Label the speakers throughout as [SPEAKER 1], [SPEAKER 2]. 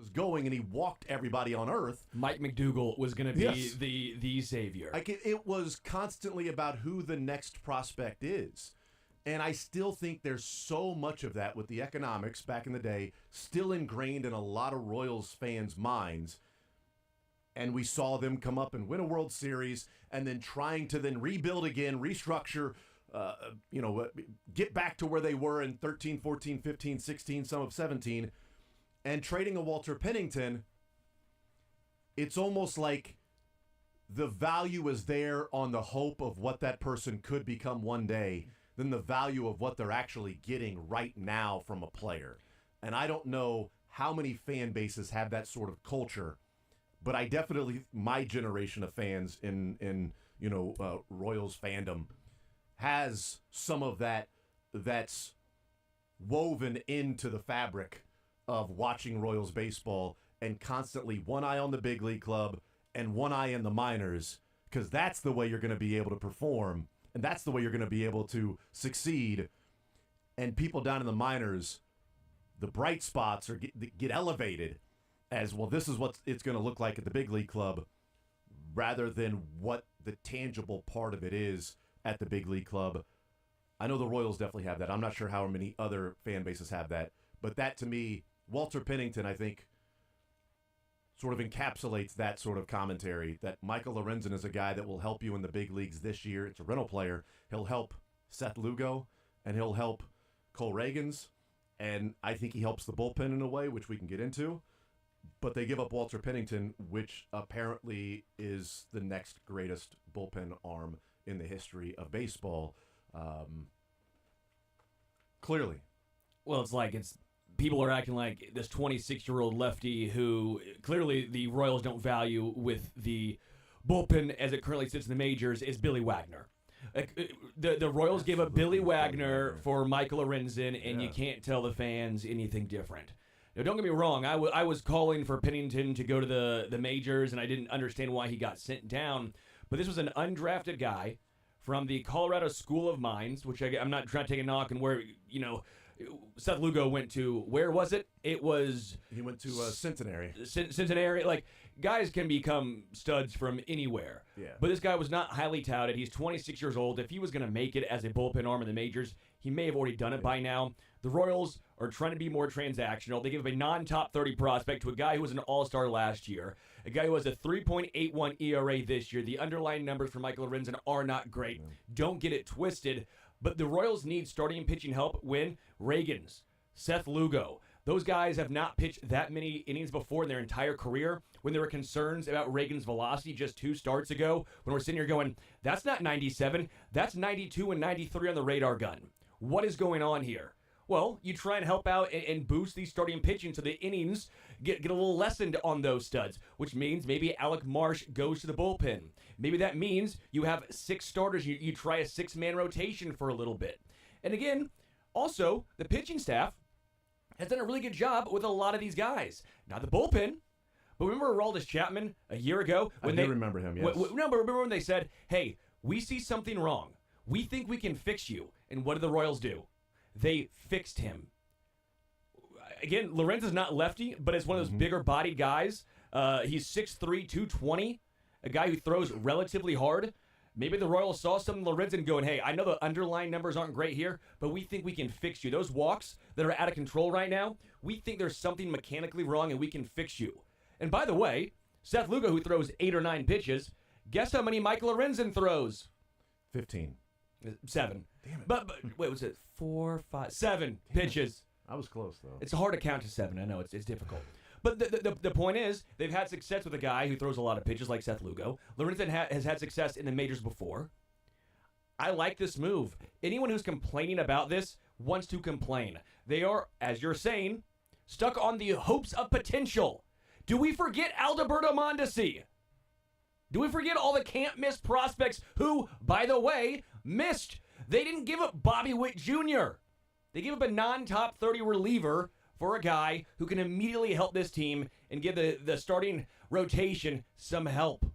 [SPEAKER 1] was going, and he walked everybody on earth.
[SPEAKER 2] Mike McDougal was going to be
[SPEAKER 1] Yes.
[SPEAKER 2] the savior.
[SPEAKER 1] It was constantly about who the next prospect is. And I still think there's so much of that with the economics back in the day still ingrained in a lot of Royals fans' minds. And we saw them come up and win a World Series and then trying to then rebuild again, restructure, get back to where they were in 13, 14, 15, 16, some of 17. And trading a Walter Pennington, it's almost like the value is there on the hope of what that person could become one day than the value of what they're actually getting right now from a player. And I don't know how many fan bases have that sort of culture, but I definitely, my generation of fans in Royals fandom has some of that that's woven into the fabric of watching Royals baseball and constantly one eye on the big league club and one eye in the minors, because that's the way you're going to be able to perform and that's the way you're going to be able to succeed. And people down in the minors, the bright spots are get elevated as, well, this is what it's going to look like at the big league club rather than what the tangible part of it is at the big league club. I know the Royals definitely have that. I'm not sure how many other fan bases have that, but that to me, Walter Pennington, I think, sort of encapsulates that sort of commentary, that Michael Lorenzen is a guy that will help you in the big leagues this year. It's a rental player. He'll help Seth Lugo, and he'll help Cole Reagans, and I think he helps the bullpen in a way, which we can get into. But they give up Walter Pennington, which apparently is the next greatest bullpen arm in the history of baseball. Clearly.
[SPEAKER 2] Well, it's people are acting like this 26-year-old lefty who clearly the Royals don't value with the bullpen as it currently sits in the majors is Billy Wagner. The Royals gave up Billy Wagner for Michael Lorenzen, and you can't tell the fans anything different. Now, don't get me wrong. I was calling for Pennington to go to the majors, and I didn't understand why he got sent down. But this was an undrafted guy from the Colorado School of Mines, which I'm not trying to take a knock on where, Seth Lugo went to. Where was it? He
[SPEAKER 1] went to Centenary.
[SPEAKER 2] Centenary. Like, guys can become studs from anywhere.
[SPEAKER 1] Yeah.
[SPEAKER 2] But this guy was not highly touted. He's 26 years old. If he was going to make it as a bullpen arm in the majors, he may have already done it by now. The Royals are trying to be more transactional. They give a non-top 30 prospect to a guy who was an all-star last year, a guy who has a 3.81 ERA this year. The underlying numbers for Michael Lorenzen are not great. Don't get it twisted. But the Royals need starting and pitching help when Reagans, Seth Lugo, those guys have not pitched that many innings before in their entire career. When there were concerns about Reagan's velocity just 2 starts ago, when we're sitting here going, that's not 97, that's 92 and 93 on the radar gun. What is going on here? Well, you try and help out and boost these starting and pitching so the innings get a little lessened on those studs, which means maybe Alec Marsh goes to the bullpen. Maybe that means you have 6 starters. You try a 6-man rotation for a little bit. And again, also, the pitching staff has done a really good job with a lot of these guys. Not the bullpen, but remember Aroldis Chapman a year ago?
[SPEAKER 1] I do remember him, yes.
[SPEAKER 2] Remember when they said, hey, we see something wrong. We think we can fix you. And what did the Royals do? They fixed him. Again, Lorenz is not lefty, but is one of those bigger-bodied guys. He's 6'3", 220, a guy who throws relatively hard. Maybe the Royals saw something in Lorenzen going, hey, I know the underlying numbers aren't great here, but we think we can fix you. Those walks that are out of control right now, we think there's something mechanically wrong and we can fix you. And by the way, Seth Lugo, who throws 8 or 9 pitches, guess how many Michael Lorenzen throws?
[SPEAKER 1] 15.
[SPEAKER 2] 7.
[SPEAKER 1] Damn it.
[SPEAKER 2] But wait, was it 4, 5, 7 pitches?
[SPEAKER 1] I was close, though.
[SPEAKER 2] It's hard to count to 7. I know it's difficult. But the point is, they've had success with a guy who throws a lot of pitches like Seth Lugo. Lorenzen has had success in the majors before. I like this move. Anyone who's complaining about this wants to complain. They are, as you're saying, stuck on the hopes of potential. Do we forget Alberto Mondesi? Do we forget all the can't-miss prospects who, by the way, missed? They didn't give up Bobby Witt Jr. They gave up a non-top 30 reliever for a guy who can immediately help this team and give the starting rotation some help.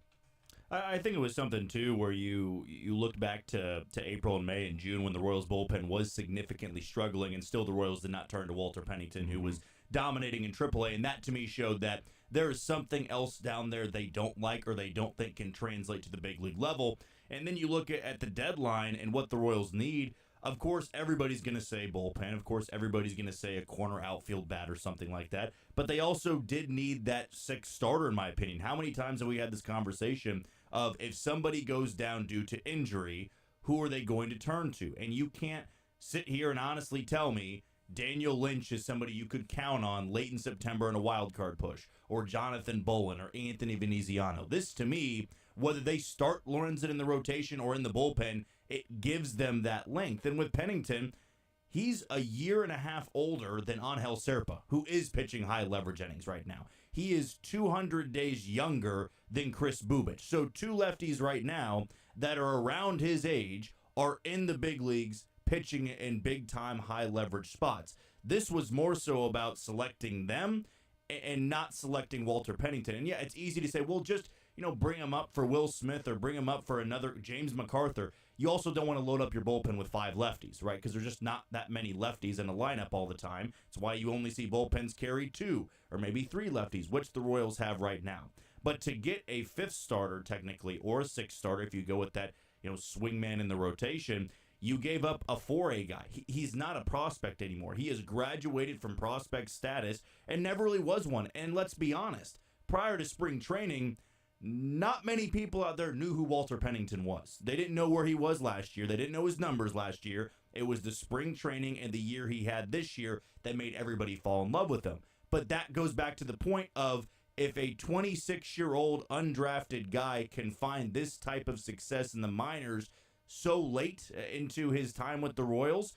[SPEAKER 3] I think it was something, too, where you looked back to April and May and June when the Royals bullpen was significantly struggling, and still the Royals did not turn to Walter Pennington, who was dominating in AAA, and that to me showed that there is something else down there they don't like or they don't think can translate to the big league level. And then you look at the deadline and what the Royals need. Of course, everybody's going to say bullpen. Of course, everybody's going to say a corner outfield bat or something like that. But they also did need that sixth starter, in my opinion. How many times have we had this conversation of if somebody goes down due to injury, who are they going to turn to? And you can't sit here and honestly tell me Daniel Lynch is somebody you could count on late in September in a wild card push, or Jonathan Bolin, or Anthony Veneziano. This, to me, whether they start Lorenzen in the rotation or in the bullpen, it gives them that length. And with Pennington, he's a year and a half older than Angel Serpa, who is pitching high leverage innings right now. He is 200 days younger than Chris Bubich. So two lefties right now that are around his age are in the big leagues pitching in big-time high-leverage spots. This was more so about selecting them and not selecting Walter Pennington. And yeah, it's easy to say, well, just bring him up for Will Smith or bring him up for another James MacArthur. You also don't want to load up your bullpen with 5 lefties, right? Because there's just not that many lefties in a lineup all the time. It's why you only see bullpens carry 2 or maybe 3 lefties, which the Royals have right now. But to get a 5th starter, technically, or a 6th starter, if you go with that, swingman in the rotation, you gave up a 4A guy. He's not a prospect anymore. He has graduated from prospect status and never really was one. And let's be honest, prior to spring training, not many people out there knew who Walter Pennington was. They didn't know where he was last year. They didn't know his numbers last year. It was the spring training and the year he had this year that made everybody fall in love with him. But that goes back to the point of if a 26-year-old undrafted guy can find this type of success in the minors so late into his time with the Royals,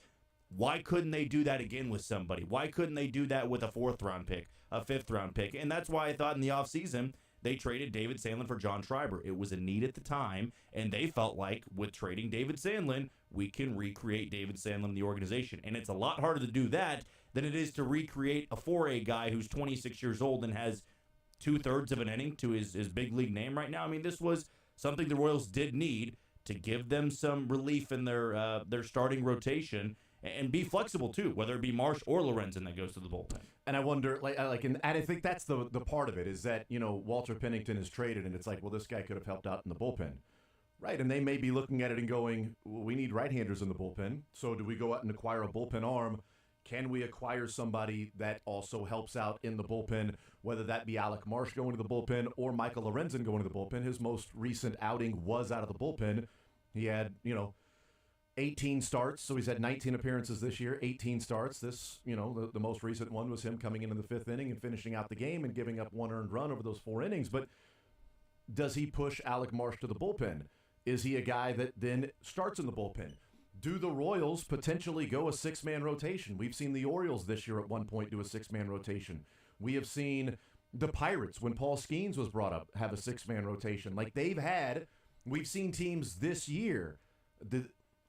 [SPEAKER 3] why couldn't they do that again with somebody? Why couldn't they do that with a 4th-round pick, a 5th-round pick? And that's why I thought in the offseason they traded David Sandlin for John Schreiber. It was a need at the time, and they felt like with trading David Sandlin, we can recreate David Sandlin in the organization. And it's a lot harder to do that than it is to recreate a 4A guy who's 26 years old and has 2/3 of an inning to his big league name right now. I mean, this was something the Royals did need to give them some relief in their starting rotation and be flexible too, whether it be Marsh or Lorenzen that goes to the bullpen.
[SPEAKER 1] And I wonder, and I think that's the part of it is that Walter Pennington is traded, and it's like, well, this guy could have helped out in the bullpen, right? And they may be looking at it and going, well, we need right-handers in the bullpen, so do we go out and acquire a bullpen arm? Can we acquire somebody that also helps out in the bullpen, whether that be Alec Marsh going to the bullpen or Michael Lorenzen going to the bullpen? His most recent outing was out of the bullpen. He had, 18 starts, so he's had 19 appearances this year, 18 starts. This, the most recent one was him coming into the 5th inning and finishing out the game and giving up 1 earned run over those 4 innings. But does he push Alec Marsh to the bullpen? Is he a guy that then starts in the bullpen? Do the Royals potentially go a 6-man rotation? We've seen the Orioles this year at one point do a 6-man rotation. We have seen the Pirates, when Paul Skeens was brought up, have a 6-man rotation. Like we've seen teams this year.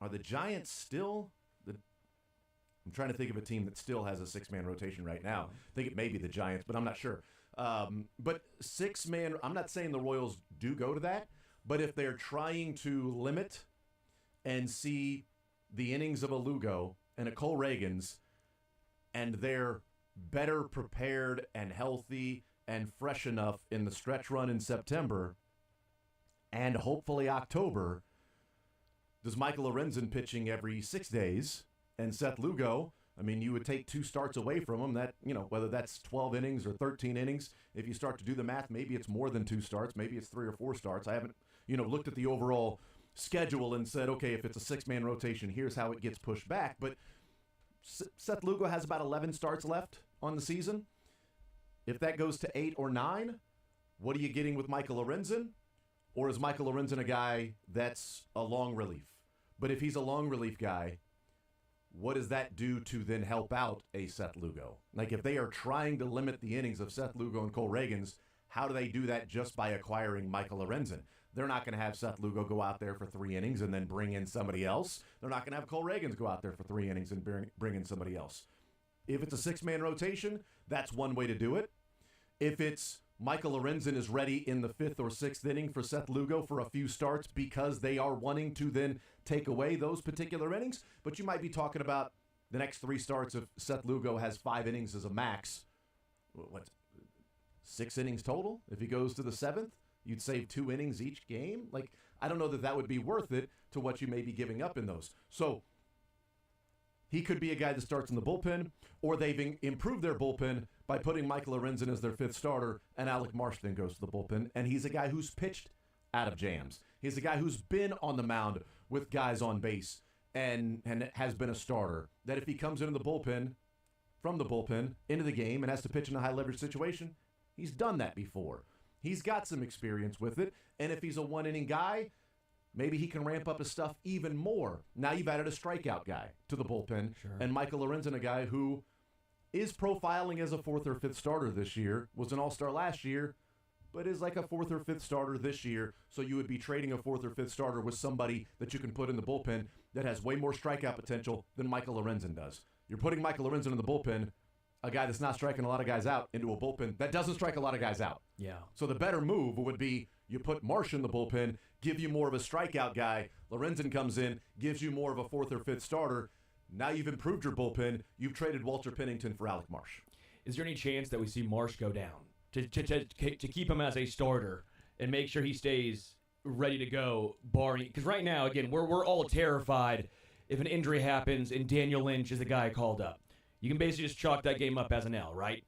[SPEAKER 1] Are the Giants still? I'm trying to think of a team that still has a 6-man rotation right now. I think it may be the Giants, but I'm not sure. But 6-man, I'm not saying the Royals do go to that, but if they're trying to limit and see the innings of a Lugo and a Cole Reagans, and they're better prepared and healthy and fresh enough in the stretch run in September and hopefully October, does Michael Lorenzen pitching every 6 days and Seth Lugo, I mean, you would take 2 starts away from him, that, whether that's 12 innings or 13 innings, if you start to do the math, maybe it's more than 2 starts, maybe it's 3 or 4 starts. I haven't, looked at the overall schedule and said, okay, if it's a 6-man rotation, here's how it gets pushed back. But Seth Lugo has about 11 starts left on the season. If that goes to 8 or 9, what are you getting with Michael Lorenzen? Or is Michael Lorenzen a guy that's a long relief? But if he's a long relief guy, what does that do to then help out a Seth Lugo? Like if they are trying to limit the innings of Seth Lugo and Cole Reagans, how do they do that just by acquiring Michael Lorenzen? They're not going to have Seth Lugo go out there for 3 innings and then bring in somebody else. They're not going to have Cole Reagans go out there for 3 innings and bring in somebody else. If it's a 6-man rotation, that's one way to do it. If it's Michael Lorenzen is ready in the 5th or 6th inning for Seth Lugo for a few starts because they are wanting to then take away those particular innings, but you might be talking about the next 3 starts if Seth Lugo has 5 innings as a max what, 6 innings total? If he goes to the 7th, you'd save 2 innings each game. Like, I don't know that would be worth it to what you may be giving up in those. So he could be a guy that starts in the bullpen, or they've improved their bullpen by putting Michael Lorenzen as their 5th starter, and Alec Marsh then goes to the bullpen, and he's a guy who's pitched out of jams. He's a guy who's been on the mound with guys on base and has been a starter, that if he comes into the bullpen, from the bullpen, into the game, and has to pitch in a high-leverage situation, he's done that before. He's got some experience with it, and if he's a one-inning guy, maybe he can ramp up his stuff even more. Now you've added a strikeout guy to the bullpen, and Michael Lorenzen, a guy who is profiling as a 4th or 5th starter this year, was an all-star last year, but is like a 4th or 5th starter this year, so you would be trading a 4th or 5th starter with somebody that you can put in the bullpen that has way more strikeout potential than Michael Lorenzen does. You're putting Michael Lorenzen in the bullpen, a guy that's not striking a lot of guys out, into a bullpen that doesn't strike a lot of guys out.
[SPEAKER 2] Yeah.
[SPEAKER 1] So the better move would be you put Marsh in the bullpen, give you more of a strikeout guy. Lorenzen comes in, gives you more of a 4th or 5th starter. Now you've improved your bullpen. You've traded Walter Pennington for Alec Marsh.
[SPEAKER 2] Is there any chance that we see Marsh go down to keep him as a starter and make sure he stays ready to go, barring? Because right now, again, we're all terrified if an injury happens and Daniel Lynch is the guy called up. You can basically just chalk that game up as an L, right?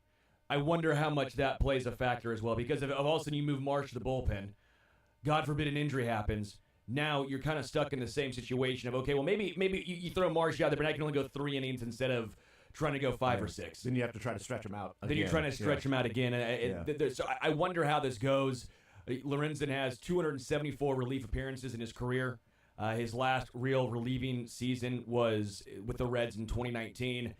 [SPEAKER 2] I wonder how much that plays a factor as well, because if all of a sudden you move Marsh to the bullpen, God forbid an injury happens, now you're kind of stuck in the same situation of, okay, well, maybe you throw Marsh out there, but I can only go 3 innings instead of trying to go 5 or 6.
[SPEAKER 1] Then you have to try to stretch him out again.
[SPEAKER 2] Then you're trying to stretch him out again. So I wonder how this goes. Lorenzen has 274 relief appearances in his career. His last real relieving season was with the Reds in 2019.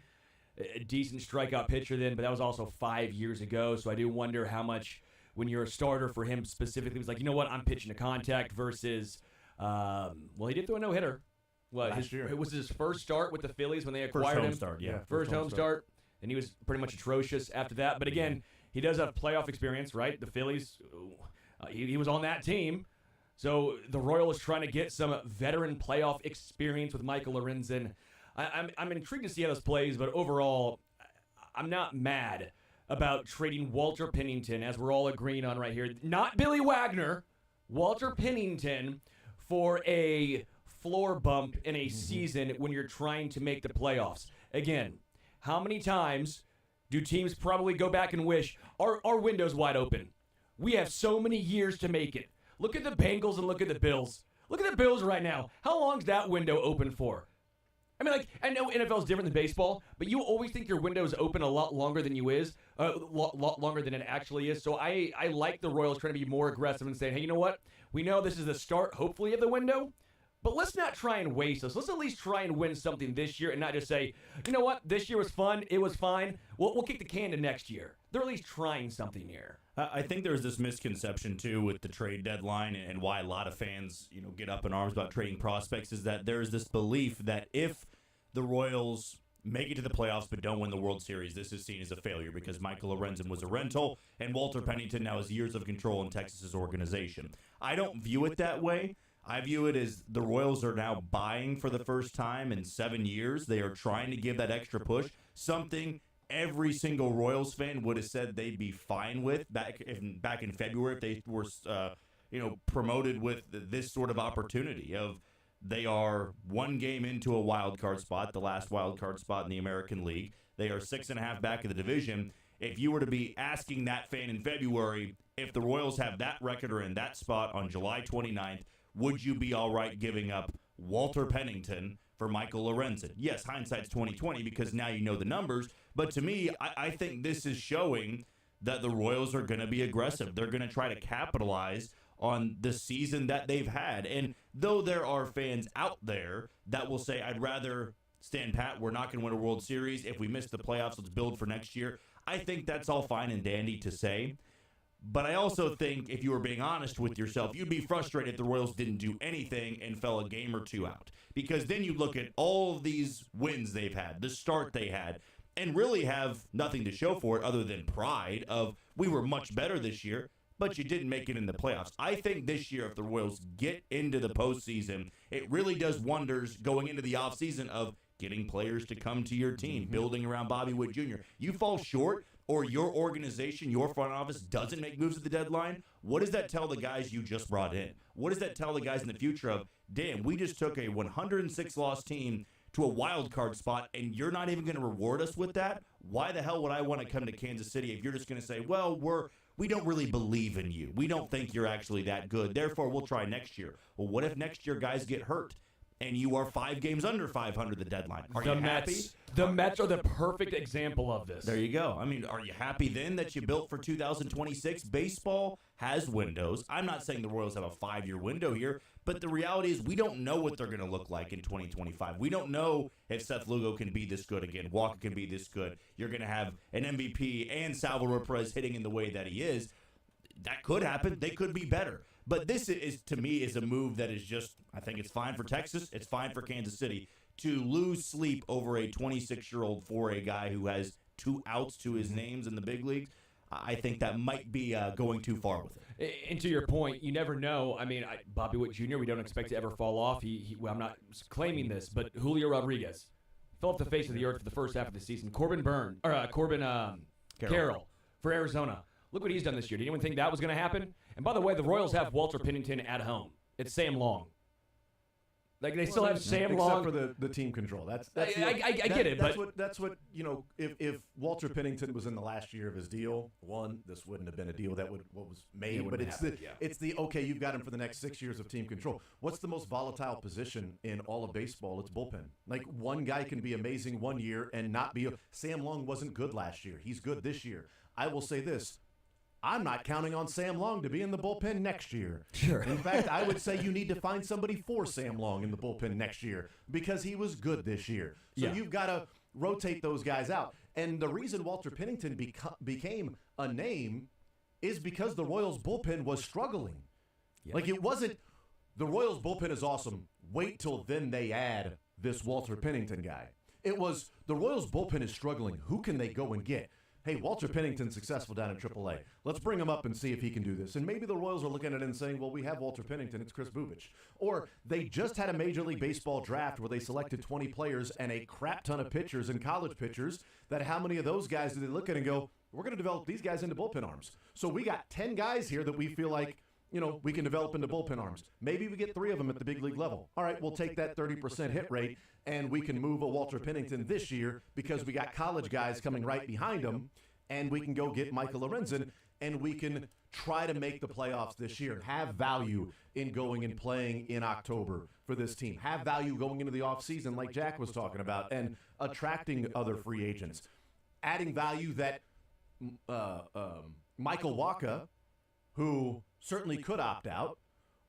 [SPEAKER 2] A decent strikeout pitcher then, but that was also 5 years ago. So I do wonder how much, when you're a starter for him specifically, was like, you know what, I'm pitching to contact versus, well, he did throw a no-hitter.
[SPEAKER 1] Last year.
[SPEAKER 2] It was his first start with the Phillies when they acquired him.
[SPEAKER 3] First home start, yeah.
[SPEAKER 2] First home start, and he was pretty much atrocious after that. But again, he does have playoff experience, right? The Phillies, he was on that team. So the Royals trying to get some veteran playoff experience with Michael Lorenzen. I'm intrigued to see how this plays, but overall, I'm not mad about trading Walter Pennington, as we're all agreeing on right here. Not Billy Wagner, Walter Pennington, for a floor bump in a season when you're trying to make the playoffs. Again, how many times do teams probably go back and wish our window's wide open? We have so many years to make it. Look at the Bengals and look at the Bills. Look at the Bills right now. How long's that window open for? I mean, like, I know NFL is different than baseball, but you always think your window is open a lot longer than lot longer than it actually is. So I like the Royals trying to be more aggressive and saying, hey, you know what? We know this is the start, hopefully, of the window, but let's not try and waste this. Let's at least try and win something this year and not just say, you know what? This year was fun. It was fine. We'll kick the can to next year. They're at least trying something here.
[SPEAKER 3] I think there's this misconception, too, with the trade deadline and why a lot of fans, get up in arms about trading prospects, is that there's this belief that if the Royals make it to the playoffs but don't win the World Series, this is seen as a failure because Michael Lorenzen was a rental and Walter Pennington now has years of control in Texas's organization. I don't view it that way. I view it as the Royals are now buying for the first time in 7 years. They are trying to give that extra push, something every single Royals fan would have said they'd be fine with back in February if they were promoted with this sort of opportunity of they are one game into a wild card spot, the last wild card spot in the American League. They are 6.5 back in the division. If you were to be asking that fan in February, if the Royals have that record or in that spot on July 29th, would you be all right giving up Walter Pennington for Michael Lorenzen? Yes, hindsight's 20/20 because now you know the numbers. But to me, I think this is showing that the Royals are going to be aggressive. They're going to try to capitalize on the season that they've had. And though there are fans out there that will say, I'd rather stand pat, we're not going to win a World Series. If we miss the playoffs, let's build for next year. I think that's all fine and dandy to say. But I also think if you were being honest with yourself, you'd be frustrated if the Royals didn't do anything and fell a game or two out. Because then you look at all of these wins they've had, the start they had, and really have nothing to show for it other than pride of we were much better this year, but you didn't make it in the playoffs. I think this year if the Royals get into the postseason, it really does wonders going into the offseason of getting players to come to your team, building around Bobby Witt Jr. You fall short, or your organization, your front office doesn't make moves at the deadline, what does that tell the guys you just brought in? What does that tell the guys in the future of, damn, we just took a 106-loss team to a wild card spot, and you're not even going to reward us with that? Why the hell would I want to come to Kansas City if you're just going to say, well, we don't really believe in you. We don't think you're actually that good. Therefore, we'll try next year. Well, what if next year guys get hurt and you are 5 games under 500 the deadline? Are you happy?
[SPEAKER 2] The Mets are the perfect example of this.
[SPEAKER 3] There you go. I mean, are you happy then that you built for 2026? Baseball has windows. I'm not saying the Royals have a 5-year window here, but the reality is we don't know what they're going to look like in 2025. We don't know if Seth Lugo can be this good again. Walker can be this good. You're going to have an MVP and Salvador Perez hitting in the way that he is. That could happen. They could be better. But this is, to me, is a move that is just, I think it's fine for Texas. It's fine for Kansas City to lose sleep over a 26-year-old for a guy who has 2 outs to his names in the big leagues. I think that might be going too far with it.
[SPEAKER 2] And to your point, you never know. I mean, Bobby Witt Jr., we don't expect to ever fall off. Well, I'm not claiming this, but Julio Rodriguez fell off the face of the earth for the first half of the season. Corbin Carroll for Arizona. Look what he's done this year. Did anyone think that was going to happen? And by the way, the Royals have Walter Pennington at home. It's Sam Long. Like they still have Sam Long
[SPEAKER 1] for the team control. I
[SPEAKER 2] get it,
[SPEAKER 1] that's what if Walter Pennington was in the last year of his deal, this wouldn't have been a deal that was made. But it's the okay, you've got him for the next 6 years of team control. What's the most volatile position in all of baseball? It's bullpen. Like one guy can be amazing one year and not be. Sam Long wasn't good last year. He's good this year. I will say this. I'm not counting on Sam Long to be in the bullpen next year.
[SPEAKER 2] Sure.
[SPEAKER 1] In fact, I would say you need to find somebody for Sam Long in the bullpen next year because he was good this year. So you've got to rotate those guys out. And the reason Walter Pennington became a name is because the Royals bullpen was struggling. Yeah. Like it wasn't, the Royals bullpen is awesome. Wait till then they add this Walter Pennington guy. It was, the Royals bullpen is struggling. Who can they go and get? Hey, Walter Pennington's successful down in AAA. Let's bring him up and see if he can do this. And maybe the Royals are looking at it and saying, well, we have Walter Pennington, it's Chris Bubich. Or they just had a Major League Baseball draft where they selected 20 players and a crap ton of pitchers and college pitchers, that how many of those guys do they look at and go, we're going to develop these guys into bullpen arms. So we got 10 guys here that we feel like, we can develop into bullpen arms. Maybe we get 3 of them at the big league level. All right, we'll take that 30% hit rate, and we can move a Walter Pennington this year because we got college guys coming right behind him. And we can go get Michael Lorenzen, and we can try to make the playoffs this year. Have value in going and playing in October for this team. Have value going into the offseason like Jack was talking about and attracting other free agents. Adding value that Michael Wacha, who certainly could opt out,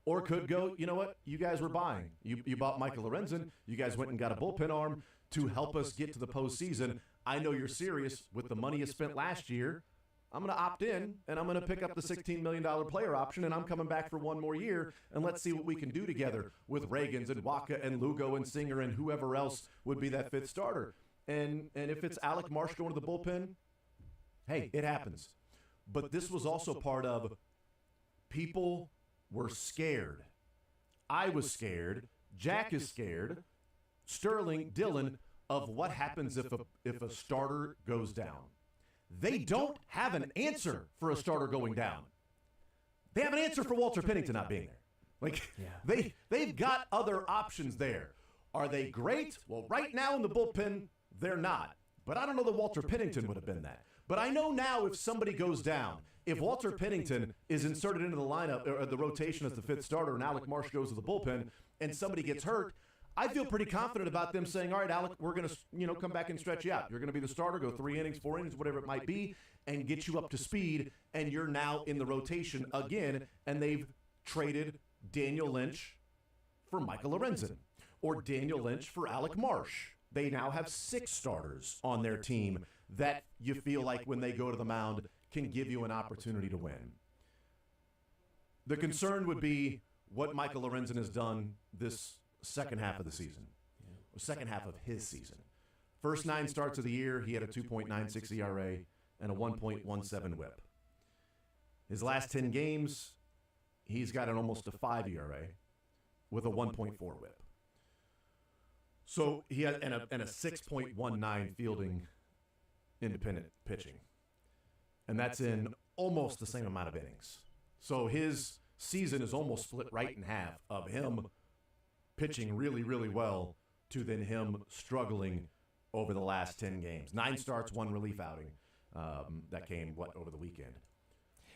[SPEAKER 1] or could go, you know what, you guys were buying. You bought Michael Lorenzen. You guys went and got a bullpen arm to help us get to the postseason. I know you're serious with the money you spent last year. I'm going to opt in, and I'm going to pick up the $16 million player option, and I'm coming back for one more year, and let's see what we can do together with Reagans and Wacha and Lugo and Singer and whoever else would be that 5th starter. And if it's Alec Marsh going to the bullpen, hey, it happens. But this was also part of people were scared. I was scared. Jack is scared. Sterling, Dylan, of what happens if a starter goes down. They don't have an answer for a starter going down. They have an answer for Walter Pennington not being there. They've got other options there. Are they great? Well, right now in the bullpen, they're not. But I don't know that Walter Pennington would have been that. But I know now if somebody goes down, if Walter Pennington is inserted into the lineup or the rotation as the 5th starter and Alec Marsh goes to the bullpen and somebody gets hurt, I feel pretty confident about them saying, all right, Alec, we're going to, come back and stretch you out. You're going to be the starter, go 3 innings, 4 innings, whatever it might be, and get you up to speed, and you're now in the rotation again, and they've traded Daniel Lynch for Michael Lorenzen or Daniel Lynch for Alec Marsh. They now have 6 starters on their team that you feel like when they go to the mound can give you an opportunity to win. The concern would be what Michael Lorenzen has done this second half of the season, or second half of his season. First 9 starts of the year, he had a 2.96 ERA and a 1.17 whip. His last 10 games, he's got an almost a 5 ERA with a 1.4 whip. So he had and a 6.19 fielding independent pitching. and that's in almost the same amount of innings. So his season is almost split right in half of him pitching really, really well to then him struggling over the last 10 games. 9 starts, 1 relief outing. That came, over the weekend.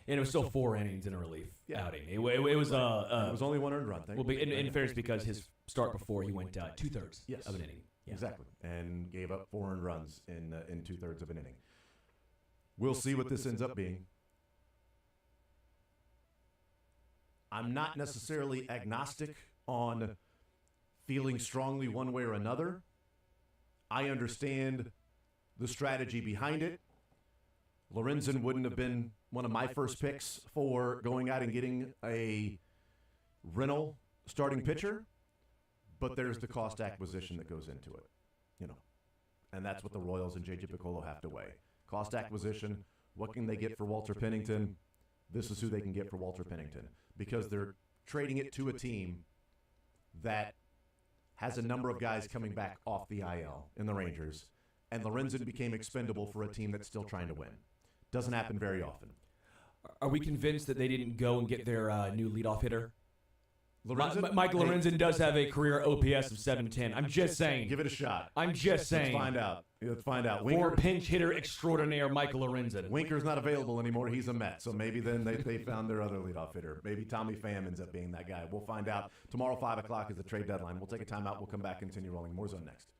[SPEAKER 2] And it was still 4 innings in a relief outing. It was
[SPEAKER 1] it was only 1 earned run.
[SPEAKER 2] In fairness, because his start before he went 2/3 of an inning. Yeah.
[SPEAKER 1] Exactly, and gave up 4 earned runs in 2/3 of an inning. We'll see what this ends up being. I'm not necessarily agnostic on feeling strongly one way or another. I understand the strategy behind it. Lorenzen wouldn't have been one of my first picks for going out and getting a rental starting pitcher, but there's the cost acquisition that goes into it, and that's what the Royals and J.J. Piccolo have to weigh. Cost acquisition, what can they get for Walter Pennington? This is who they can get for Walter Pennington, because they're trading it to a team that has a number of guys coming back off the IL in the Rangers, and Lorenzen became expendable for a team that's still trying to win. Doesn't happen very often.
[SPEAKER 2] Are we convinced that they didn't go and get their new leadoff hitter?
[SPEAKER 1] Lorenzen?
[SPEAKER 2] Michael Lorenzen does have a career OPS of 710. I'm just saying.
[SPEAKER 1] Give it a shot.
[SPEAKER 2] I'm just saying.
[SPEAKER 1] Let's find out.
[SPEAKER 2] Former pinch hitter extraordinaire Michael Lorenzen.
[SPEAKER 1] Winker's not available anymore. He's a Met. So maybe then they found their other leadoff hitter. Maybe Tommy Pham ends up being that guy. We'll find out. Tomorrow, 5 o'clock is the trade deadline. We'll take a timeout. We'll come back, continue rolling. More Zone next.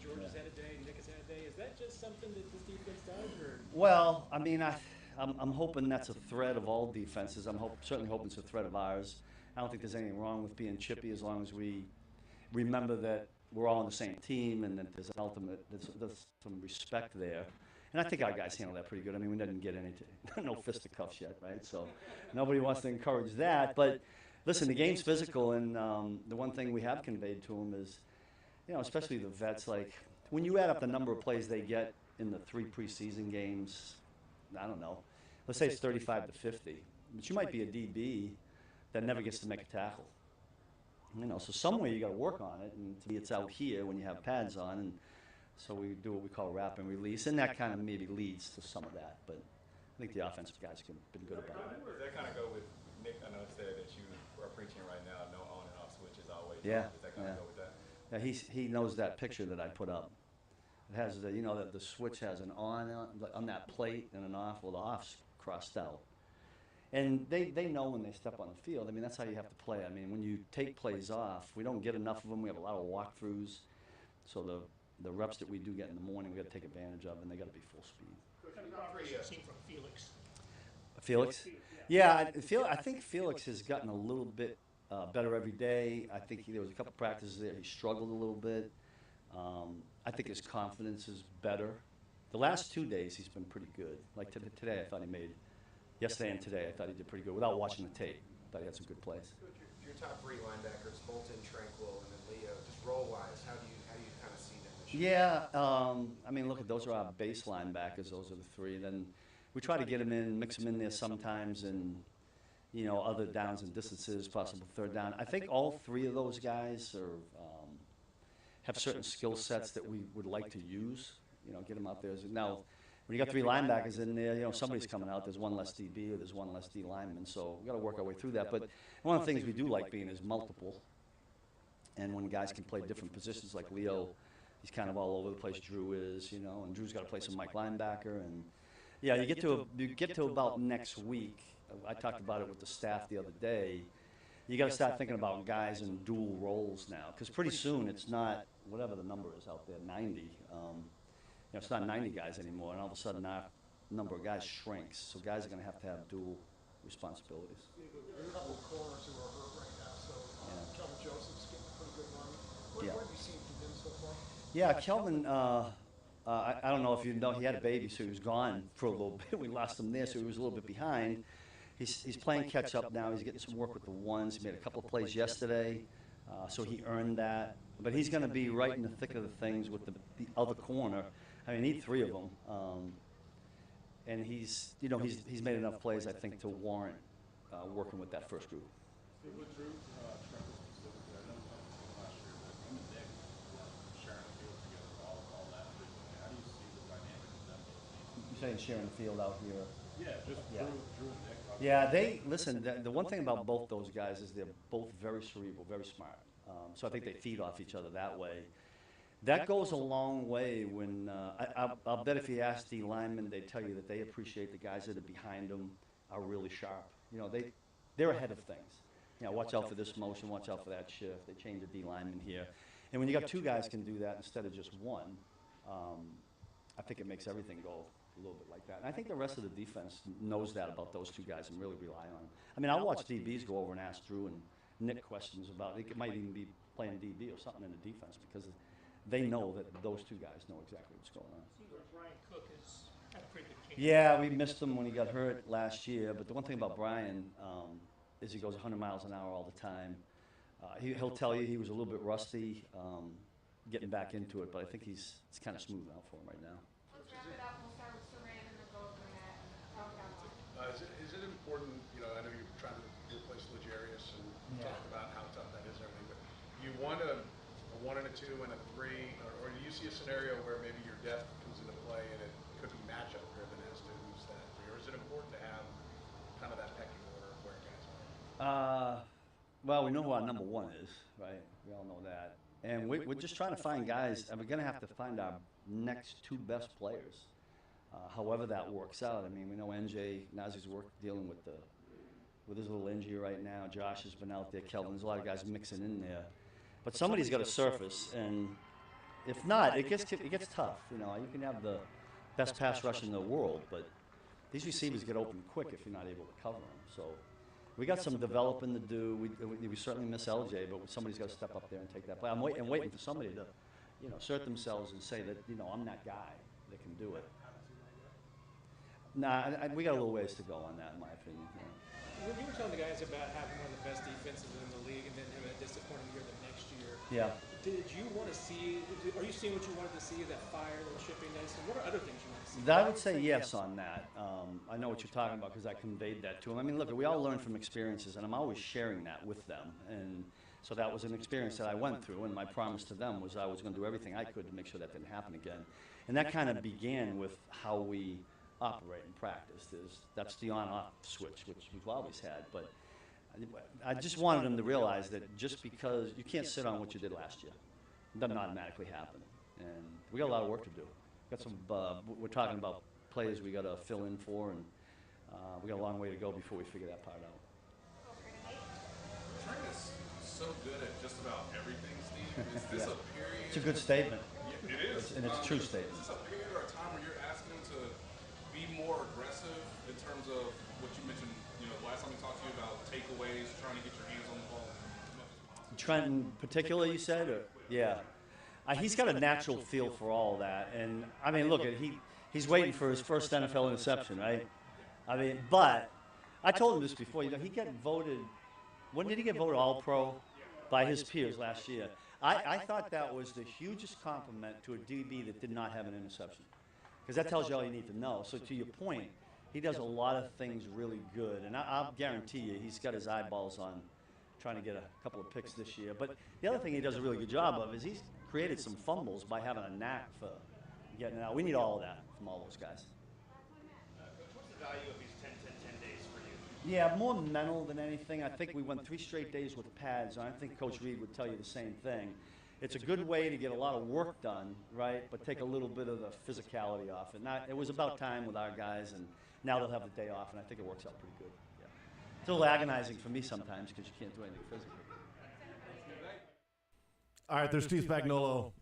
[SPEAKER 4] George has had a day, Nick has had a day. Is that just something that this defense does, or?
[SPEAKER 5] Well, I mean, I'm hoping that's a threat of all defenses. Certainly hoping it's a threat of ours. I don't think there's anything wrong with being chippy as long as we remember that we're all on the same team and that there's some respect there. And I think our guys handle that pretty good. I mean, we didn't get no fisticuffs yet, right? So nobody wants to encourage that. But listen, the game's physical, and the one thing we have conveyed to them is, especially the vets, like when you add up the number of plays they get in the 3 preseason games, I don't know, let's say it's 35 to 50, but you might be a DB that never gets to make a tackle. So somewhere you got to work on it, and to me it's out here when you have pads on, and so we do what we call wrap and release, and that kind of maybe leads to some of that, but I think the offensive guys have been good about it.
[SPEAKER 4] Does that kind of go with Nick? I know it said that you are preaching right now, no on and off switches always.
[SPEAKER 5] Yeah.
[SPEAKER 4] Does that kind of go with that?
[SPEAKER 5] Yeah, he knows that picture that I put up. It has the switch has an on that plate and an off. Well, the off's crossed out. And they know when they step on the field. I mean, that's how you have to play. I mean, when you take plays off, we don't get enough of them. We have a lot of walkthroughs. So the reps that we do get in the morning, we got to take advantage of, and they got to be full speed.
[SPEAKER 6] What kind of operation seen from Felix?
[SPEAKER 5] Felix? Yeah, I think Felix has gotten a little bit better every day. I think there was a couple practices there he struggled a little bit. I think his confidence is better. The last 2 days he's been pretty good. Like today, I thought he made. Yesterday and today, I thought he did pretty good without watching the tape. I thought he had some good plays.
[SPEAKER 7] Your top 3 linebackers, Bolton, Tranquil, and then Leo. Just role-wise, how do you kind of see them this year?
[SPEAKER 5] Yeah, I mean, look, those are our base linebackers. Those are the 3. Then we try to get them in, mix them in there sometimes, and other downs and distances, possible third down. I think all 3 of those guys have certain skill sets that we would like to use. Get them out there. Now, when you got 3 linebackers in there, somebody's coming out. There's one less DB or there's one less D lineman. So we got to work our way through that. But one of the things we do like being is multiple. And when guys can play different positions, like Leo, he's kind of all over the place. Drew is, and Drew's got to play some Mike linebacker. And yeah, you get to about next week. I talked about it with the staff the other day. You got to start thinking about guys in dual roles now, because pretty soon it's not whatever the number is out there, 90. It's not 90 guys anymore, and all of a sudden our number of guys shrinks. So guys are going to have dual responsibilities.
[SPEAKER 6] There are a couple of corners who are hurt right now, so Kelvin Joseph's getting a pretty good run. What have you seen from him so far?
[SPEAKER 5] Yeah, Kelvin, I don't know if you know, he had a baby, so he was gone for a little bit. We lost him there, so he was a little bit behind. He's playing catch-up now. He's getting some work with the ones. He made a couple of plays yesterday, so he earned that. But he's going to be right in the thick of the things with the other corner. I mean, need 3 of them, and he's made enough plays, I think, to warrant working with that first group.
[SPEAKER 8] With Drew, specifically, I know last year that him and Nick sharing the field together all that frequently. How do you see the dynamic of them both teams?
[SPEAKER 5] You saying sharing the field out here?
[SPEAKER 8] Yeah, just
[SPEAKER 5] Yeah.
[SPEAKER 8] Drew and Nick.
[SPEAKER 5] Yeah, the one thing about both those guys is they're both very cerebral, very smart. So I think they feed off each other that way. That goes a long way when, I'll bet if you ask the linemen, they tell you that they appreciate the guys that are behind them are really sharp. They're ahead of things. Watch out for this motion, watch out for that shift. They change the D lineman here. And when you got 2 guys can do that instead of just one, I think it makes everything go a little bit like that. And I think the rest of the defense knows that about those 2 guys and really rely on them. I mean, I'll watch DBs go over and ask Drew and Nick questions about it. It might even be playing DB or something in the defense because they know that those 2 guys know exactly what's going on.
[SPEAKER 6] Seems like Brian Cook has had a pretty good camp.
[SPEAKER 5] Yeah, we missed him when he got hurt last year. But the one thing about Brian is he goes 100 miles an hour all the time. He'll tell you he was a little bit rusty getting back into it, but I think it's kind of smooth out for him right now.
[SPEAKER 9] Let's wrap it up. We'll start with Saran and then go over to Matt and talk about it.
[SPEAKER 10] Is it important, I know you're trying to replace Legarius and talk about how tough that is and everything, but you want a 1 and a 2 and a 3, or do you see a scenario where maybe your depth comes into play and it could be matchup driven as to who's that 3, or is it important to have kind of that pecking order of where guys are?
[SPEAKER 5] Well, we know who our number 1 is, right? We all know that. And we're just trying to find guys, and we're going to have to find our next 2 best players, however that works out. I mean, we know NJ, Nazi's dealing with his little injury right now. Josh has been out there, Kelvin. There's a lot of guys mixing in there. But somebody's got to surface, and If not, it gets tough. You know, you can have the best pass rush in the world, but these receivers get open quick if you're not able to cover them. So we got some developing to do. We certainly miss LJ, but somebody's got to step up there and take that play. I'm waiting for somebody to, you know, assert themselves and say that, you know, I'm that guy that can do it. Nah, we got a little ways to go on that, in my opinion. Yeah.
[SPEAKER 11] When you were telling the guys about having one of the best defenses in the league and then having a disappointing year the next year,
[SPEAKER 5] Yeah.
[SPEAKER 11] did you want to see? Are you seeing what you wanted to see? That fire, that shippiness, and what are other things you want to see?
[SPEAKER 5] I would say yes on that. I know what you're talking about because I conveyed that to them. I mean, look, we all learn from experiences, and I'm always sharing that with them. And so that was an experience that I went through, and my promise to them was I was going to do everything I could to make sure that didn't happen again. And that kind of began with how we operate and practice. That's the on-off switch, which we've always had. But I just wanted them to realize that just because you can't sit on what you did last year, it doesn't automatically happen. And we got a lot of work to do. Got some. We're talking about players we got to fill in for, and we got a long way to go before we figure that part out.
[SPEAKER 8] Trent is so good at just about everything, Steve. Is this a period?
[SPEAKER 5] It's a good statement.
[SPEAKER 8] Yeah, it is.
[SPEAKER 5] And it's a true statement.
[SPEAKER 8] Is this a period or a time where you're asking him to be more aggressive in terms of what you mentioned, you know, last time we talked to you about takeaways, trying to get your hands on the ball as much as possible?
[SPEAKER 5] Trent in particular, you said? Or, yeah. He's got a natural feel for all that. And, I mean, look, he's waiting for his first NFL interception, right? I mean, but I told him this before. You know, he got voted – when did he get voted All-Pro by his peers last year? I thought that was the hugest compliment to a DB that did not have an interception, because that tells you all you need to know. So to your point, he does a lot of things really good, and I'll guarantee you he's got his eyeballs on trying to get a couple of picks this year. But the other thing he does a really good job of is he's created some fumbles by having a knack for getting it out. We need all of that from all those guys.
[SPEAKER 7] What's the value of these 10-10-10 days for you?
[SPEAKER 5] Yeah, more mental than anything. I think we went 3 straight days with pads, and I think Coach Reed would tell you the same thing. It's a good way to get a lot of work done, right, but take a little bit of the physicality off. And it was about time with our guys, and now they'll have the day off, and I think it works out pretty good. Yeah. It's a little agonizing for me sometimes because you can't do anything physically.
[SPEAKER 1] All right, there's Steve Spagnuolo.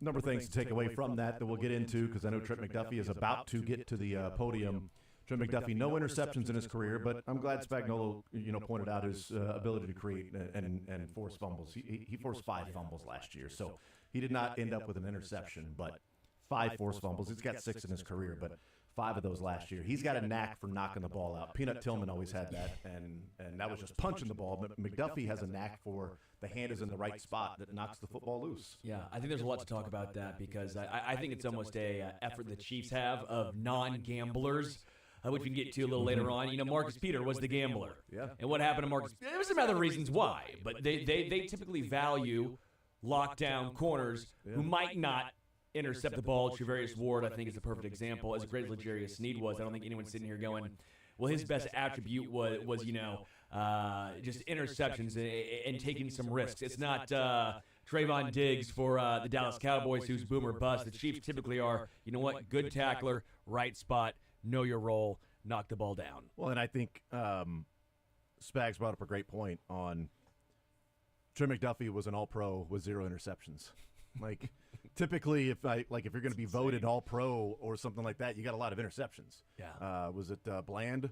[SPEAKER 1] Number of things to take away from that we'll get into, because I know Trent McDuffie is about to get to the podium. Trent McDuffie, no interceptions in his career, but I'm glad Spagnuolo, pointed out his ability to create and force fumbles. He forced 5 fumbles last year, so he did not end up with an interception, but 5 forced fumbles. He's got 6 in his career, but 5 of those last year. He's got a knack for knocking the ball out. Peanut Tillman always had that, and that was just punching the ball. But McDuffie has a knack for the hand is in the right spot that knocks the football loose.
[SPEAKER 2] Yeah, I think there's a lot to talk about that, because I think it's almost a effort the Chiefs have of non-gamblers, which we can get to a little later on. Marcus Peter was the gambler.
[SPEAKER 1] Yeah.
[SPEAKER 2] And what happened to Marcus? There was some other reasons why, but they typically value lockdown corners who might not intercept the ball. Trevarius Ward, I think, is a perfect example. As great as L'Jarius Sneed was, I don't think anyone's sitting here going, well, his best attribute was just interceptions and taking some risks. It's not Trayvon Diggs for the Dallas Cowboys, who's boom or bust. The Chiefs typically are, good tackler, right spot, know your role, knock the ball down.
[SPEAKER 1] Well, and I think Spags brought up a great point on Trent McDuffie was an All-Pro with 0 interceptions. Like, typically, if you're going to be voted All-Pro or something like that, you got a lot of interceptions.
[SPEAKER 2] Yeah.
[SPEAKER 1] Was it Bland?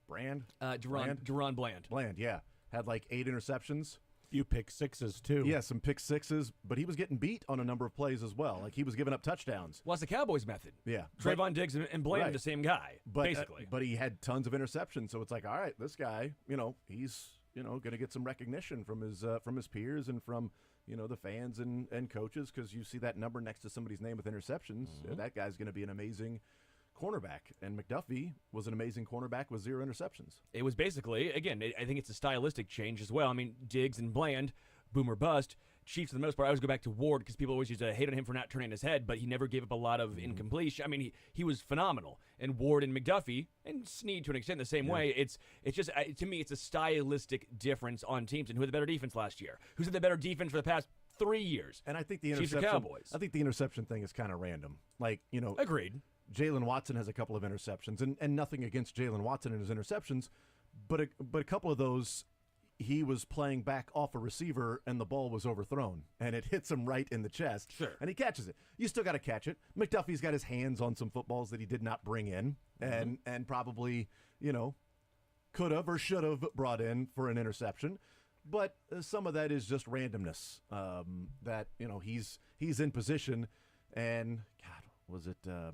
[SPEAKER 2] Deron Bland.
[SPEAKER 1] Bland, yeah. Had like 8 interceptions.
[SPEAKER 12] Few pick sixes, too.
[SPEAKER 1] Yeah, some pick sixes, but he was getting beat on a number of plays as well. Like, he was giving up touchdowns.
[SPEAKER 2] Well, it's the Cowboys method.
[SPEAKER 1] Yeah.
[SPEAKER 2] Trayvon Diggs and Bland are the same guy, basically.
[SPEAKER 1] But he had tons of interceptions, so it's like, all right, this guy, he's, going to get some recognition from his peers and from, the fans and coaches, because you see that number next to somebody's name with interceptions.
[SPEAKER 2] Mm-hmm.
[SPEAKER 1] That guy's going to be an amazing cornerback, and McDuffie was an amazing cornerback with 0 interceptions.
[SPEAKER 2] It was basically, again, I think it's a stylistic change as well. I mean, Diggs and Bland, boom or bust. Chiefs, for the most part, I always go back to Ward because people always used to hate on him for not turning his head, but he never gave up a lot of incompletion. I mean, he was phenomenal. And Ward and McDuffie, and Sneed to an extent the same way, it's just, to me, it's a stylistic difference on teams. And who had the better defense last year? Who's had the better defense for the past 3 years?
[SPEAKER 1] And I think the
[SPEAKER 2] Chiefs or
[SPEAKER 1] interception,
[SPEAKER 2] Cowboys.
[SPEAKER 1] I think the interception thing is kind of random. Like,
[SPEAKER 2] Agreed.
[SPEAKER 1] Jalen Watson has a couple of interceptions, and nothing against Jalen Watson and his interceptions, but a couple of those, he was playing back off a receiver and the ball was overthrown and it hits him right in the chest.
[SPEAKER 2] Sure.
[SPEAKER 1] And he catches it. You still got to catch it. McDuffie's got his hands on some footballs that he did not bring in and probably, could have or should have brought in for an interception. But some of that is just randomness. That he's in position, and God, was it? I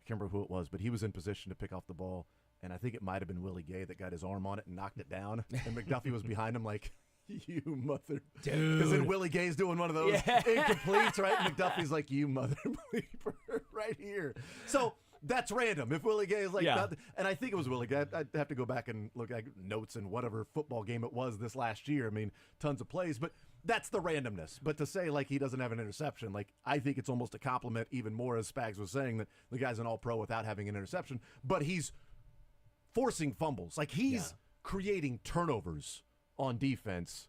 [SPEAKER 1] can't remember who it was, but he was in position to pick off the ball, and I think it might have been Willie Gay that got his arm on it and knocked it down, and McDuffie was behind him like, "You mother,"
[SPEAKER 2] dude.
[SPEAKER 1] Because then Willie Gay's doing one of those incompletes, right? And McDuffie's like, "You mother bleeper," right here. So. That's random. If Willie Gay is like, and I think it was Willie Gay. I'd have to go back and look at notes and whatever football game it was this last year. I mean, tons of plays, but that's the randomness. But to say like he doesn't have an interception, like I think it's almost a compliment even more, as Spags was saying, that the guy's an all-pro without having an interception. But he's forcing fumbles. Like he's creating turnovers on defense.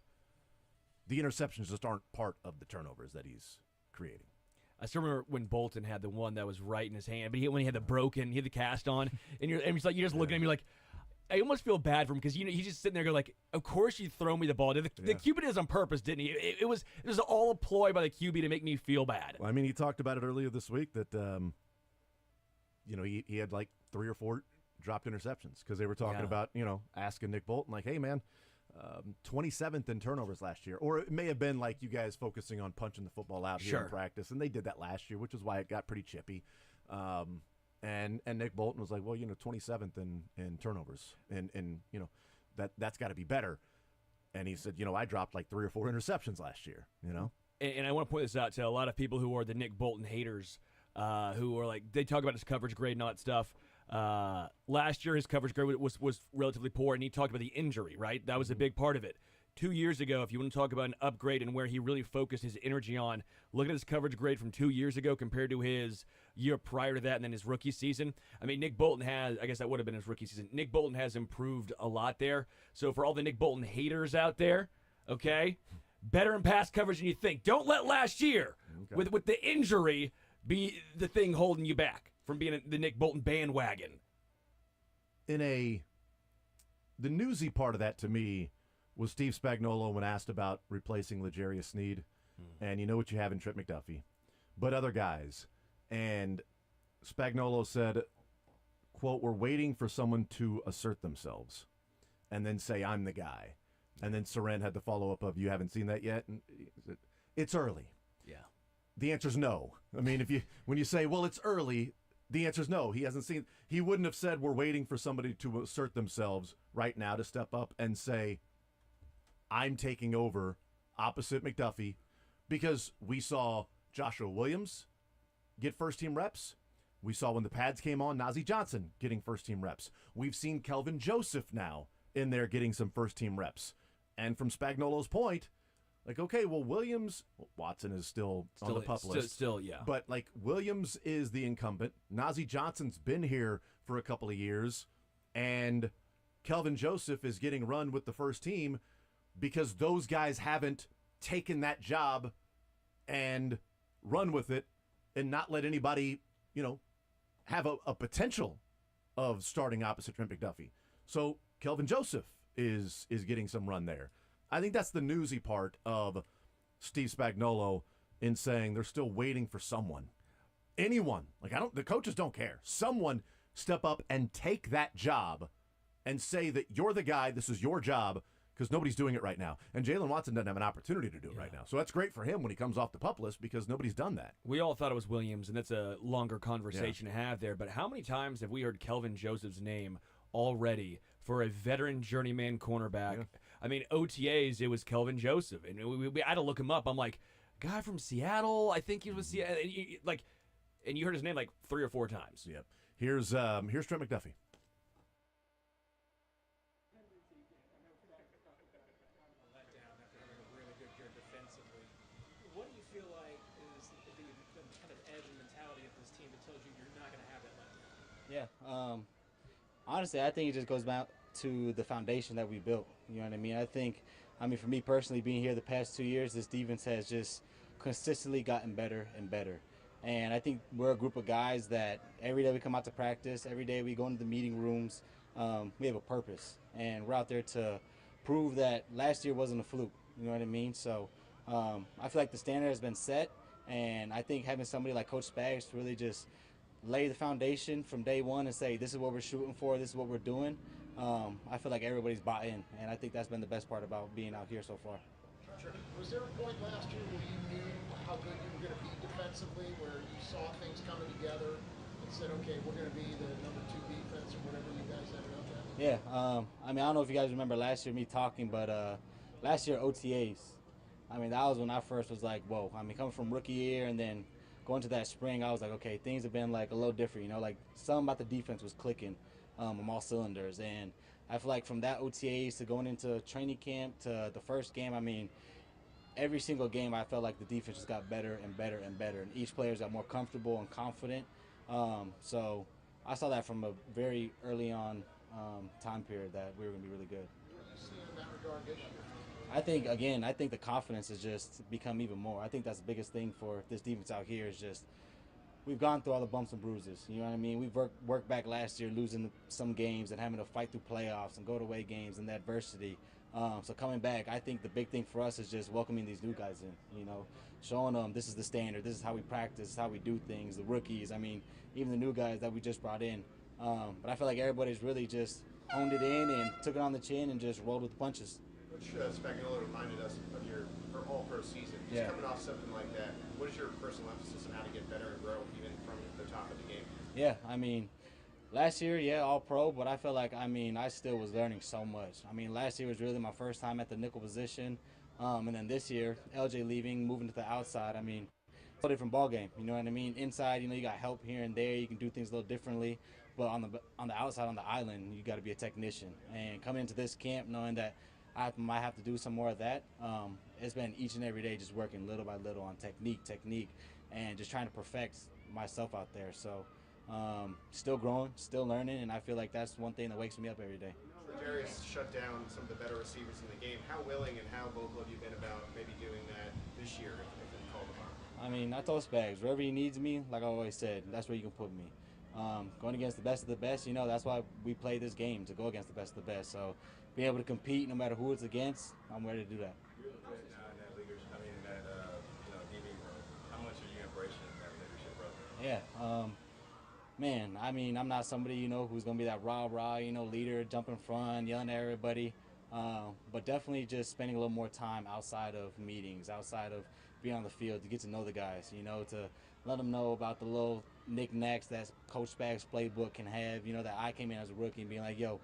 [SPEAKER 1] The interceptions just aren't part of the turnovers that he's creating.
[SPEAKER 2] I still remember when Bolton had the one that was right in his hand, but when he had the cast on, and you're just looking at him, you're like, I almost feel bad for him because he's just sitting there going like, of course you throw me the ball. The QB did this on purpose, didn't he? It was all a ploy by the QB to make me feel bad.
[SPEAKER 1] Well, I mean, he talked about it earlier this week that he had like 3 or 4 dropped interceptions because they were talking about asking Nick Bolton like, hey man. 27th in turnovers last year, or it may have been like you guys focusing on punching the football out here in practice, and they did that last year, which is why it got pretty chippy. And Nick Bolton was like, well, 27th in turnovers, and that's got to be better. And he said, I dropped like 3 or 4 interceptions last year,
[SPEAKER 2] And I want to point this out to a lot of people who are the Nick Bolton haters, who are like, they talk about his coverage grade and all that stuff. Last year, his coverage grade was relatively poor, and he talked about the injury, right? That was a big part of it. 2 years ago, if you want to talk about an upgrade and where he really focused his energy on, look at his coverage grade from 2 years ago compared to his year prior to that and then his rookie season. I mean, Nick Bolton I guess that would have been his rookie season. Nick Bolton has improved a lot there. So for all the Nick Bolton haters out there, okay, better in pass coverage than you think. Don't let last year, with the injury, be the thing holding you back from being the Nick Bolton bandwagon.
[SPEAKER 1] The newsy part of that to me was Steve Spagnuolo when asked about replacing L'Jarius Sneed. And you know what you have in Trent McDuffie, but other guys. And Spagnuolo said, quote, we're waiting for someone to assert themselves and then say, I'm the guy. And then Soren had the follow-up of, you haven't seen that yet? And it's early.
[SPEAKER 2] Yeah.
[SPEAKER 1] The answer's no. I mean, when you say, well, it's early, the answer is no. He hasn't seen. He wouldn't have said we're waiting for somebody to assert themselves right now to step up and say, I'm taking over opposite McDuffie, because we saw Joshua Williams get first-team reps. We saw when the pads came on, Najee Johnson getting first-team reps. We've seen Kelvin Joseph now in there getting some first-team reps. And from Spagnuolo's point, like, okay, well, Watson is still on the pup list.
[SPEAKER 2] Still, yeah.
[SPEAKER 1] But, like, Williams is the incumbent. Najee Johnson's been here for a couple of years. And Kelvin Joseph is getting run with the first team because those guys haven't taken that job and run with it and not let anybody, have a potential of starting opposite Trent McDuffie. So Kelvin Joseph is getting some run there. I think that's the newsy part of Steve Spagnuolo in saying they're still waiting for someone. Anyone. The coaches don't care. Someone step up and take that job and say that you're the guy, this is your job, because nobody's doing it right now. And Jalen Watson doesn't have an opportunity to do it right now. So that's great for him when he comes off the pup list because nobody's done that.
[SPEAKER 2] We all thought it was Williams, and that's a longer conversation to have there. But how many times have we heard Kelvin Joseph's name already for a veteran journeyman cornerback? Yeah. I mean, OTAs, it was Kelvin Joseph. And we had to look him up. I'm like, guy from Seattle? I think he was Seattle. And you heard his name like 3 or 4 times.
[SPEAKER 1] Yep. Here's Trent McDuffie.
[SPEAKER 11] What do you feel like is the kind of edge and mentality of this team that tells you you're not going to have that letdown?
[SPEAKER 13] Yeah. Honestly, I think it just goes back to the foundation that we built. You know what I mean? I mean, for me personally, being here the past 2 years, this defense has just consistently gotten better and better. And I think we're a group of guys that every day we come out to practice, every day we go into the meeting rooms, we have a purpose. And we're out there to prove that last year wasn't a fluke. You know what I mean? So I feel like the standard has been set, and I think having somebody like Coach Spags to really just lay the foundation from day one and say, this is what we're shooting for, this is what we're doing, I feel like everybody's bought in, and I think that's been the best part about being out here so far.
[SPEAKER 6] Was there a point last year where you knew how good you were going to be defensively, where you saw things coming together and said, okay, we're going to be the number 2 defense or whatever you guys ended up at?
[SPEAKER 13] Yeah, I mean, I don't know if you guys remember last year me talking, but last year OTAs, I mean, that was when I first was like, whoa. I mean, coming from rookie year and then going to that spring, I was like, okay, things have been like a little different, you know, like something about the defense was clicking on all cylinders. And I feel like from that OTAs to going into training camp to the first game, I mean, every single game I felt like the defense just got better and better and better, and each player's got more comfortable and confident. So I saw that from a very early on time period that we were going to be really good.
[SPEAKER 6] What do you see in that regard this year?
[SPEAKER 13] I think the confidence has just become even more. I think that's the biggest thing for this defense out here is just we've gone through all the bumps and bruises. You know what I mean? We've worked back last year, losing some games and having to fight through playoffs and go to away games and the adversity. So coming back, I think the big thing for us is just welcoming these new guys in, you know, showing them this is the standard, this is how we practice, this is how we do things, the rookies, I mean, even the new guys that we just brought in. But I feel like everybody's really just honed it in and took it on the chin and just rolled with the punches.
[SPEAKER 7] Coach Spagnuolo reminded us of your all-pro season. Just coming off something like that, what is your personal emphasis on how to get better and grow even from the top of the game?
[SPEAKER 13] Yeah, I mean, last year, all pro, but I feel like, I mean, I still was learning so much. I mean, last year was really my first time at the nickel position, and then this year, LJ leaving, moving to the outside, I mean, it's a different ball game, you know what I mean? Inside, you know, you got help here and there, you can do things a little differently, but on the outside, on the island, you got to be a technician. And coming into this camp, knowing that I might have to do some more of that, it's been each and every day just working little by little on technique, and just trying to perfect myself out there. So still growing, still learning, and I feel like that's one thing that wakes me up every day.
[SPEAKER 7] Darius shut down some of the better receivers in the game. How willing and how vocal have you been about maybe doing that this year if it's called upon?
[SPEAKER 13] I mean, I told Spags, wherever he needs me, like I always said, that's where you can put me. Going against the best of the best, you know, that's why we play this game, to go against the best of the best. So being able to compete no matter who it's against, I'm ready to do that.
[SPEAKER 4] You're the coach now in that leadership, DB role. How much are you embracing that leadership role?
[SPEAKER 13] Yeah, man, I mean, I'm not somebody, you know, who's going to be that rah-rah, you know, leader, jump in front, yelling at everybody. But definitely just spending a little more time outside of meetings, outside of being on the field to get to know the guys, you know, to let them know about the little knickknacks that Coach Spags' playbook can have, you know, that I came in as a rookie and being like, yo,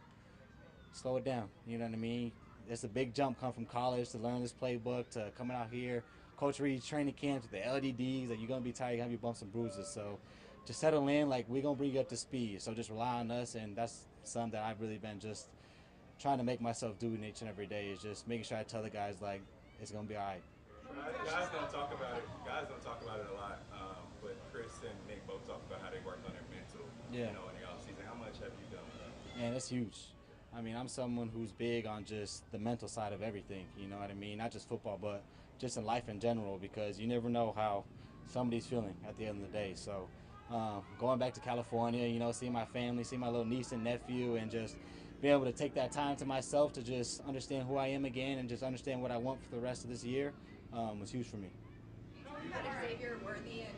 [SPEAKER 13] slow it down, you know what I mean? It's a big jump come from college to learn this playbook to coming out here, Coach Reed's training camp to the LDDs, that you're going to be tired, you're going to be bumps and bruises. So just settle in, like, we're going to bring you up to speed. So just rely on us, and that's something that I've really been just trying to make myself do each and every day, is just making sure I tell the guys, like, it's going to be all right.
[SPEAKER 4] Guys don't talk about it. Guys don't talk about it a lot. But Chris and Nick both talk about how they worked on their mental, in the offseason. How much have you done with that?
[SPEAKER 13] Man, it's huge. I mean, I'm someone who's big on just the mental side of everything, you know what I mean? Not just football, but just in life in general, because you never know how somebody's feeling at the end of the day. So going back to California, you know, seeing my family, seeing my little niece and nephew, and just being able to take that time to myself to just understand who I am again and just understand what I want for the rest of this year was huge for me.
[SPEAKER 9] Talking about Xavier Worthy and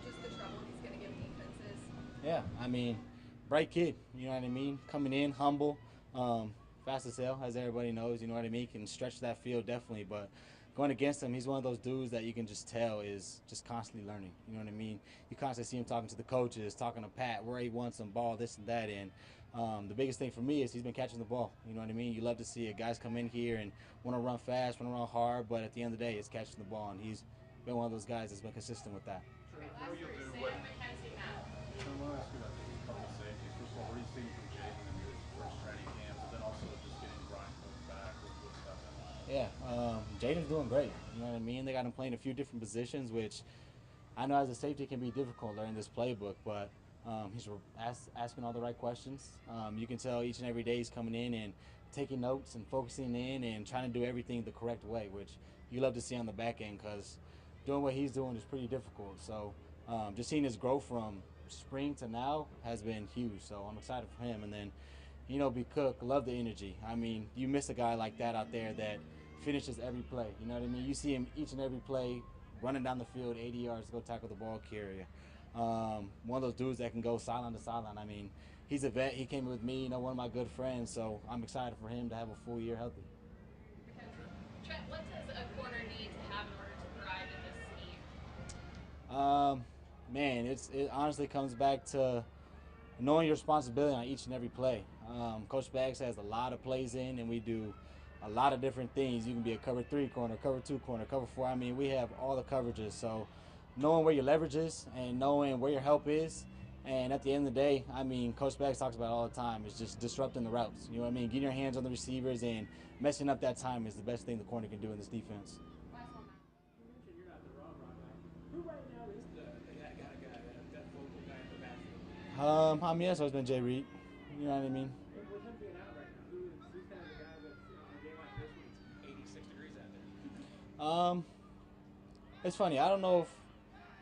[SPEAKER 9] just the trouble he's going to give defenses.
[SPEAKER 13] Yeah, I mean, bright kid, you know what I mean? Coming in, humble, fast as hell, as everybody knows, you know what I mean? Can stretch that field definitely, but going against him, he's one of those dudes that you can just tell is just constantly learning, you know what I mean? You constantly see him talking to the coaches, talking to Pat, where he wants some ball, this and that, and the biggest thing for me is he's been catching the ball, you know what I mean? You love to see it. Guys come in here and want to run fast, want to run hard, but at the end of the day, it's catching the ball, and he's been one of those guys that's been consistent with that.
[SPEAKER 8] I want to ask you about a couple of safeties. First of all, what are you seeing from Jaden in his first training camp, but then also just getting Brian Cook back? What's that been like?
[SPEAKER 13] Yeah, Jaden's doing great, you know what I mean? They got him playing a few different positions, which I know as a safety can be difficult learning this playbook, but he's asking all the right questions. You can tell each and every day he's coming in and taking notes and focusing in and trying to do everything the correct way, which you love to see on the back end, because doing what he's doing is pretty difficult. So just seeing his growth from spring to now has been huge. So I'm excited for him. And then, You know, B. Cook, love the energy. I mean, you miss a guy like that out there that finishes every play. You know what I mean? You see him each and every play running down the field 80 yards to go tackle the ball carrier. One of those dudes that can go sideline to sideline. I mean, he's a vet. He came with me, you know, one of my good friends. So I'm excited for him to have a full year healthy.
[SPEAKER 9] Trent, what does a corner need to have in order to thrive in this scheme?
[SPEAKER 13] Man, it honestly comes back to knowing your responsibility on each and every play. Coach Baggs has a lot of plays in, and we do a lot of different things. You can be a cover 3 corner, cover 2 corner, cover 4. I mean, we have all the coverages. So knowing where your leverage is and knowing where your help is, and at the end of the day, I mean, Coach Baggs talks about it all the time. It's just disrupting the routes. You know what I mean? Getting your hands on the receivers and messing up that time is the best thing the corner can do in this defense.
[SPEAKER 11] You mentioned you're not the rah-rah guy. Who right now is that vocal guy in the backfield?
[SPEAKER 13] I mean, it's always been Jay Reed. You know what I mean?
[SPEAKER 11] With him being out right now, who's kind of the guy that's on a game like this when it's 86 degrees out there?
[SPEAKER 13] It's funny. I don't know if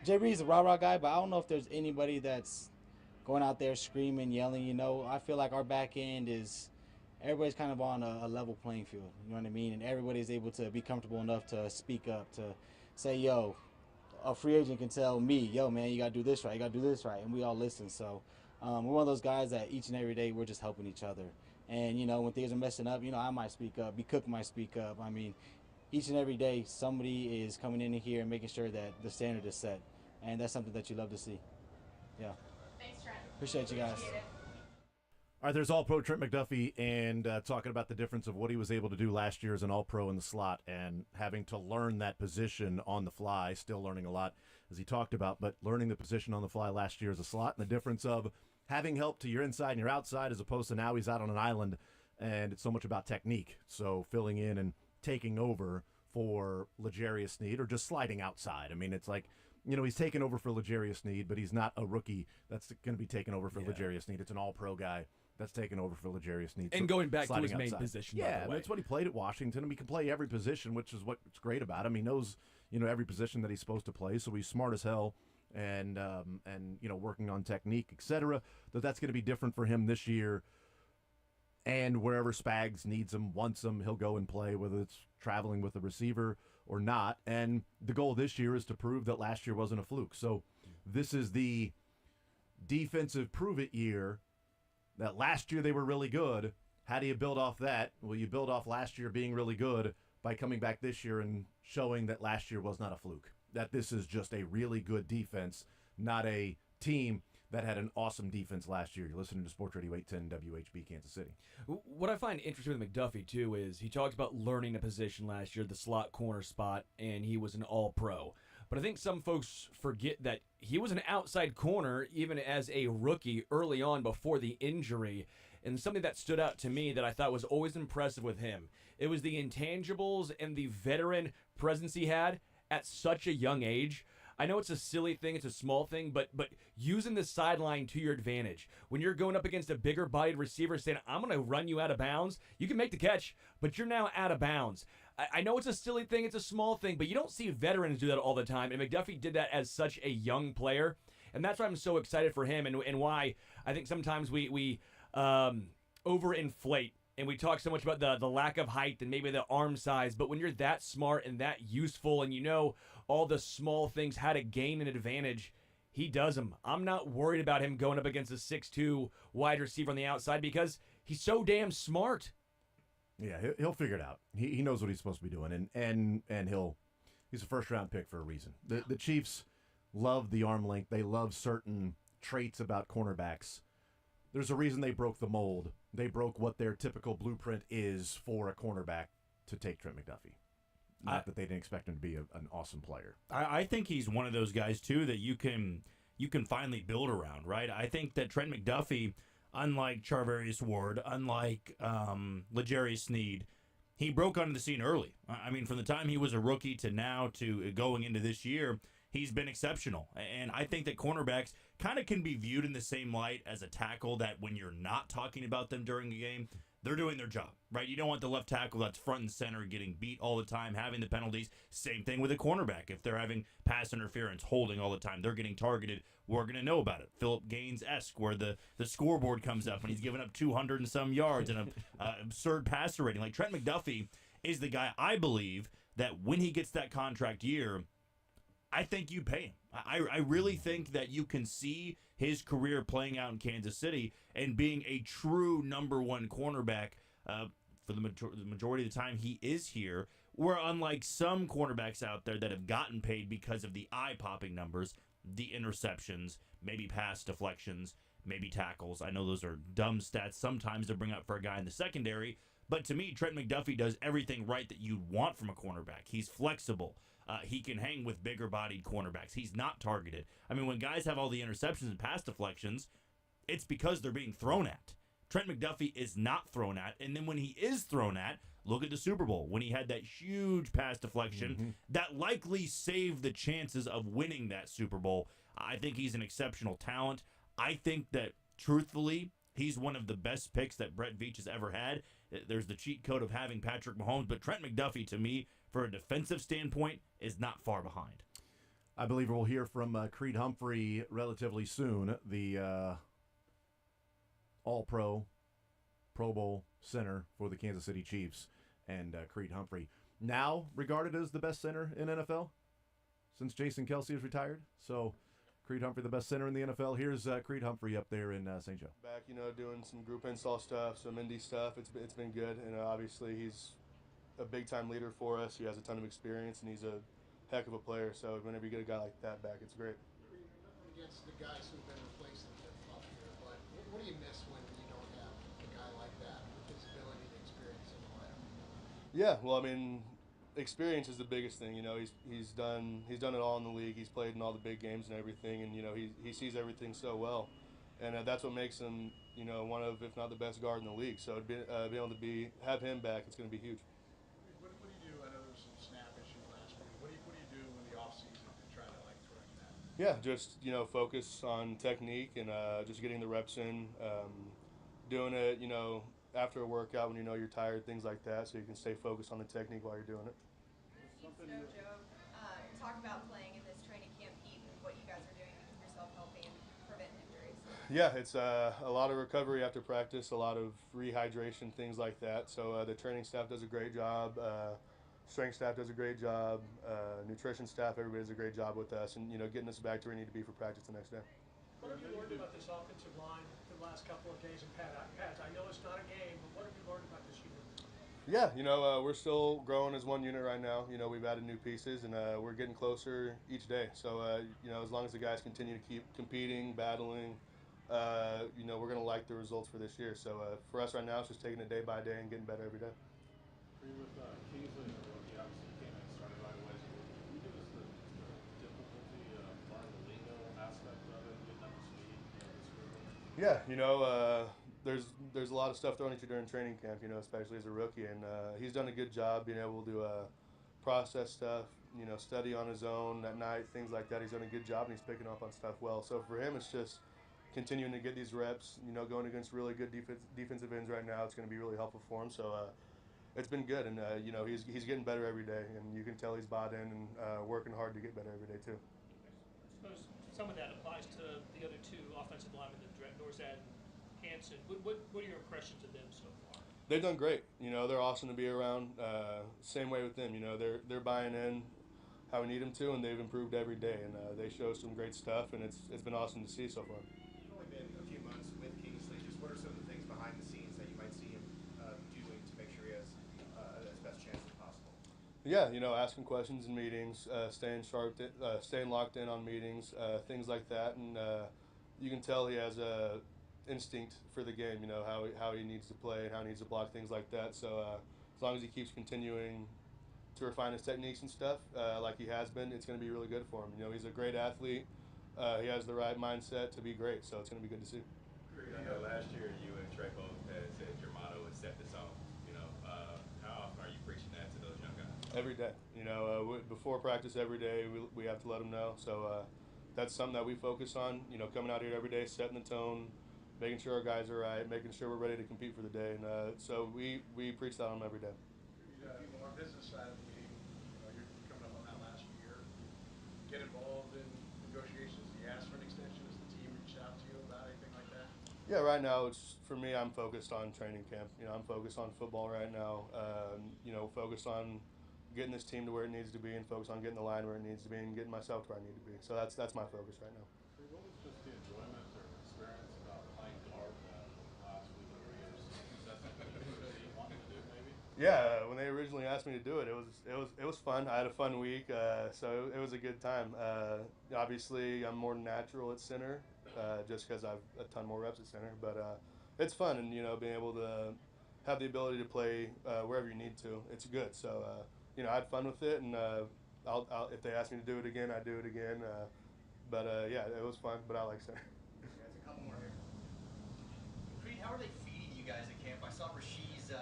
[SPEAKER 13] Jay Reed's a rah-rah guy, but I don't know if there's anybody that's going out there screaming, yelling. You know, I feel like our back end is everybody's kind of on a level playing field. You know what I mean? And everybody's able to be comfortable enough to speak up, to say, yo, a free agent can tell me, yo, man, you got to do this right, you got to do this right, and we all listen. So we're one of those guys that each and every day we're just helping each other. And, you know, when things are messing up, you know, I might speak up, B. Cook might speak up. I mean, each and every day somebody is coming in here and making sure that the standard is set. And that's something that you love to see. Yeah.
[SPEAKER 9] Thanks, Trent.
[SPEAKER 13] Appreciate you guys.
[SPEAKER 9] Appreciate it.
[SPEAKER 1] All right, there's All-Pro Trent McDuffie, and talking about the difference of what he was able to do last year as an All-Pro in the slot and having to learn that position on the fly, still learning a lot, as he talked about, but learning the position on the fly last year as a slot, and the difference of having help to your inside and your outside as opposed to now he's out on an island, and it's so much about technique. So filling in and taking over for L'Jarius Sneed or just sliding outside. I mean, it's like, you know, he's taken over for L'Jarius Sneed, but he's not a rookie that's going to be taken over for L'Jarius Sneed. It's an All-Pro guy that's taken over for L'Jarius Sneed.
[SPEAKER 2] And going back to his main position, by
[SPEAKER 1] yeah,
[SPEAKER 2] the way.
[SPEAKER 1] that's what he played at Washington, and he can play every position, which is what's great about him. He knows, you know, every position that he's supposed to play, so he's smart as hell, and you know, working on technique, etc. That's going to be different for him this year. And wherever Spags needs him, wants him, he'll go and play, whether it's traveling with a receiver or not. And the goal this year is to prove that last year wasn't a fluke. So this is the defensive prove-it year, that last year they were really good. How do you build off that? Well, you build off last year being really good by coming back this year and showing that last year was not a fluke, that this is just a really good defense, not a team that had an awesome defense last year. You're listening to Sports Radio 810 WHB Kansas City.
[SPEAKER 2] What I find interesting with McDuffie, too, is he talks about learning a position last year, the slot corner spot, and he was an All-Pro. But I think some folks forget that he was an outside corner even as a rookie early on before the injury. And something that stood out to me that I thought was always impressive with him, it was the intangibles and the veteran presence he had at such a young age. I know it's a silly thing, it's a small thing, but using the sideline to your advantage. When you're going up against a bigger bodied receiver saying, I'm going to run you out of bounds, you can make the catch, but you're now out of bounds. I know it's a silly thing, it's a small thing, but you don't see veterans do that all the time, and McDuffie did that as such a young player, and that's why I'm so excited for him, and why I think sometimes we overinflate, and we talk so much about the lack of height and maybe the arm size, but when you're that smart and that useful and you know all the small things, how to gain an advantage, he does them. I'm not worried about him going up against a 6'2" wide receiver on the outside because he's so damn smart.
[SPEAKER 1] Yeah, he'll figure it out. He knows what he's supposed to be doing, and he's a first-round pick for a reason. The Chiefs love the arm length. They love certain traits about cornerbacks. There's a reason they broke the mold. They broke what their typical blueprint is for a cornerback to take Trent McDuffie. Not that they didn't expect him to be an awesome player.
[SPEAKER 3] I think he's one of those guys, too, that you can finally build around, right? I think that Trent McDuffie, unlike Charvarius Ward, unlike L'Jarius Sneed, he broke onto the scene early. I mean, from the time he was a rookie to now to going into this year, he's been exceptional. And I think that cornerbacks kind of can be viewed in the same light as a tackle, that when you're not talking about them during a game, they're doing their job, right? You don't want the left tackle that's front and center getting beat all the time, having the penalties. Same thing with a cornerback. If they're having pass interference, holding all the time, they're getting targeted. We're going to know about it. Philip Gaines-esque, where the scoreboard comes up and he's giving up 200 and some yards and an absurd passer rating. Like Trent McDuffie is the guy, I believe, that when he gets that contract year, I think you pay him. I really think that you can see his career playing out in Kansas City and being a true number one cornerback for the majority of the time he is here. Where unlike some cornerbacks out there that have gotten paid because of the eye-popping numbers, the interceptions, maybe pass deflections, maybe tackles. I know those are dumb stats sometimes to bring up for a guy in the secondary, but to me, Trent McDuffie does everything right that you'd want from a cornerback. He's flexible. He can hang with bigger-bodied cornerbacks. He's not targeted. I mean, when guys have all the interceptions and pass deflections, it's because they're being thrown at. Trent McDuffie is not thrown at, and then when he is thrown at, look at the Super Bowl when he had that huge pass deflection that likely saved the chances of winning that Super Bowl. I think he's an exceptional talent. I think that, truthfully, he's one of the best picks that Brett Veach has ever had. There's the cheat code of having Patrick Mahomes, but Trent McDuffie, to me, for a defensive standpoint, is not far behind.
[SPEAKER 1] I believe we'll hear from Creed Humphrey relatively soon, the All-Pro, Pro Bowl center for the Kansas City Chiefs, and Creed Humphrey, now regarded as the best center in NFL since Jason Kelsey is retired. So Creed Humphrey, the best center in the NFL. Here's Creed Humphrey up there in St. Joe.
[SPEAKER 14] Back, doing some group install stuff, some indie stuff. It's been good, and obviously he's a big-time leader for us. He has a ton of experience, and he's a heck of a player. So whenever you get a guy like that back, it's great.
[SPEAKER 6] Against the guys who've been replacing him up here, but what do you miss when you don't have a guy like that with his ability and experience in the lineup?
[SPEAKER 14] Yeah, well, I mean, experience is the biggest thing. He's done it all in the league. He's played in all the big games and everything, and he sees everything so well, and that's what makes him one of, if not the best guard in the league. So being able to have him back, it's going to be huge.
[SPEAKER 10] What do you do? I know there was some snap issues last week. What do you do in the offseason to try to correct that?
[SPEAKER 14] Yeah, just focus on technique and just getting the reps in, doing it after a workout when you're tired, things like that, so you can stay focused on the technique while you're doing it.
[SPEAKER 15] It's no joke. Talk about playing in this training camp heat and what you guys are doing to keep yourself healthy and prevent injuries.
[SPEAKER 14] Yeah, it's a lot of recovery after practice, a lot of rehydration, things like that. So the training staff does a great job. Strength staff does a great job. Nutrition staff, everybody does a great job with us, and getting us back to where we need to be for practice the next day.
[SPEAKER 11] What have you learned about this offensive line the last couple of days? And Pat, I know it's not a game, but what have you learned about this unit?
[SPEAKER 14] Yeah, we're still growing as one unit right now. We've added new pieces, and we're getting closer each day. So, as long as the guys continue to keep competing, battling, we're going to like the results for this year. So, for us right now, it's just taking it day by day and getting better every day.
[SPEAKER 8] With Kingsley, he obviously came in and started right away. So can you give us the difficulty of learning the lingo aspect of it, getting up to speed, this group?
[SPEAKER 14] Yeah, there's a lot of stuff thrown at you during training camp, especially as a rookie, and he's done a good job being able to process stuff, study on his own at night, things like that. He's done a good job, and he's picking up on stuff well. So for him, it's just continuing to get these reps, going against really good defensive ends right now. It's going to be really helpful for him. So it's been good, and he's getting better every day, and you can tell he's bought in and working hard to get better every day too.
[SPEAKER 11] I suppose some of that applies to the other two offensive linemen, Norzad and Hansen. What are your impressions of them so far?
[SPEAKER 14] They've done great. They're awesome to be around. Same way with them. They're buying in how we need them to, and they've improved every day. And they show some great stuff, and it's been awesome to see so far.
[SPEAKER 7] It's only been a few months with Kingsley. Just what are some of the things behind the scenes that you might see him doing to make sure he has his best chance as possible?
[SPEAKER 14] Yeah, asking questions in meetings, staying sharp, staying locked in on meetings, things like that, and you can tell he has a instinct for the game. How he needs to play and how he needs to block, things like that. So as long as he keeps continuing to refine his techniques and stuff, like he has been, it's going to be really good for him. He's a great athlete. He has the right mindset to be great, so it's going to be good to see.
[SPEAKER 4] I know last year you and Trey both had said your motto is set the tone. How often are you preaching that to those young guys?
[SPEAKER 14] Every day. Before practice every day, we have to let them know. So that's something that we focus on. Coming out here every day, setting the tone, making sure our guys are right, making sure we're ready to compete for the day. And so we preach that on them every day.
[SPEAKER 10] On our business side of the game, you're coming up on that last year. Get involved in negotiations. Do you ask for an extension? Does the team reach out to you about anything like that?
[SPEAKER 14] Yeah, right now for me. I'm focused on training camp. I'm focused on football right now. Focused on getting this team to where it needs to be, and focused on getting the line where it needs to be, and getting myself to where I need to be. So that's my focus right now.
[SPEAKER 8] What was just the enjoyment or experience about playing guard last week of the years? Is that something you wanted to do, maybe?
[SPEAKER 14] Yeah, when they originally asked me to do it, it was fun. I had a fun week, so it was a good time. Obviously, I'm more natural at center, just because I've a ton more reps at center. But it's fun, and being able to have the ability to play wherever you need to, it's good. So I had fun with it, and I'll if they ask me to do it again, I'd do it again. Yeah, it was fun, but I like center.
[SPEAKER 16] Guys, a couple more here. Creed, how are they feeding you guys at camp? I saw Rasheed's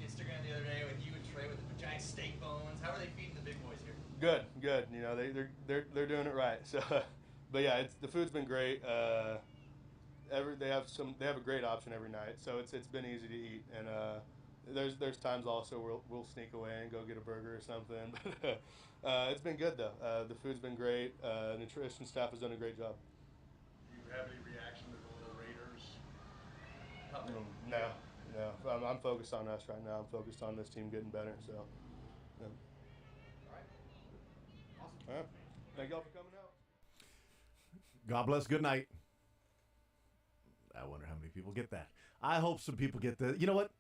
[SPEAKER 16] Instagram the other day with you and Trey with the giant steak bones. How are they feeding the big boys here?
[SPEAKER 14] Good. They're doing it right. So, but yeah, the food's been great. They have a great option every night, so it's been easy to eat. And there's times also we'll sneak away and go get a burger or something. But it's been good though. The food's been great. Nutrition staff has done a great job.
[SPEAKER 10] Do you have any reaction to the little Raiders?
[SPEAKER 14] No. I'm focused on us right now. I'm focused on this team getting better. So, yeah.
[SPEAKER 16] All right. Awesome.
[SPEAKER 14] All right. Thank y'all for coming out.
[SPEAKER 1] God bless. Good night. I wonder how many people get that. I hope some people get the. You know what?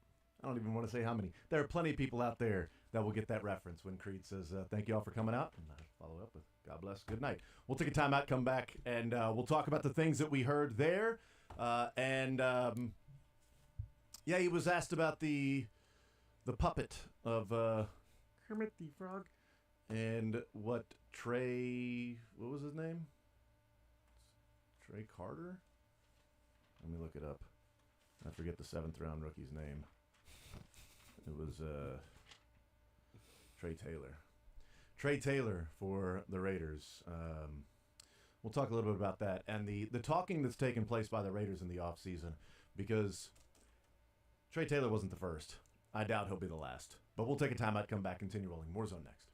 [SPEAKER 1] I don't even want to say how many. There are plenty of people out there that will get that reference when Creed says, thank you all for coming out. And I follow up with, God bless, good night. We'll take a timeout, come back, and we'll talk about the things that we heard there. Yeah, he was asked about the puppet of Kermit the Frog and what was his name? Trey Carter? Let me look it up. I forget the 7th round rookie's name. It was Trey Taylor. Trey Taylor for the Raiders. We'll talk a little bit about that and the talking that's taken place by the Raiders in the offseason, because Trey Taylor wasn't the first. I doubt he'll be the last. But we'll take a timeout, come back, continue rolling. More Zone next.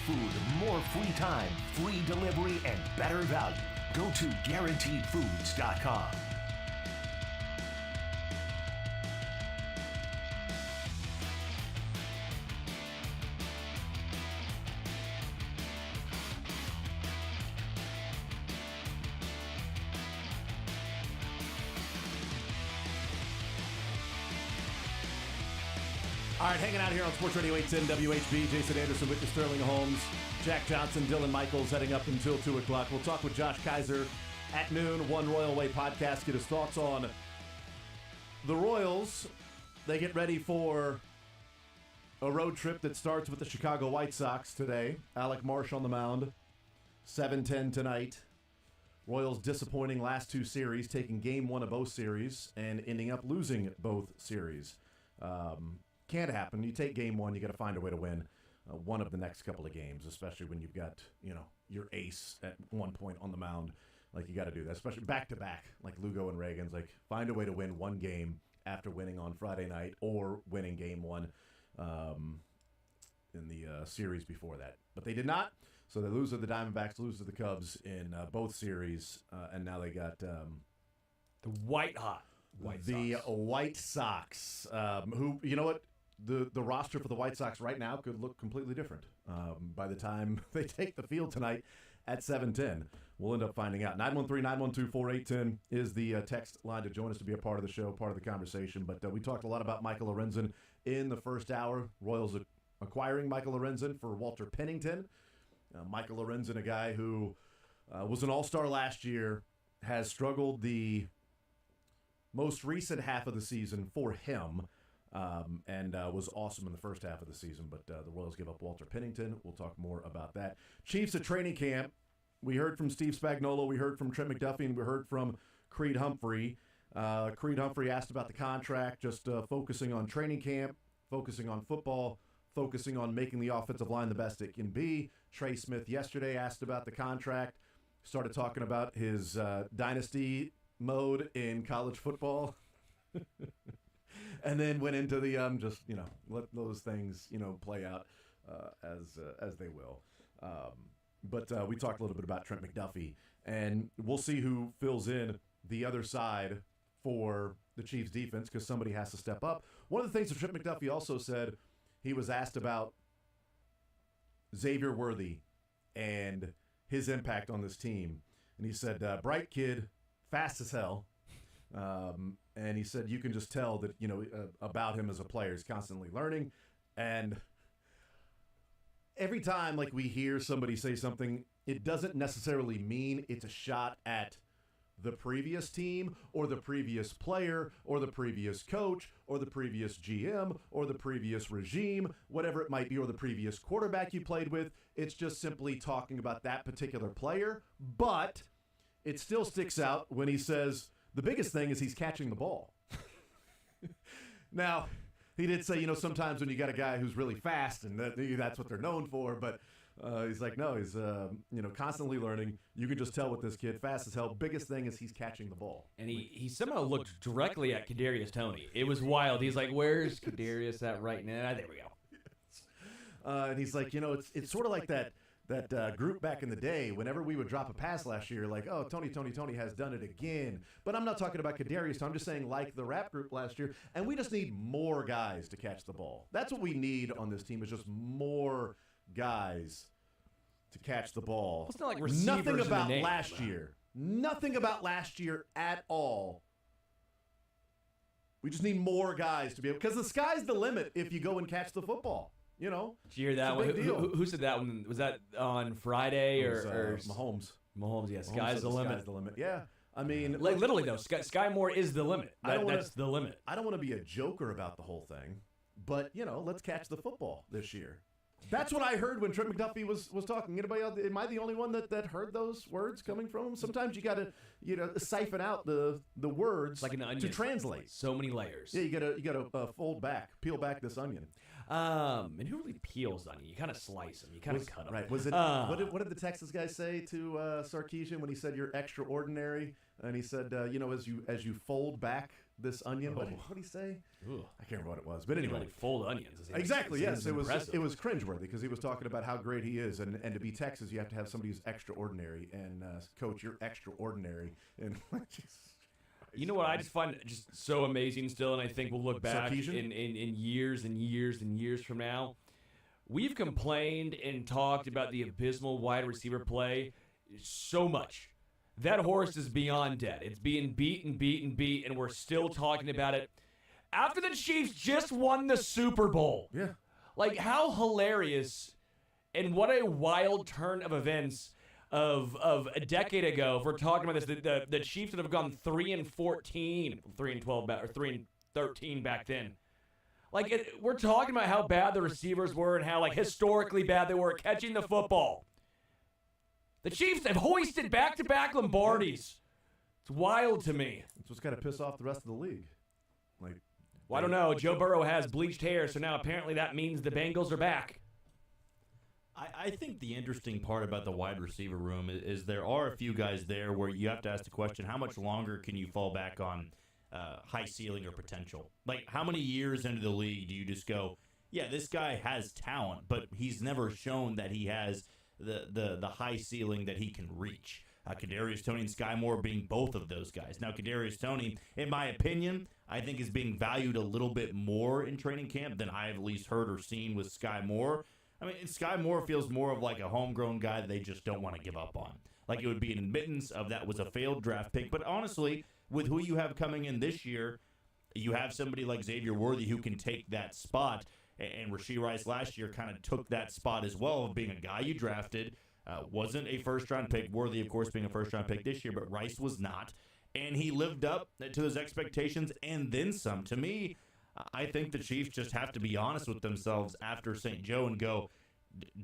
[SPEAKER 17] food, more free time, free delivery, and better value. Go to GuaranteedFoods.com.
[SPEAKER 1] All right, hanging out here on Sports Radio 810 WHB. Jason Anderson with you, Sterling Holmes, Jack Johnson, Dylan Michaels heading up until 2 o'clock. We'll talk with Josh Kaiser at noon, One Royal Way podcast, get his thoughts on the Royals. They get ready for a road trip that starts with the Chicago White Sox today. Alec Marsh on the mound, 7:10 tonight. Royals disappointing last two series, taking game one of both series and ending up losing both series. Can't happen. You take game one, you got to find a way to win one of the next couple of games, especially when you've got, your ace at one point on the mound. Like, you got to do that, especially back-to-back, like Lugo and Reagan's. Like, find a way to win one game after winning on Friday night or winning game one in the series before that. But they did not, so they lose to the Diamondbacks, lose to the Cubs in both series, and now they got
[SPEAKER 2] the White
[SPEAKER 1] Sox, who, you know what? The roster for the White Sox right now could look completely different by the time they take the field tonight at 7:10. We'll end up finding out. 913-912-4810 is the text line to join us to be a part of the show, part of the conversation. But we talked a lot about Michael Lorenzen in the first hour. Royals acquiring Michael Lorenzen for Walter Pennington. Michael Lorenzen, a guy who was an all-star last year, has struggled the most recent half of the season for him. And was awesome in the first half of the season, but the Royals give up Walter Pennington. We'll talk more about that. Chiefs at training camp. We heard from Steve Spagnuolo. We heard from Trent McDuffie, and we heard from Creed Humphrey. Creed Humphrey asked about the contract, just focusing on training camp, focusing on football, focusing on making the offensive line the best it can be. Trey Smith yesterday asked about the contract, started talking about his dynasty mode in college football. And then went into the let those things play out as they will. But we talked a little bit about Trent McDuffie, and we'll see who fills in the other side for the Chiefs defense because somebody has to step up. One of the things that Trent McDuffie also said, he was asked about Xavier Worthy and his impact on this team, and he said, bright kid, fast as hell. And he said you can just tell that, about him as a player. He's constantly learning. And every time, we hear somebody say something, it doesn't necessarily mean it's a shot at the previous team or the previous player or the previous coach or the previous GM or the previous regime, whatever it might be, or the previous quarterback you played with. It's just simply talking about that particular player. But it still sticks out when he says, the biggest thing is he's catching the ball. Now, he did say, sometimes when you got a guy who's really fast, and that's what they're known for, but he's like, no, he's, constantly learning. You can just tell with this kid, fast as hell. Biggest thing is he's catching the ball.
[SPEAKER 2] And he somehow looked directly at Kadarius Toney. It was wild. He's like, where's Kadarius at right now? There we go.
[SPEAKER 1] And he's like, it's sort of like that group back in the day, whenever we would drop a pass last year, like, oh, Tony has done it again. But I'm not talking about Kadarius. I'm just saying like the rap group last year. And we just need more guys to catch the ball. That's what we need on this team, is just more guys to catch the ball.
[SPEAKER 2] It's not like receivers.
[SPEAKER 1] Nothing about last year. Nothing about last year at all. We just need more guys to be able, because the sky's the limit if you go and catch the football.
[SPEAKER 2] Did you hear that one? Who said that one? Was that on Friday or
[SPEAKER 1] Mahomes?
[SPEAKER 2] Mahomes, yeah. Sky's the limit.
[SPEAKER 1] Sky's the limit. Yeah. I mean,
[SPEAKER 2] literally though, Sky Moore is the limit. That's the limit.
[SPEAKER 1] I don't want to be a joker about the whole thing, but let's catch the football this year. That's what I heard when Trent McDuffie was talking. Anybody else? Am I the only one that heard those words coming from him? Sometimes you got to siphon out the words
[SPEAKER 2] like an onion
[SPEAKER 1] to translate.
[SPEAKER 2] So many layers.
[SPEAKER 1] Yeah, you gotta peel back this onion.
[SPEAKER 2] And who really peels onion? You kind of slice them. You kind of cut them.
[SPEAKER 1] Right. Was it? What did the Texas guy say to Sarkisian when he said you're extraordinary? And he said, as you fold back this onion. What did he say?
[SPEAKER 2] Ooh.
[SPEAKER 1] I can't remember what it was. But anyway.
[SPEAKER 2] Like fold onions.
[SPEAKER 1] Exactly, yes. It was
[SPEAKER 2] impressive.
[SPEAKER 1] cringeworthy because he was talking about how great he is. And to be Texas, you have to have somebody who's extraordinary. And, Coach, you're extraordinary. And
[SPEAKER 2] you know what I just find just so amazing still, and I think we'll look back in
[SPEAKER 1] Sarkisian?
[SPEAKER 2] years and years and years from now. We've complained and talked about the abysmal wide receiver play so much. That horse is beyond dead. It's being beat, and we're still talking about it. After the Chiefs just won the Super Bowl.
[SPEAKER 1] Yeah.
[SPEAKER 2] Like, how hilarious and what a wild turn of events of a decade ago. If we're talking about this, the Chiefs would have gone 3-14, 3-12, or 3-13 back then. Like, we're talking about how bad the receivers were and how, like, historically bad they were at catching the football. The Chiefs have hoisted back-to-back Lombardis. It's wild to me.
[SPEAKER 1] It's what's got to piss off the rest of the league. Like,
[SPEAKER 2] well, I don't know. Joe Burrow has bleached hair, so now apparently that means the Bengals are back.
[SPEAKER 3] I think the interesting part about the wide receiver room is there are a few guys there where you have to ask the question, how much longer can you fall back on high ceiling or potential? Like, how many years into the league do you just go, yeah, this guy has talent, but he's never shown that he has the high ceiling that he can reach? Kadarius Toney and Sky Moore being both of those guys. Now, Kadarius Toney, in my opinion, I think is being valued a little bit more in training camp than I've at least heard or seen with Sky Moore. I mean, Sky Moore feels more of like a homegrown guy that they just don't want to give up on. Like, it would be an admittance of that was a failed draft pick. But honestly, with who you have coming in this year, you have somebody like Xavier Worthy who can take that spot. And Rashee Rice last year kind of took that spot as well of being a guy you drafted. Wasn't a first-round pick. Worthy, of course, being a first-round pick this year, but Rice was not. And he lived up to those expectations and then some. To me, I think the Chiefs just have to be honest with themselves after St. Joe and go,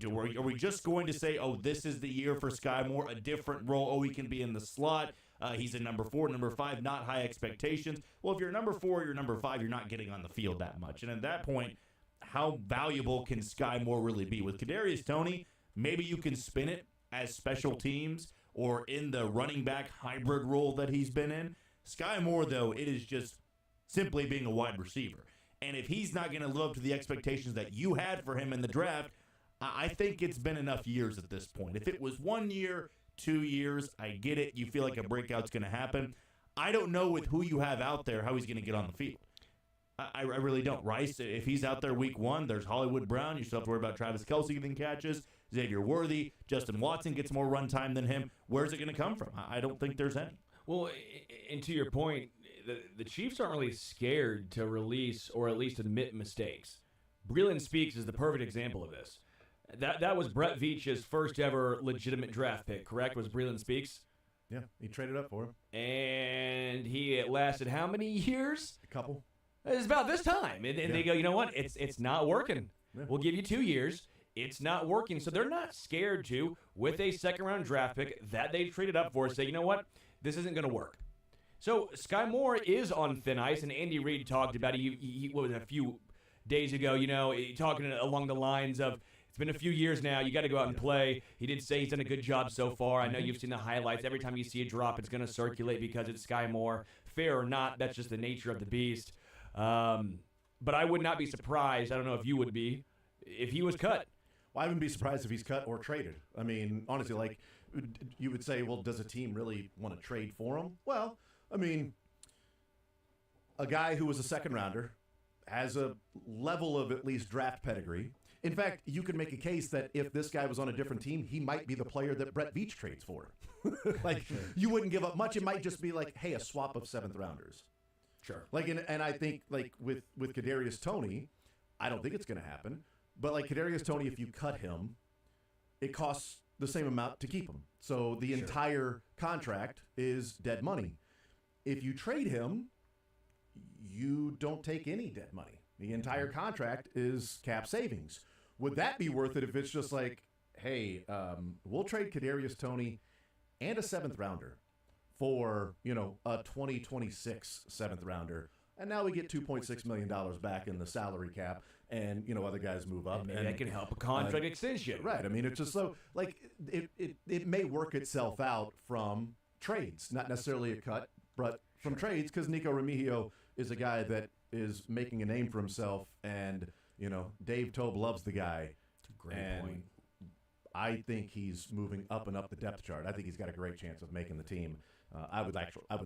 [SPEAKER 3] are we just going to say, oh, this is the year for Sky Moore, a different role, oh, he can be in the slot, he's a number 4, number 5, not high expectations. Well, if you're number 4, you're number 5, you're not getting on the field that much. And at that point, how valuable can Sky Moore really be? With Kadarius Toney, maybe you can spin it as special teams or in the running back hybrid role that he's been in. Sky Moore, though, it is just simply being a wide receiver. And if he's not going to live up to the expectations that you had for him in the draft, I think it's been enough years at this point. If it was 1 year, 2 years, I get it. You feel like a breakout's going to happen. I don't know with who you have out there how he's going to get on the field. I really don't. Rice, if he's out there week 1, there's Hollywood Brown. You still have to worry about Travis Kelce getting catches. Xavier Worthy, Justin Watson gets more run time than him. Where's it going to come from? I don't think there's any.
[SPEAKER 2] Well, and to your point, the Chiefs aren't really scared to release or at least admit mistakes. Breeland Speaks is the perfect example of this. That was Brett Veach's first ever legitimate draft pick, correct? Was Breeland Speaks?
[SPEAKER 1] Yeah, he traded up for him.
[SPEAKER 2] And he lasted how many years?
[SPEAKER 1] A couple.
[SPEAKER 2] It's about this time. And they go, you know what? It's not working.
[SPEAKER 1] Yeah.
[SPEAKER 2] We'll give you 2 years. It's not working. So they're not scared to, with a second-round draft pick that they traded up for, say, you know what? This isn't going to work. So Sky Moore is on thin ice, and Andy Reid talked about it. He what was it, a few days ago, talking along the lines of, it's been a few years now. You got to go out and play. He did say he's done a good job so far. I know you've seen the highlights. Every time you see a drop, it's going to circulate because it's Sky Moore. Fair or not, that's just the nature of the beast. But I would not be surprised, I don't know if you would be, if he was cut.
[SPEAKER 1] Well, I wouldn't be surprised if he's cut or traded. I mean, honestly, like, you would say, well, does a team really want to trade for him? Well, I mean, a guy who was a second-rounder has a level of at least draft pedigree. In fact, you could make a case that if this guy was on a different team, he might be the player that Brett Veach trades for. Like, you wouldn't give up much. It might just be like, hey, a swap of seventh-rounders.
[SPEAKER 2] Sure.
[SPEAKER 1] Like, and I think, like, with Kadarius Toney, I don't think it's going to happen. But, like, Kadarius Toney, if you cut him, it costs the same amount to keep him. So the entire contract is dead money. If you trade him, you don't take any dead money. The entire contract is cap savings. Would that be worth it if it's just like, hey, we'll trade Kadarius Toney and a seventh-rounder for, a 2026 seventh-rounder, and now we get $2.6 million back in the salary cap, and, other guys move up.
[SPEAKER 2] And that can help a contract extension.
[SPEAKER 1] Right. I mean, it's just so, like, it may work itself out from trades, not necessarily a cut, but from trades, because Nico Remigio is a guy that is making a name for himself, and Dave Tobe loves the guy.
[SPEAKER 2] That's a great point.
[SPEAKER 1] I think he's moving up and up the depth chart. I think he's got a great chance of making the team. I would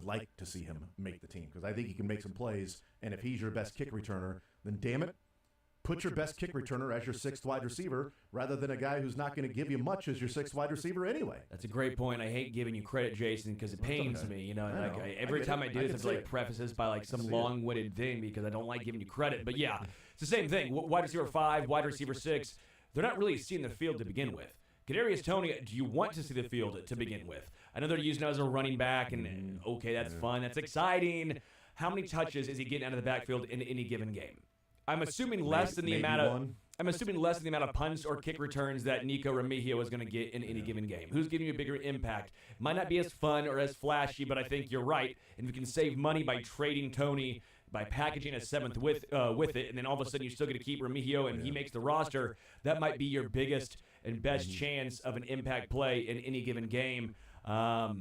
[SPEAKER 1] like to see him make the team because I think he can make some plays. And if he's your best kick returner, then damn it, put your best kick returner as your sixth wide receiver rather than a guy who's not going to give you much as your sixth wide receiver anyway.
[SPEAKER 2] That's a great point. I hate giving you credit, Jason, because it pains me. Every time I do this, I have to like preface this by like some long-winded thing because I don't like giving you credit. But yeah, it's the same thing. Wide receiver 5, wide receiver 6. They're not really seeing the field to begin with. Kadarius Toney, do you want to see the field to begin with? I know they're using him as a running back, and okay, that's fun, that's exciting. How many touches is he getting out of the backfield in any given game? I'm assuming less than the amount of punts or kick returns that Nico Remigio is going to get in any given game. Who's giving you a bigger impact? Might not be as fun or as flashy, but I think you're right. And if you can save money by trading Toney, by packaging a 7th with it, and then all of a sudden you still get to keep Remigio and he makes the roster, that might be your biggest and best chance of an impact play in any given game. I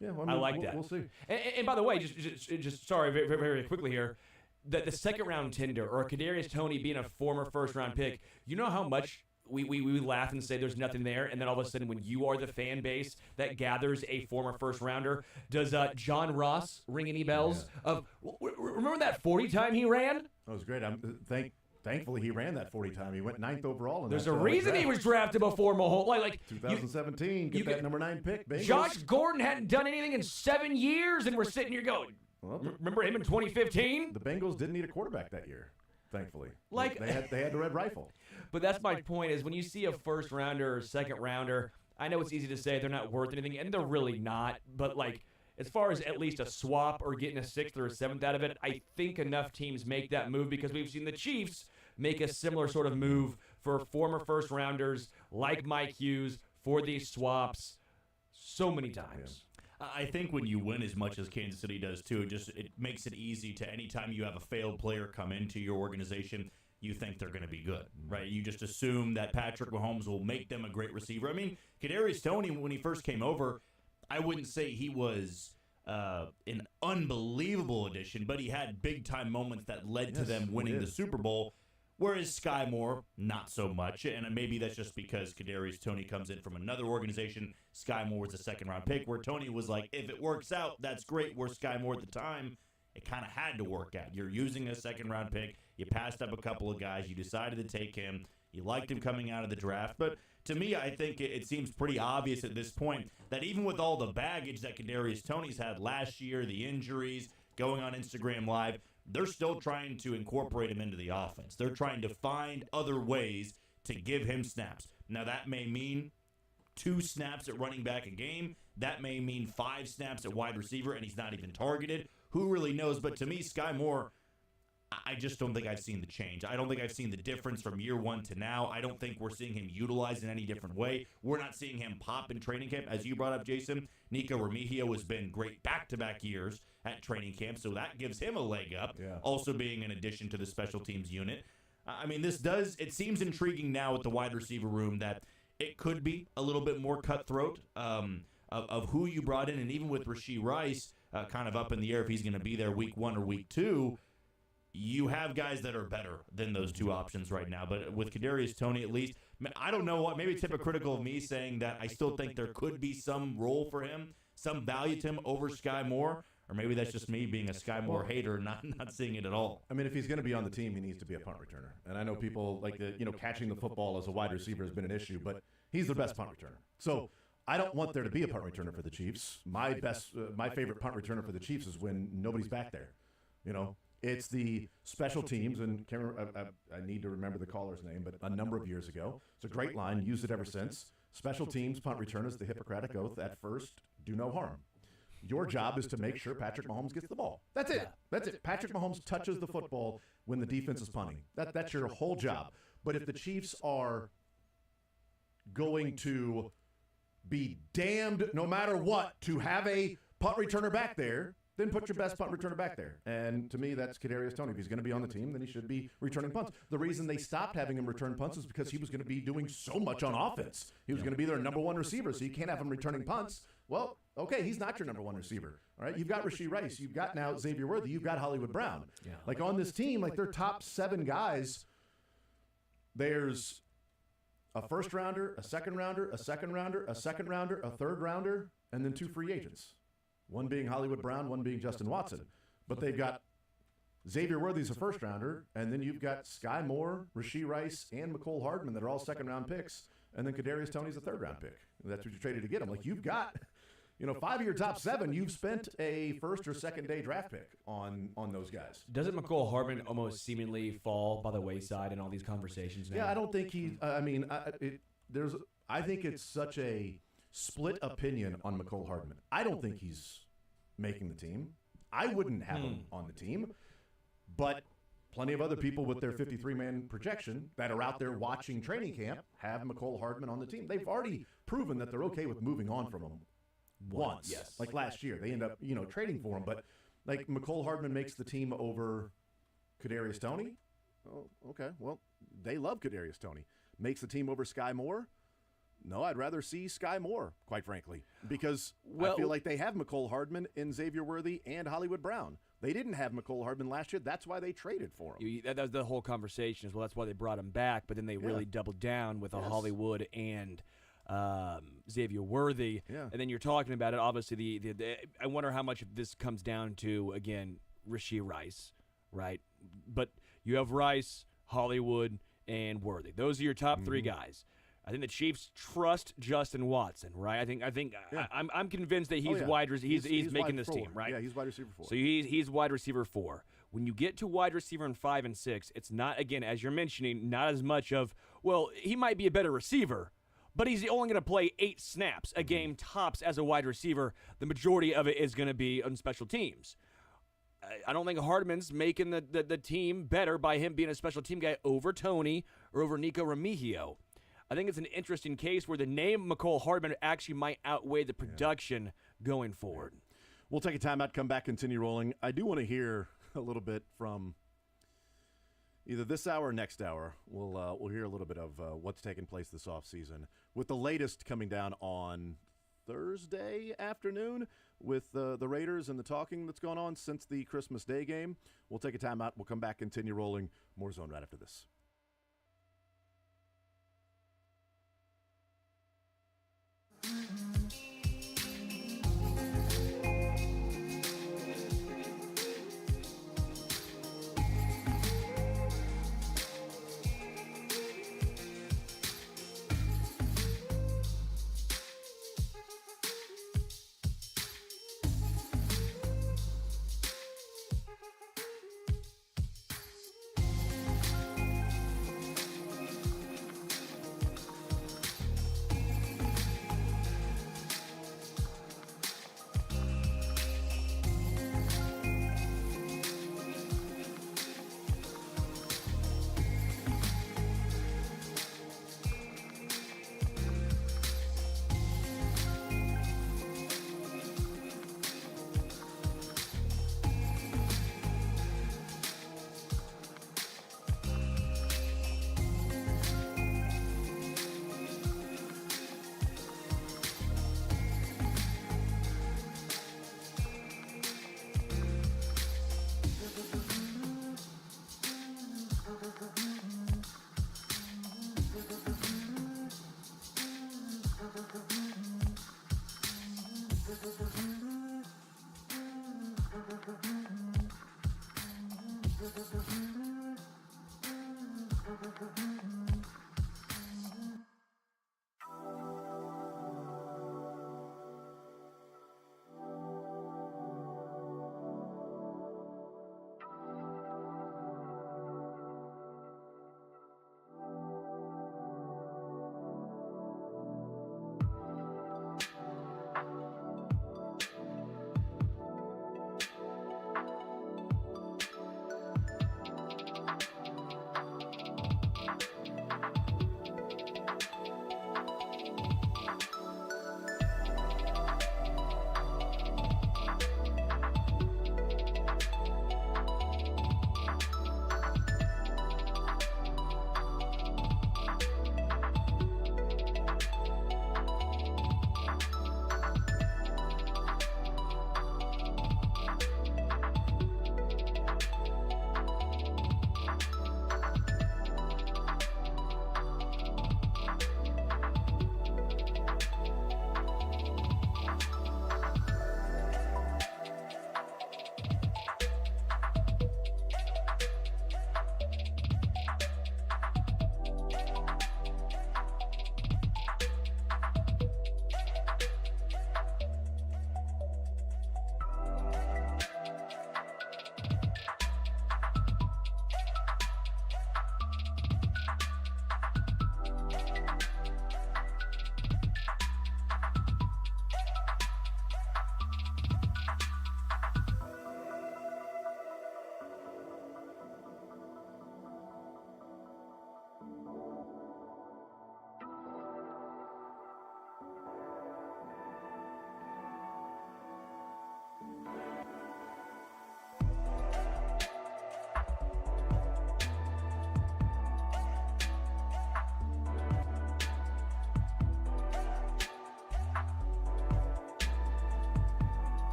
[SPEAKER 2] like that.
[SPEAKER 1] We'll see.
[SPEAKER 2] And by the way, just sorry, very, very quickly here, the second round tender or Kadarius Toney being a former first round pick, you know how much we laugh and say there's nothing there, and then all of a sudden when you are the fan base that gathers a former first rounder, does John Ross ring any bells? Remember that 40 time he ran?
[SPEAKER 1] That was great. Thankfully, he ran that 40 time. He went 9th overall.
[SPEAKER 2] There's a reason he was drafted before Mahomes. Like
[SPEAKER 1] 2017, get that number 9 pick, Bengals.
[SPEAKER 2] Josh Gordon hadn't done anything in 7 years, and we're sitting here going, remember him in 2015?
[SPEAKER 1] The Bengals didn't need a quarterback that year, thankfully. They had the red rifle.
[SPEAKER 2] But that's my point is when you see a first rounder or second rounder, I know it's easy to say they're not worth anything, and they're really not. But like as far as at least a swap or getting a 6th or a 7th out of it, I think enough teams make that move because we've seen the Chiefs make a similar sort of move for former first rounders like Mike Hughes for these swaps so many times.
[SPEAKER 3] I think when you win as much as Kansas City does too, it makes it easy to anytime you have a failed player come into your organization, you think they're going to be good, right? You just assume that Patrick Mahomes will make them a great receiver. I mean, Kadarius Toney, when he first came over, I wouldn't say he was an unbelievable addition, but he had big-time moments that led to them winning the Super Bowl, whereas Sky Moore, not so much. And maybe that's just because Kadarius Toney comes in from another organization. Sky Moore was a second-round pick, where Toney was like, if it works out, that's great. Where Sky Moore at the time, it kind of had to work out. You're using a second-round pick. You passed up a couple of guys. You decided to take him. You liked him coming out of the draft. But to me, I think it seems pretty obvious at this point that even with all the baggage that Kadarius Toney's had last year, the injuries, going on Instagram Live, they're still trying to incorporate him into the offense. They're trying to find other ways to give him snaps. Now, that may mean 2 snaps at running back a game. That may mean 5 snaps at wide receiver, and he's not even targeted. Who really knows? But to me, Sky Moore, I just don't think I've seen the change. I don't think I've seen the difference from year 1 to now. I don't think we're seeing him utilized in any different way. We're not seeing him pop in training camp. As you brought up, Jason, Nico Remigio has been great back-to-back years at training camp, so that gives him a leg up, also being an addition to the special teams unit. I mean, it seems intriguing now with the wide receiver room that it could be a little bit more cutthroat of who you brought in, and even with Rashee Rice kind of up in the air if he's going to be there week 1 or week 2, you have guys that are better than those 2 options right now. But with Kadarius Toney, at least, I don't know what, maybe it's hypocritical of me saying that I still think there could be some role for him, some value to him over Sky Moore, or maybe that's just me being a Sky Moore hater and not seeing it at all.
[SPEAKER 1] I mean, if he's going to be on the team, he needs to be a punt returner. And I know people like catching the football as a wide receiver has been an issue, but he's the best punt returner. So I don't want there to be a punt returner for the Chiefs. My favorite punt returner for the Chiefs is when nobody's back there. It's the special teams, and I need to remember the caller's name, but a number of years ago. It's a great line, used it ever since. Special teams, punt returners, the Hippocratic Oath, at first, do no harm. Your job is to make sure Patrick Mahomes gets the ball. That's it. That's it. Patrick Mahomes touches the football when the defense is punting. That's your whole job. But if the Chiefs are going to be damned no matter what to have a punt returner back there, then put your best punt returner back there. And to me, that's Kadarius Toney. If he's going to be on the team, then he should be returning punts. The reason they stopped having him return punts is because he was going to be doing so much on offense. He was going to be their number 1 receiver, so you can't have him returning punts. Well, okay, he's not your number one receiver. All right, you've got Rashee Rice. You've got now Xavier Worthy. You've got Hollywood Brown.
[SPEAKER 2] Yeah.
[SPEAKER 1] Like on this team, like their top 7 guys, there's a first rounder, a second rounder, a second rounder, a second rounder, a third rounder, and then 2 free agents. One being Hollywood Brown, one being Justin Watson. But they've got Xavier Worthy's a first rounder, and then you've got Sky Moore, Rashee Rice, and McCole Hardman that are all second-round picks, and then Kadarius Toney's a third-round pick. That's what you traded to get him. Like you've got, 5 of your top 7, you've spent a first or second-day draft pick on those guys.
[SPEAKER 2] Doesn't McCole Hardman almost seemingly fall by the wayside in all these conversations now?
[SPEAKER 1] Yeah, I don't think he. I think it's such a split opinion on McCole Hardman. I don't think he's making the team. I wouldn't have him on the team. But plenty of other people with their 53-man projection that are out there watching training camp have McCole Hardman on the team. They've already proven that they're okay with moving on from him once.
[SPEAKER 2] Yes.
[SPEAKER 1] Like last year. They end up, trading for him. But like McCole Hardman makes the team over Kadarius Toney. Oh, okay. Well, they love Kadarius Toney. Makes the team over Sky Moore. No, I'd rather see Sky Moore, quite frankly, because I feel like they have McCole Hardman and Xavier Worthy and Hollywood Brown. They didn't have McCole Hardman last year. That's why they traded for him.
[SPEAKER 2] That was the whole conversation as well. That's why they brought him back, but then they really doubled down with a Hollywood and Xavier Worthy.
[SPEAKER 1] Yeah.
[SPEAKER 2] And then you're talking about it. Obviously, I wonder how much of this comes down to, again, Rashee Rice, right? But you have Rice, Hollywood, and Worthy. Those are your top 3 guys. I think the Chiefs trust Justin Watson, right? I'm convinced that he's he's making this team, right?
[SPEAKER 1] Yeah, he's wide receiver 4.
[SPEAKER 2] So he's wide receiver 4. When you get to wide receiver in 5 and 6, it's not, again, as you're mentioning, not as much of, well, he might be a better receiver, but he's only going to play 8 snaps a game tops as a wide receiver. The majority of it is going to be on special teams. I don't think Hardman's making the team better by him being a special team guy over Toney or over Nico Remigio. I think it's an interesting case where the name McCole Hardman actually might outweigh the production going forward.
[SPEAKER 1] We'll take a timeout, come back, continue rolling. I do want to hear a little bit from either this hour or next hour. We'll hear a little bit of what's taking place this offseason, with the latest coming down on Thursday afternoon with the Raiders and the talking that's gone on since the Christmas Day game. We'll take a timeout. We'll come back, continue rolling. More Zone right after this.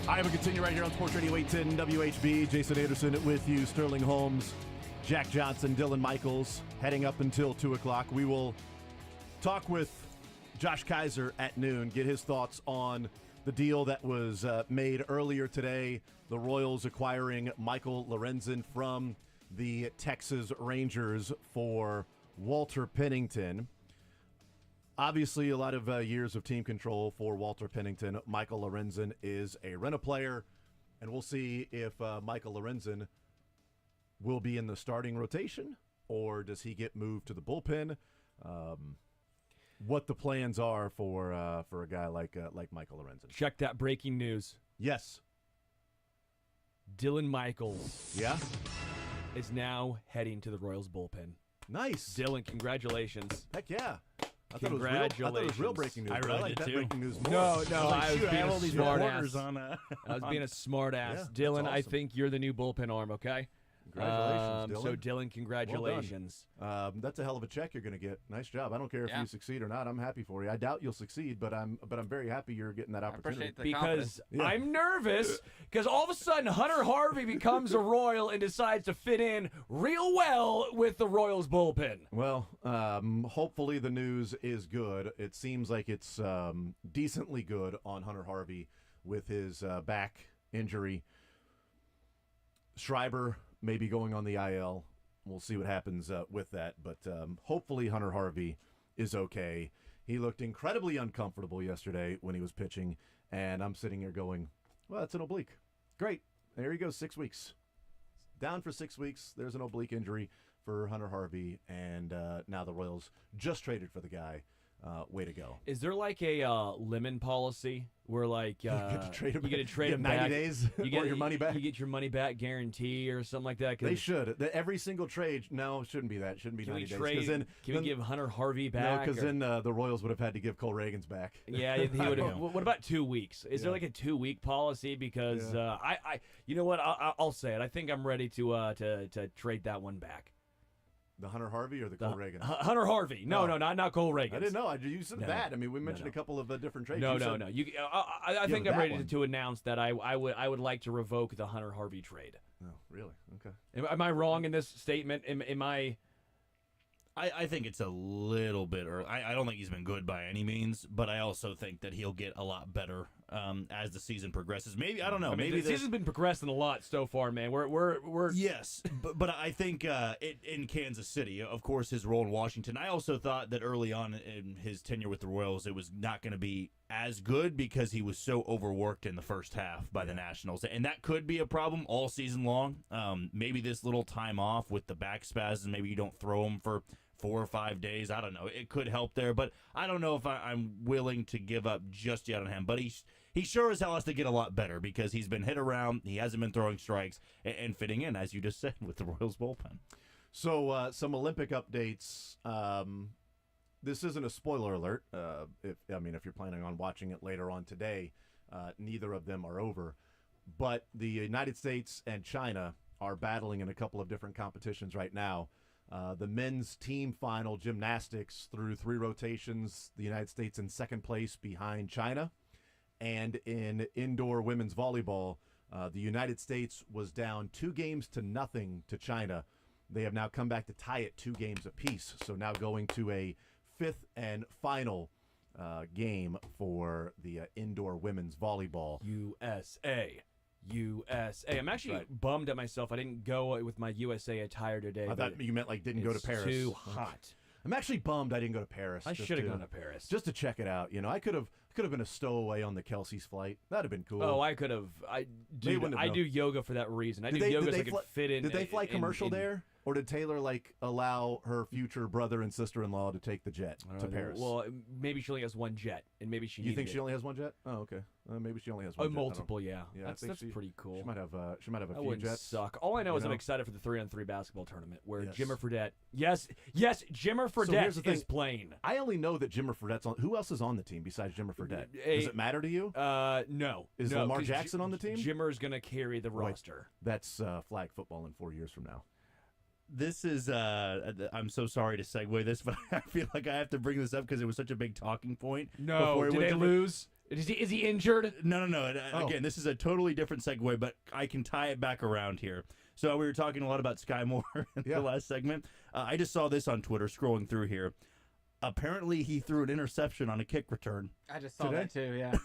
[SPEAKER 1] I will continue right here on Sports Radio 810 WHB. Jason Anderson with you, Sterling Holmes, Jack Johnson, Dylan Michaels, heading up until 2 o'clock. We will talk with Josh Kaiser at noon, get his thoughts on the deal that was made earlier today, the Royals acquiring Michael Lorenzen from the Texas Rangers for Walter Pennington. Obviously, a lot of years of team control for Walter Pennington. Michael Lorenzen is a rental player, and we'll see if Michael Lorenzen will be in the starting rotation or does he get moved to the bullpen. What the plans are for a guy like Michael Lorenzen.
[SPEAKER 2] Check that breaking news.
[SPEAKER 1] Yes.
[SPEAKER 2] Dylan Michaels.
[SPEAKER 1] Yeah?
[SPEAKER 2] Is now heading to the Royals bullpen.
[SPEAKER 1] Nice.
[SPEAKER 2] Dylan, congratulations.
[SPEAKER 1] Heck yeah. I
[SPEAKER 2] Congratulations.
[SPEAKER 1] thought it was real breaking news.
[SPEAKER 3] I really
[SPEAKER 1] like
[SPEAKER 3] did
[SPEAKER 1] that
[SPEAKER 3] too.
[SPEAKER 1] breaking news more.
[SPEAKER 2] No, I was being a smart ass.
[SPEAKER 12] I
[SPEAKER 2] I was being a smart ass.
[SPEAKER 1] Yeah,
[SPEAKER 2] Dylan,
[SPEAKER 1] that's
[SPEAKER 2] I
[SPEAKER 1] awesome.
[SPEAKER 2] think you're the new bullpen arm, okay?
[SPEAKER 1] Congratulations, Dylan.
[SPEAKER 2] So, Dylan, congratulations.
[SPEAKER 1] Well done. That's a hell of a check you're going to get. Nice job. I don't care if
[SPEAKER 18] Yeah.
[SPEAKER 1] you succeed or not. I'm happy for you. I doubt you'll succeed, but I'm very happy you're getting that opportunity.
[SPEAKER 18] appreciate the
[SPEAKER 2] Because
[SPEAKER 18] confidence.
[SPEAKER 1] Yeah.
[SPEAKER 2] I'm nervous because all of a sudden Hunter Harvey becomes a Royal and decides to fit in real well with the Royals bullpen.
[SPEAKER 1] Well, hopefully the news is good. It seems like it's decently good on Hunter Harvey with his back injury. Schreiber may be going on the IL. We'll see what happens with that. But hopefully Hunter Harvey is okay. He looked incredibly uncomfortable yesterday when he was pitching, and I'm sitting here going, well, that's an oblique. Great. There he goes, 6 weeks. Down for 6 weeks. There's an oblique injury for Hunter Harvey, and now the Royals just traded for the guy. Way to go.
[SPEAKER 2] Is there like a lemon policy where like
[SPEAKER 1] You get to trade him.
[SPEAKER 2] you get to trade
[SPEAKER 1] You
[SPEAKER 2] him
[SPEAKER 1] get 90
[SPEAKER 2] back?
[SPEAKER 1] days
[SPEAKER 2] You get
[SPEAKER 1] or your money back?
[SPEAKER 2] You get your money back guarantee or something like that.
[SPEAKER 1] They should. Every single trade. No, it shouldn't be that. It shouldn't be
[SPEAKER 2] Can
[SPEAKER 1] 90
[SPEAKER 2] we
[SPEAKER 1] days.
[SPEAKER 2] trade?
[SPEAKER 1] 'Cause then,
[SPEAKER 2] Can we give Hunter Harvey
[SPEAKER 1] No,
[SPEAKER 2] back?
[SPEAKER 1] because
[SPEAKER 2] or-
[SPEAKER 1] then the Royals would have had to give Cole Reagan's back.
[SPEAKER 2] Yeah, he would have. What about 2 weeks? Is there
[SPEAKER 1] Yeah.
[SPEAKER 2] like a 2-week policy? Because I, you know what? I'll say it. I think I'm ready to trade that one back.
[SPEAKER 1] The Hunter Harvey or the Cole Reagan?
[SPEAKER 2] Hunter Harvey. No, not Cole Reagan.
[SPEAKER 1] I didn't know. You said
[SPEAKER 2] No,
[SPEAKER 1] that. I mean, we mentioned
[SPEAKER 2] no.
[SPEAKER 1] a couple of different trades.
[SPEAKER 2] No.
[SPEAKER 1] You said-
[SPEAKER 2] You, I think
[SPEAKER 1] Yeah,
[SPEAKER 2] I'm
[SPEAKER 1] that
[SPEAKER 2] ready
[SPEAKER 1] one.
[SPEAKER 2] to announce that I would like to revoke the Hunter Harvey trade.
[SPEAKER 1] Oh, really? Okay.
[SPEAKER 2] Am I wrong in this statement? Am I?
[SPEAKER 3] I think it's a little bit early. I don't think he's been good by any means, but I also think that he'll get a lot better as the season progresses. Maybe I don't know.
[SPEAKER 2] I mean,
[SPEAKER 3] maybe
[SPEAKER 2] the season's been progressing a lot so far, man. We're
[SPEAKER 3] yes, but I think in Kansas City, of course, his role in Washington. I also thought that early on in his tenure with the Royals, it was not going to be as good because he was so overworked in the first half by the Nationals, and that could be a problem all season long. Maybe this little time off with the back spasms, maybe you don't throw him for 4 or 5 days. I don't know. It could help there, but I don't know if I'm willing to give up just yet on him. But he sure as hell has to get a lot better because he's been hit around. He hasn't been throwing strikes and fitting in, as you just said, with the Royals bullpen.
[SPEAKER 1] So some Olympic updates. This isn't a spoiler alert. If you're planning on watching it later on today, neither of them are over. But the United States and China are battling in a couple of different competitions right now. The men's team final gymnastics through 3 rotations, the United States in second place behind China. And in indoor women's volleyball, the United States was down 2-0 to China. They have now come back to tie it 2 games apiece. So now going to a 5th and final game for the indoor women's volleyball.
[SPEAKER 2] USA. I'm actually bummed at myself. I didn't go with my USA attire today.
[SPEAKER 1] I thought you meant like didn't go to Paris.
[SPEAKER 2] It's too hot.
[SPEAKER 1] I'm actually bummed I didn't go to Paris.
[SPEAKER 2] I
[SPEAKER 1] just
[SPEAKER 2] should have gone to Paris.
[SPEAKER 1] just to check it out. You know, I could have been a stowaway on the Kelsey's flight. That'd have been cool.
[SPEAKER 2] Oh, I could have. I do yoga for that reason. I do yoga so I could fit in.
[SPEAKER 1] Did they fly commercial there, or did Taylor allow her future brother and sister-in-law to take the jet to Paris?
[SPEAKER 2] Well, maybe she only has one jet, and maybe she.
[SPEAKER 1] You think
[SPEAKER 2] needed
[SPEAKER 1] she only has one jet? Oh, okay. Maybe she only has one. jet.
[SPEAKER 2] Multiple, yeah.
[SPEAKER 1] Yeah,
[SPEAKER 2] That's pretty cool.
[SPEAKER 1] She might have a
[SPEAKER 2] That
[SPEAKER 1] few
[SPEAKER 2] wouldn't
[SPEAKER 1] jets.
[SPEAKER 2] suck. All I know
[SPEAKER 1] You
[SPEAKER 2] is I'm
[SPEAKER 1] know?
[SPEAKER 2] excited for the 3-on-3 basketball tournament where
[SPEAKER 1] Yes.
[SPEAKER 2] Jimmer Fredette. Yes, Jimmer
[SPEAKER 1] So here's
[SPEAKER 2] Fredette
[SPEAKER 1] the
[SPEAKER 2] is
[SPEAKER 1] thing.
[SPEAKER 2] playing.
[SPEAKER 1] I only know that Jimmer Fredette's on. Who else is on the team besides Jimmer Fredette? Does it matter to you?
[SPEAKER 2] No.
[SPEAKER 1] Is
[SPEAKER 2] no,
[SPEAKER 1] Lamar
[SPEAKER 2] 'cause
[SPEAKER 1] Jackson on the team?
[SPEAKER 2] Jimmer's going to carry the
[SPEAKER 1] Wait,
[SPEAKER 2] roster.
[SPEAKER 1] That's flag football in 4 years from now.
[SPEAKER 3] This is, I'm so sorry to segue this, but I feel like I have to bring this up because it was such a big talking point.
[SPEAKER 2] No, did they lose? Is he injured?
[SPEAKER 3] No. Again, this is a totally different segue, but I can tie it back around here. So we were talking a lot about Sky Moore in the last segment. I just saw this on Twitter scrolling through here. Apparently, he threw an interception on a kick return.
[SPEAKER 18] I just saw that too, yeah.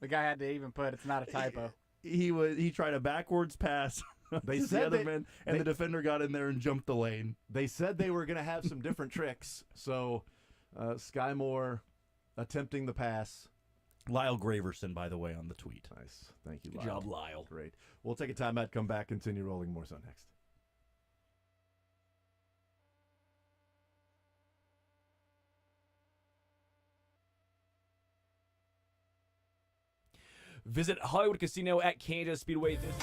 [SPEAKER 18] The guy had to even put it's not a typo.
[SPEAKER 3] He tried a backwards pass.
[SPEAKER 1] They
[SPEAKER 3] to
[SPEAKER 1] said
[SPEAKER 3] the other man, and the defender got in there and jumped the lane.
[SPEAKER 1] They said they were going to have some different tricks. So, Sky Moore attempting the pass.
[SPEAKER 3] Lyle Graverson, by the way, on the tweet.
[SPEAKER 1] Nice. Thank you,
[SPEAKER 2] Good
[SPEAKER 1] Lyle.
[SPEAKER 2] job, Lyle.
[SPEAKER 1] Great. We'll take a timeout, come back, continue rolling more so next.
[SPEAKER 2] Visit Hollywood Casino at Kansas Speedway this.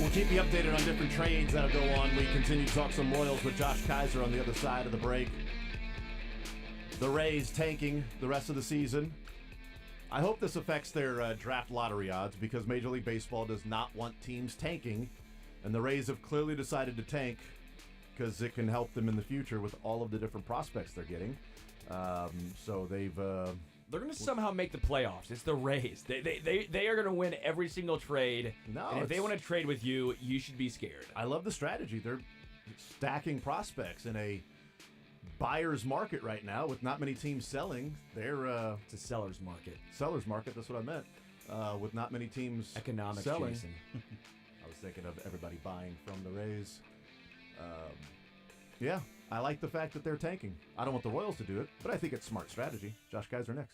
[SPEAKER 1] We'll keep you updated on different trades that'll go on. We continue to talk some Royals with Josh Kaiser on the other side of the break. The Rays tanking the rest of the season. I hope this affects their draft lottery odds because Major League Baseball does not want teams tanking, and the Rays have clearly decided to tank because it can help them in the future with all of the different prospects they're getting. So they've...
[SPEAKER 2] They're going to somehow make the playoffs. It's the Rays. They are going to win every single trade.
[SPEAKER 1] No,
[SPEAKER 2] and if they want to trade with you, you should be scared.
[SPEAKER 1] I love the strategy. They're stacking prospects in a buyer's market right now with not many teams selling.
[SPEAKER 2] It's a seller's market.
[SPEAKER 1] Seller's market, that's what I meant. With not many teams
[SPEAKER 2] Economics,
[SPEAKER 1] selling.
[SPEAKER 2] Jason.
[SPEAKER 1] I was thinking of everybody buying from the Rays. Yeah, I like the fact that they're tanking. I don't want the Royals to do it, but I think it's smart strategy. Josh Kaiser next.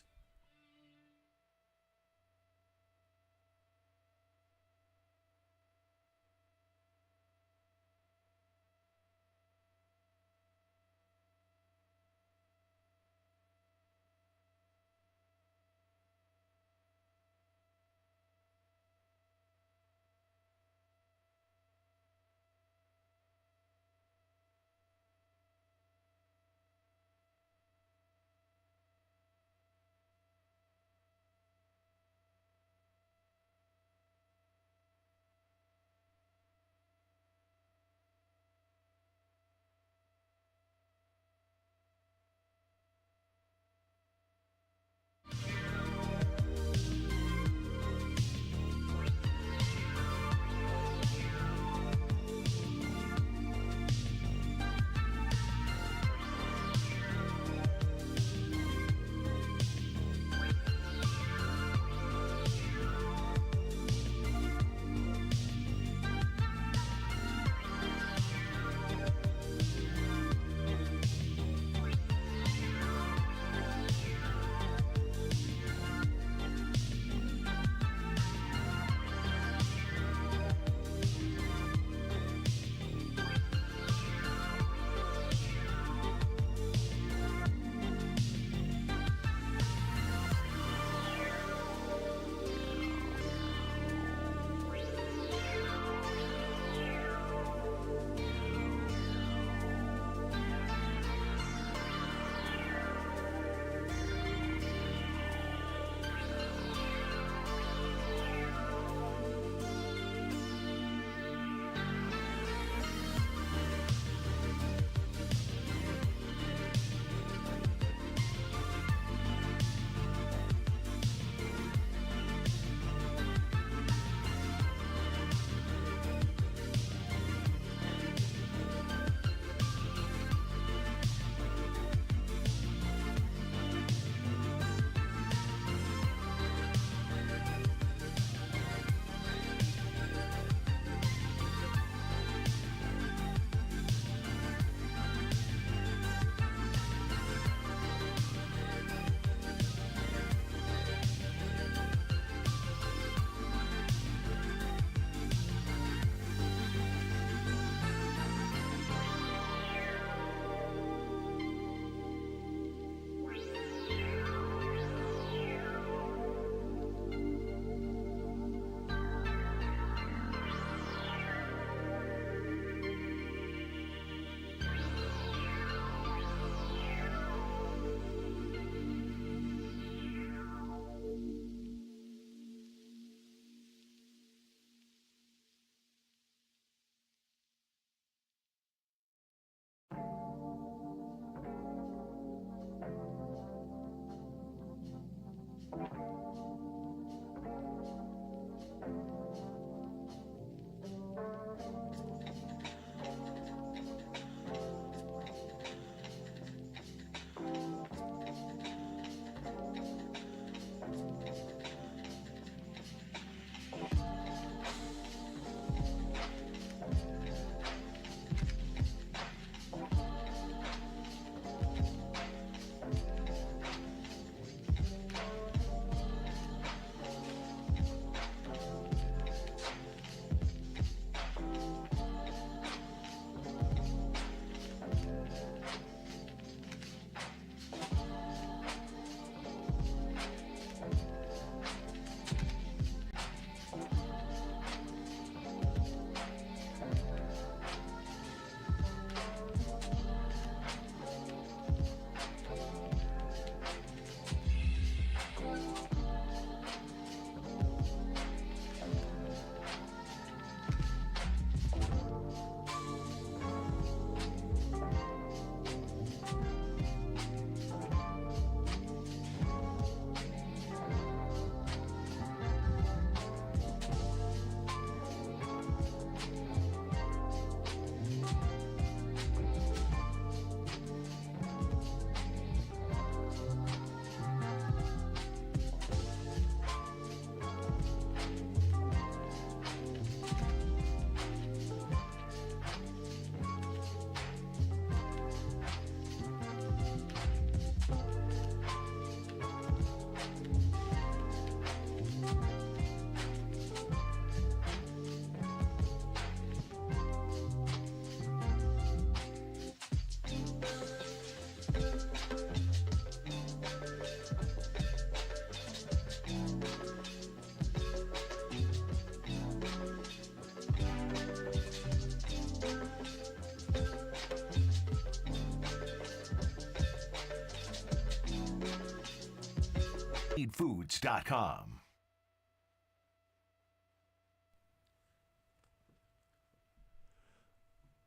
[SPEAKER 17] GuaranteedFoods.com.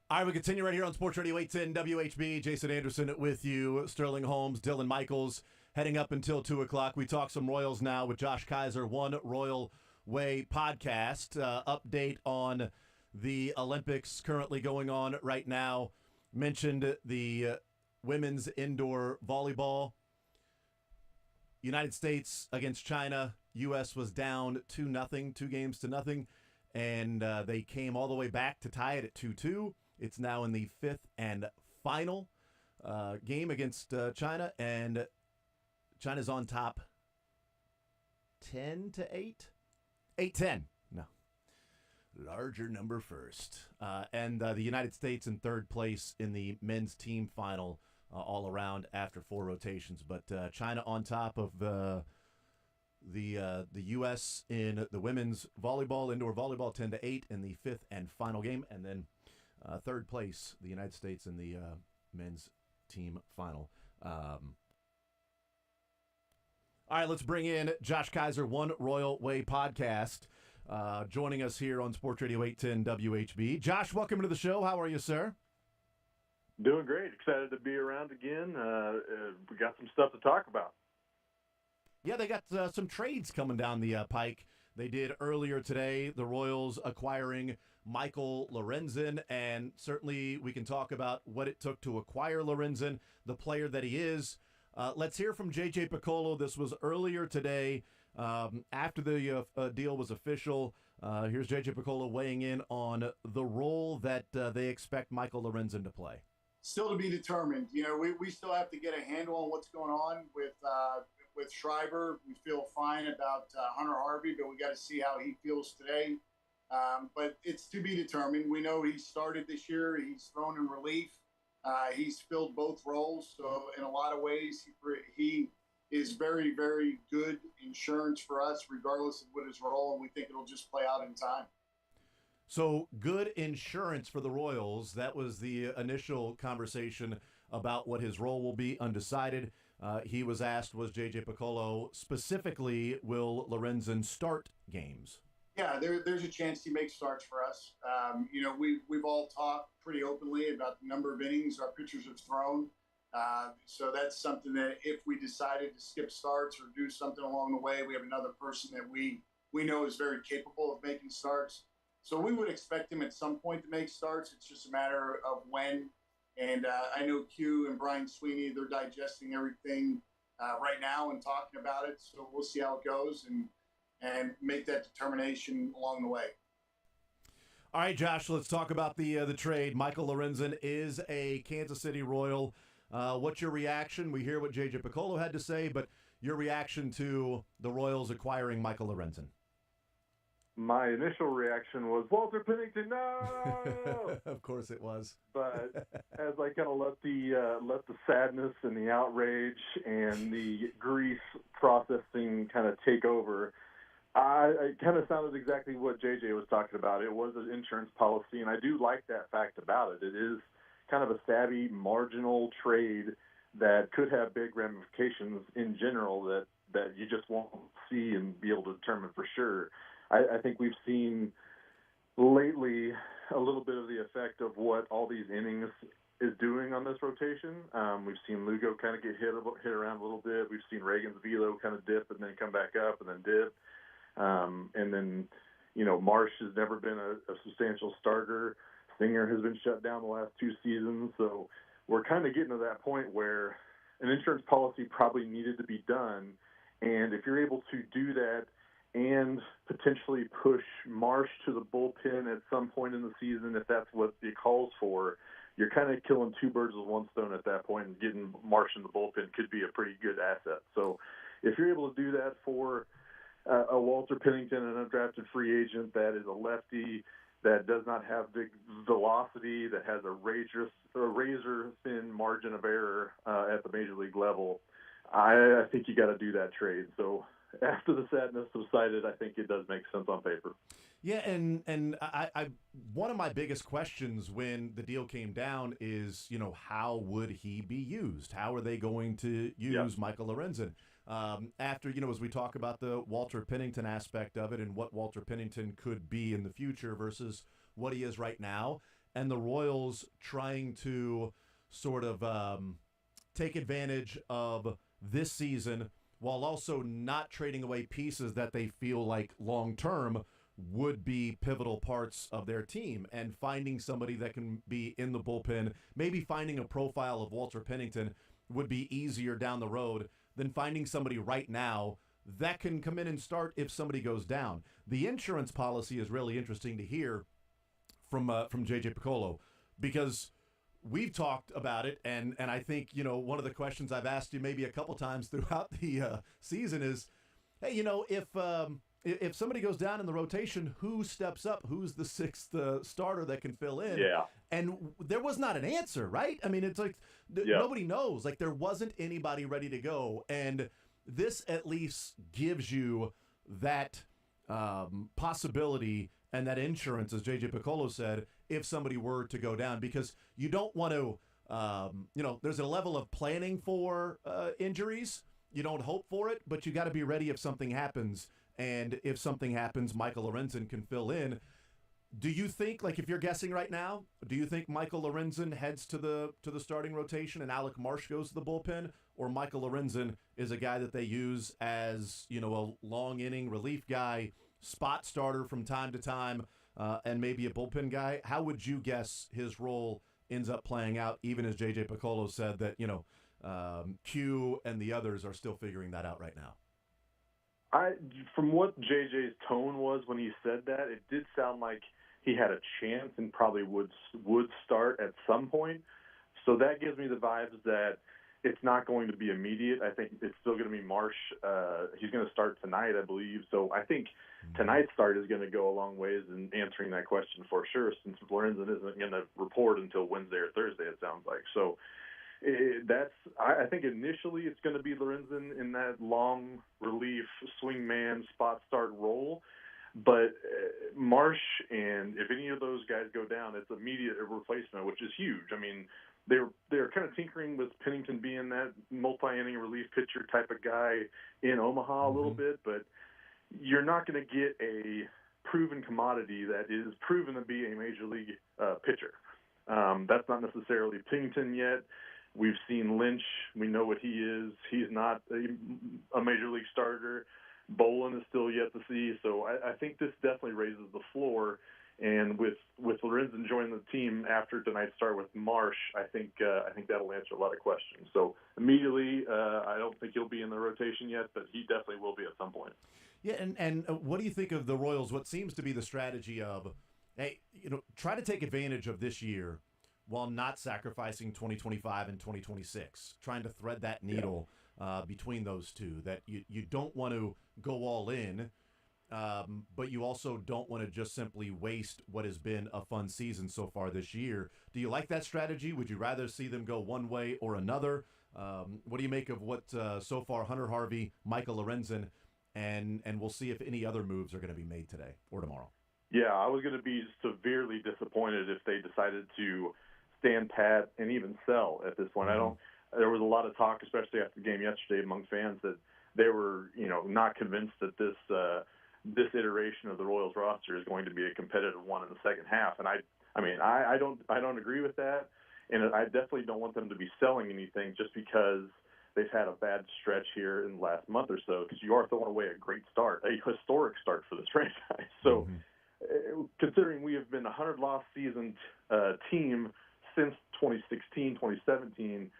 [SPEAKER 1] All right, we continue right here on Sports Radio 810 WHB. Jason Anderson with you, Sterling Holmes, Dylan Michaels, heading up until 2 o'clock. We talk some Royals now with Josh Kaiser, One Royal Way podcast. Update on the Olympics currently going on right now. Mentioned the women's indoor volleyball. United States against China. U.S. was down 2-0, 2 games to nothing, and they came all the way back to tie it at 2-2. It's now in the 5th and final game against China, and China's on top 10-8? 8-10. No. Larger number first. And the United States in third place in the men's team final all around after 4 rotations. But China on top of the U.S. in the women's volleyball, indoor volleyball, 10-8 in the 5th and final game. And then third place, the United States in the men's team final. All right, let's bring in Josh Kaiser, One Royal Way podcast, joining us here on Sports Radio 810 WHB. Josh, welcome to the show. How are you, sir?
[SPEAKER 19] Doing great. Excited to be around again. We got some stuff to talk about.
[SPEAKER 1] Yeah, they got some trades coming down the pike. They did earlier today, the Royals acquiring Michael Lorenzen, and certainly we can talk about what it took to acquire Lorenzen, the player that he is. Let's hear from J.J. Piccolo. This was earlier today after the deal was official. Here's J.J. Piccolo weighing in on the role that they expect Michael Lorenzen to play.
[SPEAKER 6] Still to be determined. You know, we still have to get a handle on what's going on with Schreiber. We feel fine about Hunter Harvey, but we got to see how he feels today. But it's to be determined. We know he started this year. He's thrown in relief. He's filled both roles. So in a lot of ways, he is very, very good insurance for us, regardless of what his role, and we think it'll just play out in time.
[SPEAKER 1] So good insurance for the Royals. That was the initial conversation about what his role will be, undecided. He was asked, was J.J. Piccolo, specifically, will Lorenzen start games?
[SPEAKER 6] Yeah, there's a chance he makes starts for us. You know, we've all talked pretty openly about the number of innings our pitchers have thrown. So that's something that if we decided to skip starts or do something along the way, we have another person that we know is very capable of making starts. So we would expect him at some point to make starts. It's just a matter of when. And I know Q and Brian Sweeney, they're digesting everything right now and talking about it. So we'll see how it goes and make that determination along the way.
[SPEAKER 1] All right, Josh, let's talk about the trade. Michael Lorenzen is a Kansas City Royal. What's your reaction? We hear what J.J. Piccolo had to say, but your reaction to the Royals acquiring Michael Lorenzen?
[SPEAKER 19] My initial reaction was, Walter Pennington, no!
[SPEAKER 1] Of course it was.
[SPEAKER 19] But as I kind of let the sadness and the outrage and the grief processing kind of take over, it kind of sounded exactly what JJ was talking about. It was an insurance policy, and I do like that fact about it. It is kind of a savvy, marginal trade that could have big ramifications in general that you just won't see and be able to determine for sure. I think we've seen lately a little bit of the effect of what all these innings is doing on this rotation. We've seen Lugo kind of get hit around a little bit. We've seen Reagan's velo kind of dip and then come back up and then dip. And then, you know, Marsh has never been a substantial starter. Singer has been shut down the last 2 seasons. So we're kind of getting to that point where an insurance policy probably needed to be done. And if you're able to do that and potentially push Marsh to the bullpen at some point in the season, if that's what it calls for, you're kind of killing 2 birds with 1 stone at that point, and getting Marsh in the bullpen could be a pretty good asset. So if you're able to do that for a Walter Pennington, an undrafted free agent that is a lefty, that does not have big velocity, that has a razor thin margin of error at the major league level, I think you got to do that trade. So after the sadness subsided, I think it does make sense on paper.
[SPEAKER 1] Yeah, and I one of my biggest questions when the deal came down is, you know, how would he be used? How are they going to use Michael Lorenzen? after, as we talk about the Walter Pennington aspect of it and what Walter Pennington could be in the future versus what he is right now, and the Royals trying to sort of take advantage of this season while also not trading away pieces that they feel like long-term would be pivotal parts of their team, and finding somebody that can be in the bullpen, maybe finding a profile of Walter Pennington would be easier down the road than finding somebody right now that can come in and start if somebody goes down. The insurance policy is really interesting to hear from JJ Piccolo, because we've talked about it, and I think, one of the questions I've asked you maybe a couple times throughout the season is, hey, if somebody goes down in the rotation, who steps up? Who's the sixth starter that can fill in?
[SPEAKER 19] Yeah.
[SPEAKER 1] And there was not an answer, right? I mean, it's like nobody knows. Like, there wasn't anybody ready to go. And this at least gives you that possibility and that insurance, as JJ Piccolo said, if somebody were to go down, because you don't want to, there's a level of planning for injuries. You don't hope for it, but you got to be ready if something happens. And if something happens, Michael Lorenzen can fill in. Do you think, like, if you're guessing right now, do you think Michael Lorenzen heads to the starting rotation and Alec Marsh goes to the bullpen, or Michael Lorenzen is a guy that they use as, a long inning relief guy, spot starter from time to time, and maybe a bullpen guy? How would you guess his role ends up playing out, even as JJ Piccolo said that, Q and the others are still figuring that out right now?
[SPEAKER 19] From what JJ's tone was when he said that, it did sound like he had a chance and probably would start at some point. So that gives me the vibes that it's not going to be immediate. I think it's still going to be Marsh. He's going to start tonight, I believe. So I think tonight's start is going to go a long ways in answering that question for sure, since Lorenzen isn't going to report until Wednesday or Thursday, it sounds like. So I think initially it's going to be Lorenzen in that long relief swingman spot start role. But Marsh, and if any of those guys go down, it's immediate replacement, which is huge. I mean, they're kind of tinkering with Pennington being that multi-inning relief pitcher type of guy in Omaha a little bit, but you're not going to get a proven commodity that is proven to be a major league pitcher. That's not necessarily Pennington yet. We've seen Lynch. We know what he is. He's not a major league starter. Bolin is still yet to see. So I think this definitely raises the floor. And with Lorenzen joining the team after tonight's start with Marsh, I think that'll answer a lot of questions. So immediately, I don't think he'll be in the rotation yet, but he definitely will be at some point.
[SPEAKER 1] Yeah, and what do you think of the Royals? What seems to be the strategy of, hey, try to take advantage of this year while not sacrificing 2025 and 2026, trying to thread that needle between those two, that you don't want to go all in, but you also don't want to just simply waste what has been a fun season so far this year. Do you like that strategy? Would you rather see them go one way or another? What do you make of what so far Hunter Harvey, Michael Lorenzen, and we'll see if any other moves are going to be made today or tomorrow?
[SPEAKER 19] Yeah, I was going to be severely disappointed if they decided to stand pat and even sell at this point. There was a lot of talk, especially after the game yesterday, among fans that they were, not convinced that this iteration of the Royals roster is going to be a competitive one in the second half. And I don't agree with that, and I definitely don't want them to be selling anything just because they've had a bad stretch here in the last month or so, because you are throwing away a great start, a historic start for this franchise. So considering we have been a 100-loss season team since 2016, 2017,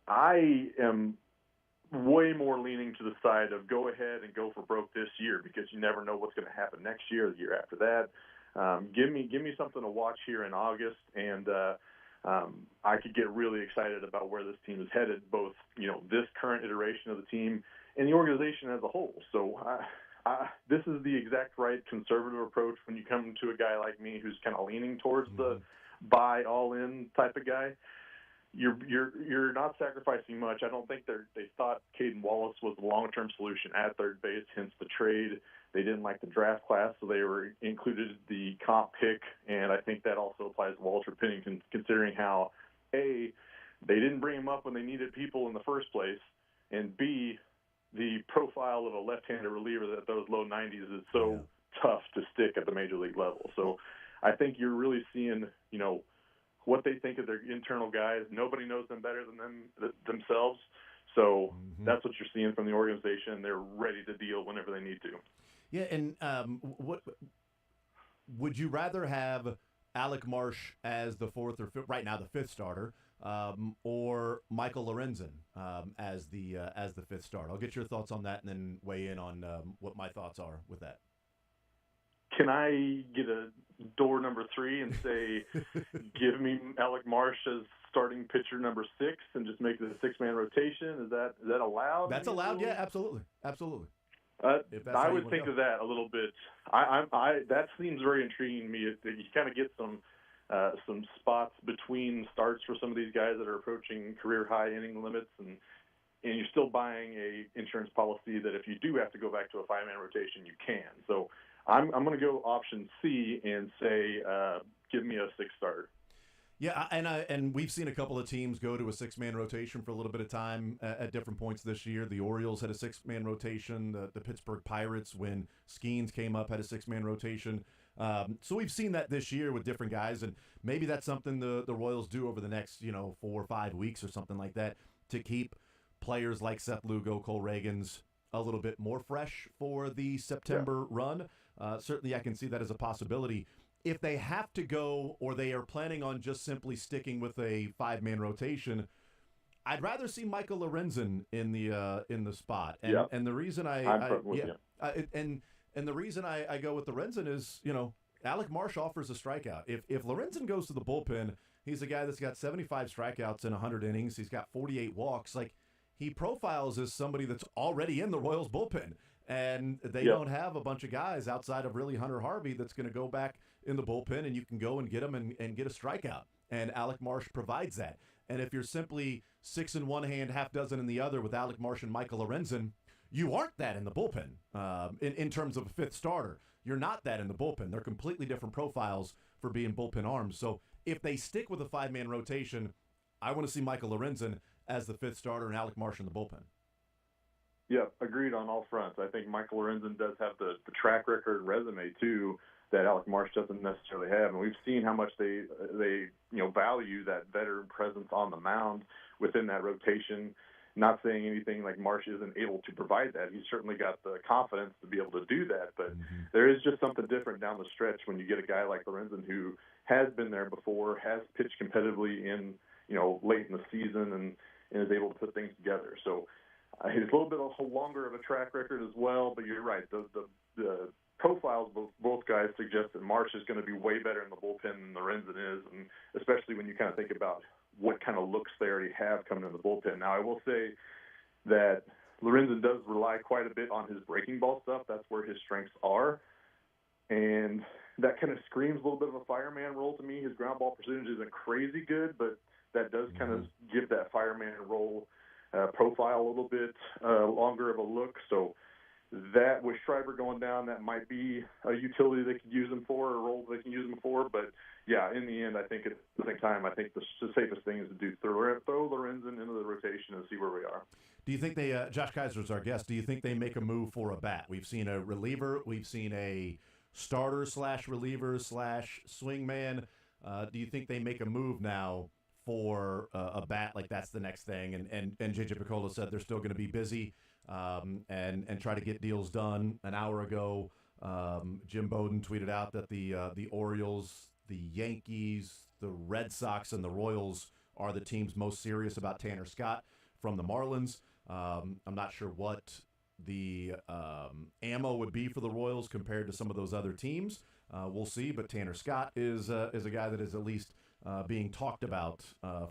[SPEAKER 19] I am way more leaning to the side of go ahead and go for broke this year, because you never know what's going to happen next year, the year after that. Give me something to watch here in August, and I could get really excited about where this team is headed, both this current iteration of the team and the organization as a whole. So this is the exact right conservative approach when you come to a guy like me who's kind of leaning towards the buy all in type of guy. You're not sacrificing much. I don't think they thought Caden Wallace was the long-term solution at third base, hence the trade. They didn't like the draft class, so they included the comp pick, and I think that also applies to Walter Pennington, considering how, A, they didn't bring him up when they needed people in the first place, and B, the profile of a left-handed reliever that those low 90s is so tough to stick at the major league level. So I think you're really seeing, what they think of their internal guys. Nobody knows them better than themselves. So that's what you're seeing from the organization. They're ready to deal whenever they need to.
[SPEAKER 1] Yeah, and what would you rather have Alec Marsh as the fourth or fifth, right now the fifth starter, or Michael Lorenzen as the fifth starter? I'll get your thoughts on that and then weigh in on what my thoughts are with that.
[SPEAKER 19] Can I get a door number 3 and say, give me Alec Marsh as starting pitcher number 6 and just make it a 6-man rotation? Is that allowed?
[SPEAKER 1] That's allowed. Yeah, absolutely.
[SPEAKER 19] I would think of that a little bit. I that seems very intriguing to me. You kind of get some spots between starts for some of these guys that are approaching career high inning limits, and you're still buying a insurance policy that if you do have to go back to a 5-man rotation, you can. So I'm going to go option C and say, give me a 6 starter.
[SPEAKER 1] Yeah, and we've seen a couple of teams go to a 6-man rotation for a little bit of time at different points this year. The Orioles had a 6-man rotation. The Pittsburgh Pirates, when Skeens came up, had a 6-man rotation. So we've seen that this year with different guys, and maybe that's something the Royals do over the next 4 or 5 weeks or something like that to keep players like Seth Lugo, Cole Reagans a little bit more fresh for the September run. Certainly I can see that as a possibility. If they have to go, or they are planning on just simply sticking with a 5-man rotation, I'd rather see Michael Lorenzen in the spot. And the reason the reason I go with Lorenzen is, Alec Marsh offers a strikeout. If Lorenzen goes to the bullpen, he's a guy that's got 75 strikeouts in 100 innings. He's got 48 walks. Like, he profiles as somebody that's already in the Royals bullpen. And they don't have a bunch of guys outside of really Hunter Harvey that's going to go back in the bullpen, and you can go and get him and get a strikeout. And Alec Marsh provides that. And if you're simply 6 in one hand, half dozen in the other with Alec Marsh and Michael Lorenzen, you aren't that in the bullpen in terms of a fifth starter. You're not that in the bullpen. They're completely different profiles for being bullpen arms. So if they stick with a 5-man rotation, I want to see Michael Lorenzen as the fifth starter and Alec Marsh in the bullpen.
[SPEAKER 19] Yeah, agreed on all fronts. I think Michael Lorenzen does have the track record and resume, too, that Alec Marsh doesn't necessarily have. And we've seen how much they value that veteran presence on the mound within that rotation. Not saying anything like Marsh isn't able to provide that. He's certainly got the confidence to be able to do that. But there is just something different down the stretch when you get a guy like Lorenzen who has been there before, has pitched competitively in, late in the season, and is able to put things together. So he's a little bit longer of a track record as well, but you're right. The profiles of both guys suggest that Marsh is going to be way better in the bullpen than Lorenzen is, and especially when you kind of think about what kind of looks they already have coming in the bullpen. Now, I will say that Lorenzen does rely quite a bit on his breaking ball stuff. That's where his strengths are, and that kind of screams a little bit of a fireman role to me. His ground ball percentage isn't crazy good, but that does kind of give that fireman role profile a little bit longer of a look. So that with Schreiber going down, that might be a utility they could use him for, or a role they can use him for. But yeah, in the end, I think at the same time, I think the safest thing is to do throw Lorenzen into the rotation and see where we are.
[SPEAKER 1] Do you think they, Josh Kaiser's our guest, do you think they make a move for a bat? We've seen a reliever, we've seen a starter / reliever / swingman. Do you think they make a move now for a bat, like that's the next thing? And J.J. Picollo said they're still going to be busy and try to get deals done. An hour ago, Jim Bowden tweeted out that the Orioles, the Yankees, the Red Sox, and the Royals are the teams most serious about Tanner Scott from the Marlins. I'm not sure what the ammo would be for the Royals compared to some of those other teams. We'll see, but Tanner Scott is a guy that is at least being talked about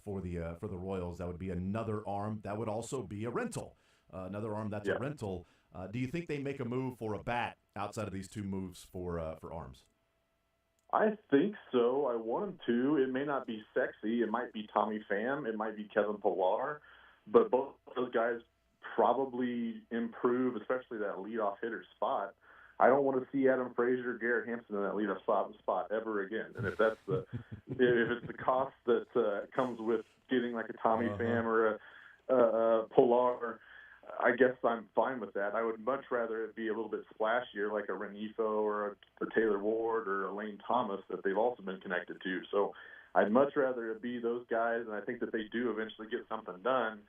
[SPEAKER 1] for the Royals. That would be another arm. That would also be a rental. Another arm that's a rental. Do you think they make a move for a bat outside of these two moves for arms?
[SPEAKER 19] I think so. I want them to. It may not be sexy. It might be Tommy Pham. It might be Kevin Pillar. But both those guys probably improve, especially that leadoff hitter spot. I don't want to see Adam Frazier or Garrett Hampson in that leadoff spot ever again. And if that's if it's the cost that comes with getting like a Tommy Pham or a Pillar, I guess I'm fine with that. I would much rather it be a little bit splashier, like a Renifo or a Taylor Ward or a Lane Thomas that they've also been connected to. So I'd much rather it be those guys, and I think that they do eventually get something done.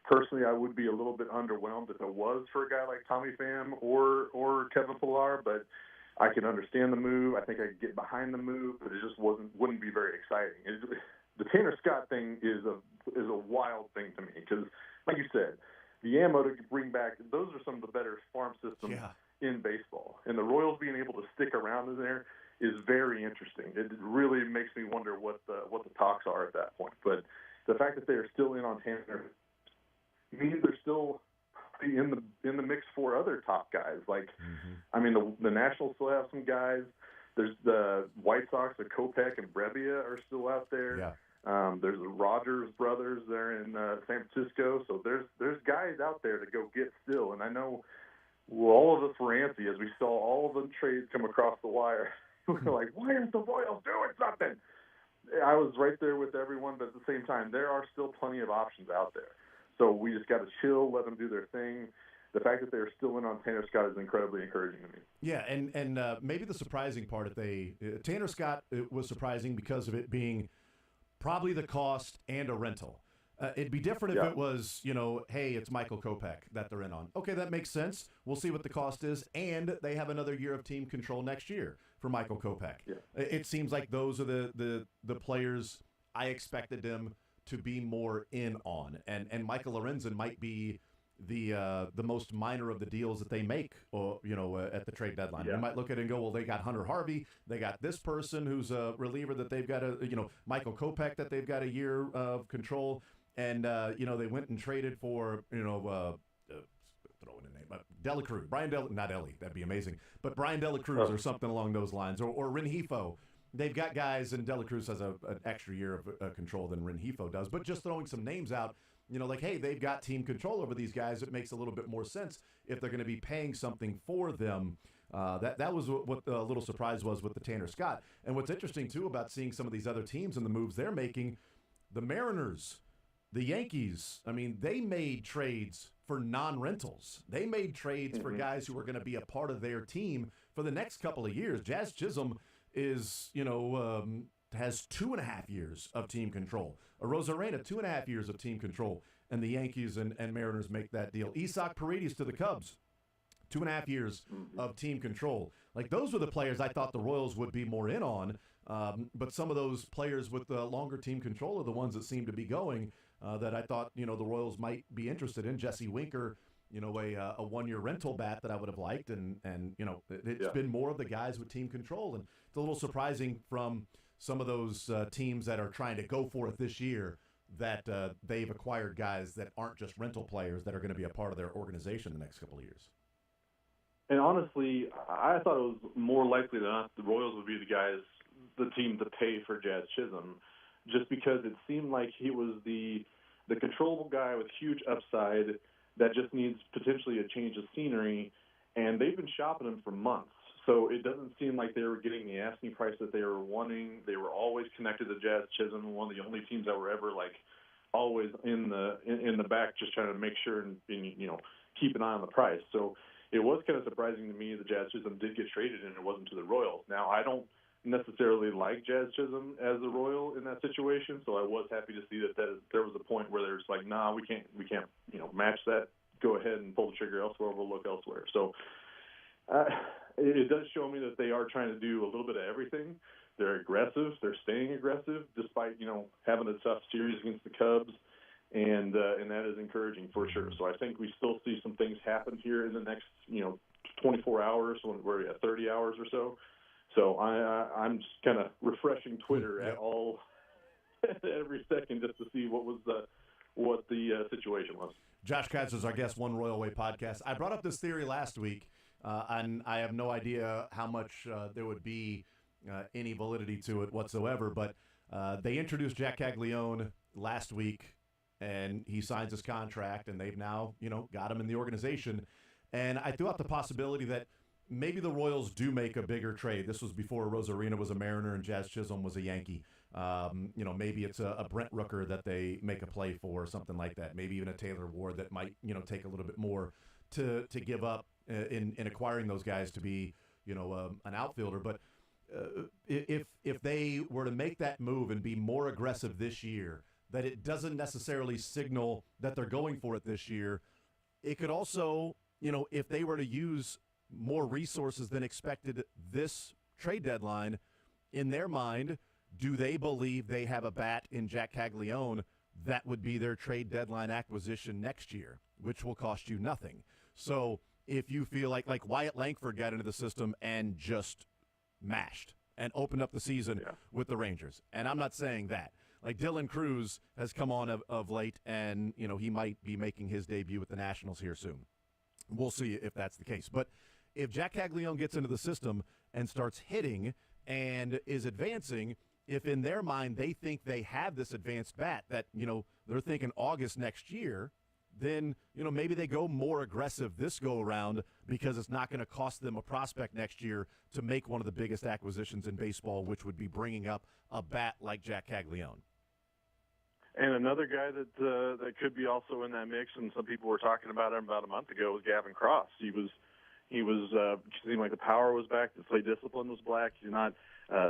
[SPEAKER 19] Personally, I would be a little bit underwhelmed if it was for a guy like Tommy Pham or Kevin Pillar, but I can understand the move. I think I could get behind the move, but it just wouldn't be very exciting. The Tanner Scott thing is a wild thing to me because, like you said, the ammo to bring back, those are some of the better farm systems in baseball. And the Royals being able to stick around in there is very interesting. It really makes me wonder what the talks are at that point. But the fact that they are still in on Tanner means they're still in the mix for other top guys. Like, I mean, the Nationals still have some guys. There's the White Sox, the Kopech and Brebbia are still out there.
[SPEAKER 1] Yeah.
[SPEAKER 19] There's the Rogers brothers there in San Francisco. So there's guys out there to go get still. And I know all of us were antsy as we saw all of the trades come across the wire. We were like, why aren't the Royals doing something? I was right there with everyone, but at the same time, there are still plenty of options out there. So we just got to chill, let them do their thing. The fact that they're still in on Tanner Scott is incredibly encouraging to me.
[SPEAKER 1] Yeah, and maybe the surprising part, Tanner Scott was surprising because of it being probably the cost and a rental. It'd be different if it was, hey, it's Michael Kopech that they're in on. Okay, that makes sense. We'll see what the cost is, and they have another year of team control next year for Michael Kopech. Yeah. It seems like those are the players I expected them to be more in on, and Michael Lorenzen might be the most minor of the deals that they make, at the trade deadline. You might look at it and go, well, they got Hunter Harvey, they got this person who's a reliever that they've got Michael Kopech that they've got a year of control, and they went and traded for throw in a name, Dela Cruz, not Ellie, that'd be amazing, but Brian Dela Cruz or something along those lines, or Renifo. They've got guys, and Dela Cruz has an extra year of control than Renifo does, but just throwing some names out, like, hey, they've got team control over these guys. It makes a little bit more sense if they're going to be paying something for them. That was what the little surprise was with the Tanner Scott. And what's interesting, too, about seeing some of these other teams and the moves they're making, the Mariners, the Yankees, I mean, they made trades for non-rentals. They made trades for guys who were going to be a part of their team for the next couple of years. Jazz Chisholm is, has 2.5 years of team control. Arozarena, 2.5 years of team control. And the Yankees and Mariners make that deal. Isaac Paredes to the Cubs, 2.5 years of team control. Like, those were the players I thought the Royals would be more in on. But some of those players with the longer team control are the ones that seem to be going that I thought, the Royals might be interested in. Jesse Winker, a one-year rental bat that I would have liked. And it's been more of the guys with team control. And it's a little surprising from some of those teams that are trying to go for it this year that they've acquired guys that aren't just rental players that are going to be a part of their organization the next couple of years.
[SPEAKER 19] And honestly, I thought it was more likely than not the Royals would be the team to pay for Jazz Chisholm, just because it seemed like he was the controllable guy with huge upside that just needs potentially a change of scenery, and they've been shopping him for months. So it doesn't seem like they were getting the asking price that they were wanting. They were always connected to Jazz Chisholm, one of the only teams that were ever always in the back, just trying to make sure and keep an eye on the price. So it was kind of surprising to me that Jazz Chisholm did get traded and it wasn't to the Royals. Now, I don't necessarily like Jazz Chisholm as a Royal in that situation, so I was happy to see that there was a point where there's like, nah, we can't match that. Go ahead and pull the trigger elsewhere. We'll look elsewhere. So it does show me that they are trying to do a little bit of everything. They're aggressive. They're staying aggressive despite having a tough series against the Cubs, and that is encouraging for sure. So I think we still see some things happen here in the next 24 hours, when we're at 30 hours or so. So I'm just kind of refreshing Twitter at every second just to see what the situation was.
[SPEAKER 1] Josh Katz is our guest, One Royal Way podcast. I brought up this theory last week, and I have no idea how much there would be any validity to it whatsoever, but they introduced Jack Caglione last week, and he signs his contract, and they've now, got him in the organization. And I threw out the possibility that maybe the Royals do make a bigger trade. This was before Rosarina was a Mariner and Jazz Chisholm was a Yankee. Maybe it's a Brent Rooker that they make a play for or something like that. Maybe even a Taylor Ward that might, take a little bit more to give up in acquiring those guys to be, an outfielder. But if they were to make that move and be more aggressive this year, that it doesn't necessarily signal that they're going for it this year. It could also, if they were to use more resources than expected this trade deadline, in their mind, do they believe they have a bat in Jack Caglione that would be their trade deadline acquisition next year, which will cost you nothing? So if you feel like Wyatt Langford got into the system and just mashed and opened up the season with the Rangers, and I'm not saying that. Like Dylan Cruz has come on of late, and, he might be making his debut with the Nationals here soon. We'll see if that's the case. But if Jack Caglione gets into the system and starts hitting and is advancing, if in their mind they think they have this advanced bat that, they're thinking August next year, then, maybe they go more aggressive this go-around because it's not going to cost them a prospect next year to make one of the biggest acquisitions in baseball, which would be bringing up a bat like Jack Caglione.
[SPEAKER 19] And another guy that could be also in that mix, and some people were talking about him about a month ago, was Gavin Cross. He seemed like the power was back, the play discipline was back. He's not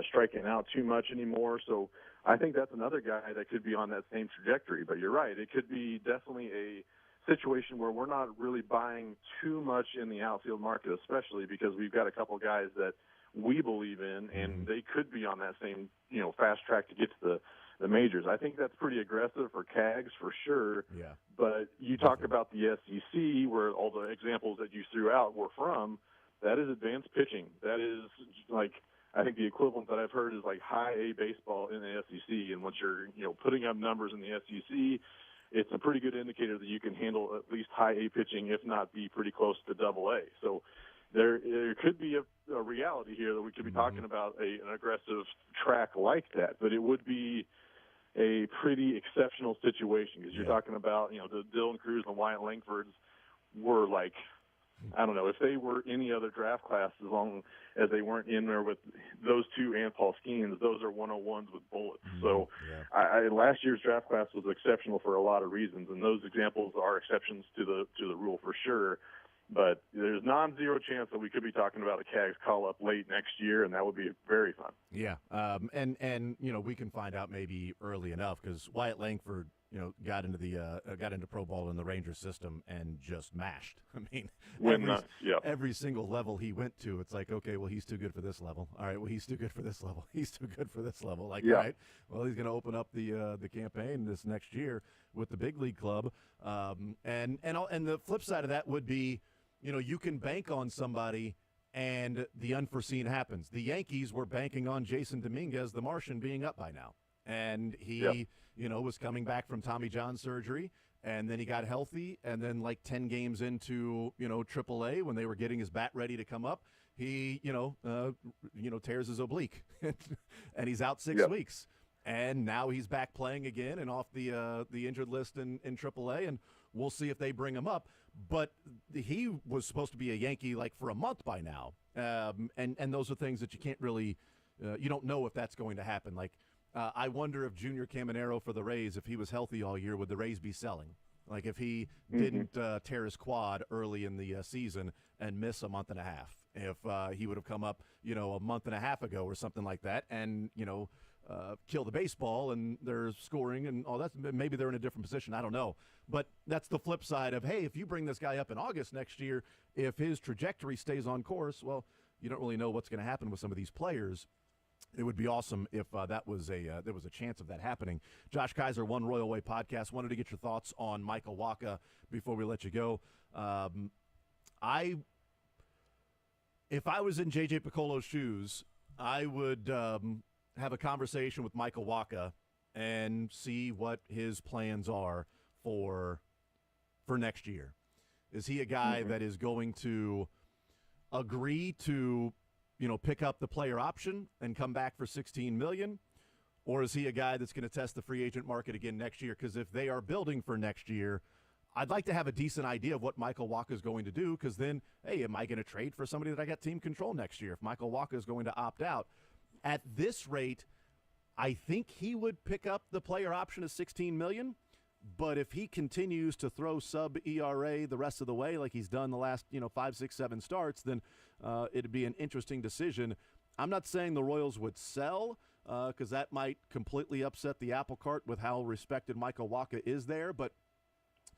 [SPEAKER 19] striking out too much anymore. So I think that's another guy that could be on that same trajectory. But you're right, it could be definitely a situation where we're not really buying too much in the outfield market, especially because we've got a couple guys that we believe in, and they could be on that same, fast track to get to the majors. I think that's pretty aggressive for Cags for sure.
[SPEAKER 1] Yeah.
[SPEAKER 19] But you talk about the SEC, where all the examples that you threw out were from. That is advanced pitching. That is I think the equivalent that I've heard is like high A baseball in the SEC. And once you're, putting up numbers in the SEC, it's a pretty good indicator that you can handle at least high A pitching, if not be pretty close to double A. So there could be a reality here that we could be talking about an aggressive track like that, but it would be a pretty exceptional situation because you're talking about, the Dylan Cruz and Wyatt Langfords were like, I don't know, if they were any other draft class, as long as they weren't in there with those two and Paul Skeens, those are 101s with bullets. So last year's draft class was exceptional for a lot of reasons, and those examples are exceptions to the rule for sure. But there's non-zero chance that we could be talking about a Cags call-up late next year, and that would be very fun.
[SPEAKER 1] Yeah, and we can find out maybe early enough because Wyatt Langford, got into pro ball in the Rangers system and just mashed. I mean, every single level he went to, it's like, okay, well, he's too good for this level. All right, well, he's too good for this level. He's too good for this level. All right, well, he's going to open up the campaign this next year with the big league club. And the flip side of that would be, you can bank on somebody and the unforeseen happens. The Yankees were banking on Jason Dominguez, the Martian, being up by now. And he, was coming back from Tommy John surgery, and then he got healthy, and then like 10 games into, AAA when they were getting his bat ready to come up, he, tears his oblique, and he's out 6 weeks. And now he's back playing again and off the injured list in AAA, and we'll see if they bring him up. But he was supposed to be a Yankee like for a month by now, and those are things that you can't really, you don't know if that's going to happen. Like I wonder if Junior Caminero for the Rays, if he was healthy all year, would the Rays be selling? Like if he didn't tear his quad early in the season and miss a month and a half, if he would have come up, a month and a half ago or something like that, and kill the baseball and they're scoring and all that. Maybe they're in a different position. I don't know. But that's the flip side of, hey, if you bring this guy up in August next year, if his trajectory stays on course, well, you don't really know what's going to happen with some of these players. It would be awesome if there was a chance of that happening. Josh Kaiser, One Royal Way podcast. Wanted to get your thoughts on Michael Wacha before we let you go. If I was in J.J. Piccolo's shoes, I would have a conversation with Michael Wacha and see what his plans are for next year. Is he a guy that is going to agree to, pick up the player option and come back for $16 million? Or is he a guy that's going to test the free agent market again next year? Because if they are building for next year, I'd like to have a decent idea of what Michael Wacha is going to do, because then, hey, am I going to trade for somebody that I got team control next year if Michael Wacha is going to opt out? At this rate, I think he would pick up the player option of $16 million. But if he continues to throw sub ERA the rest of the way like he's done the last 5, 6, 7 starts, then it'd be an interesting decision. I'm not saying the Royals would sell because that might completely upset the apple cart with how respected Michael Wacha is there. But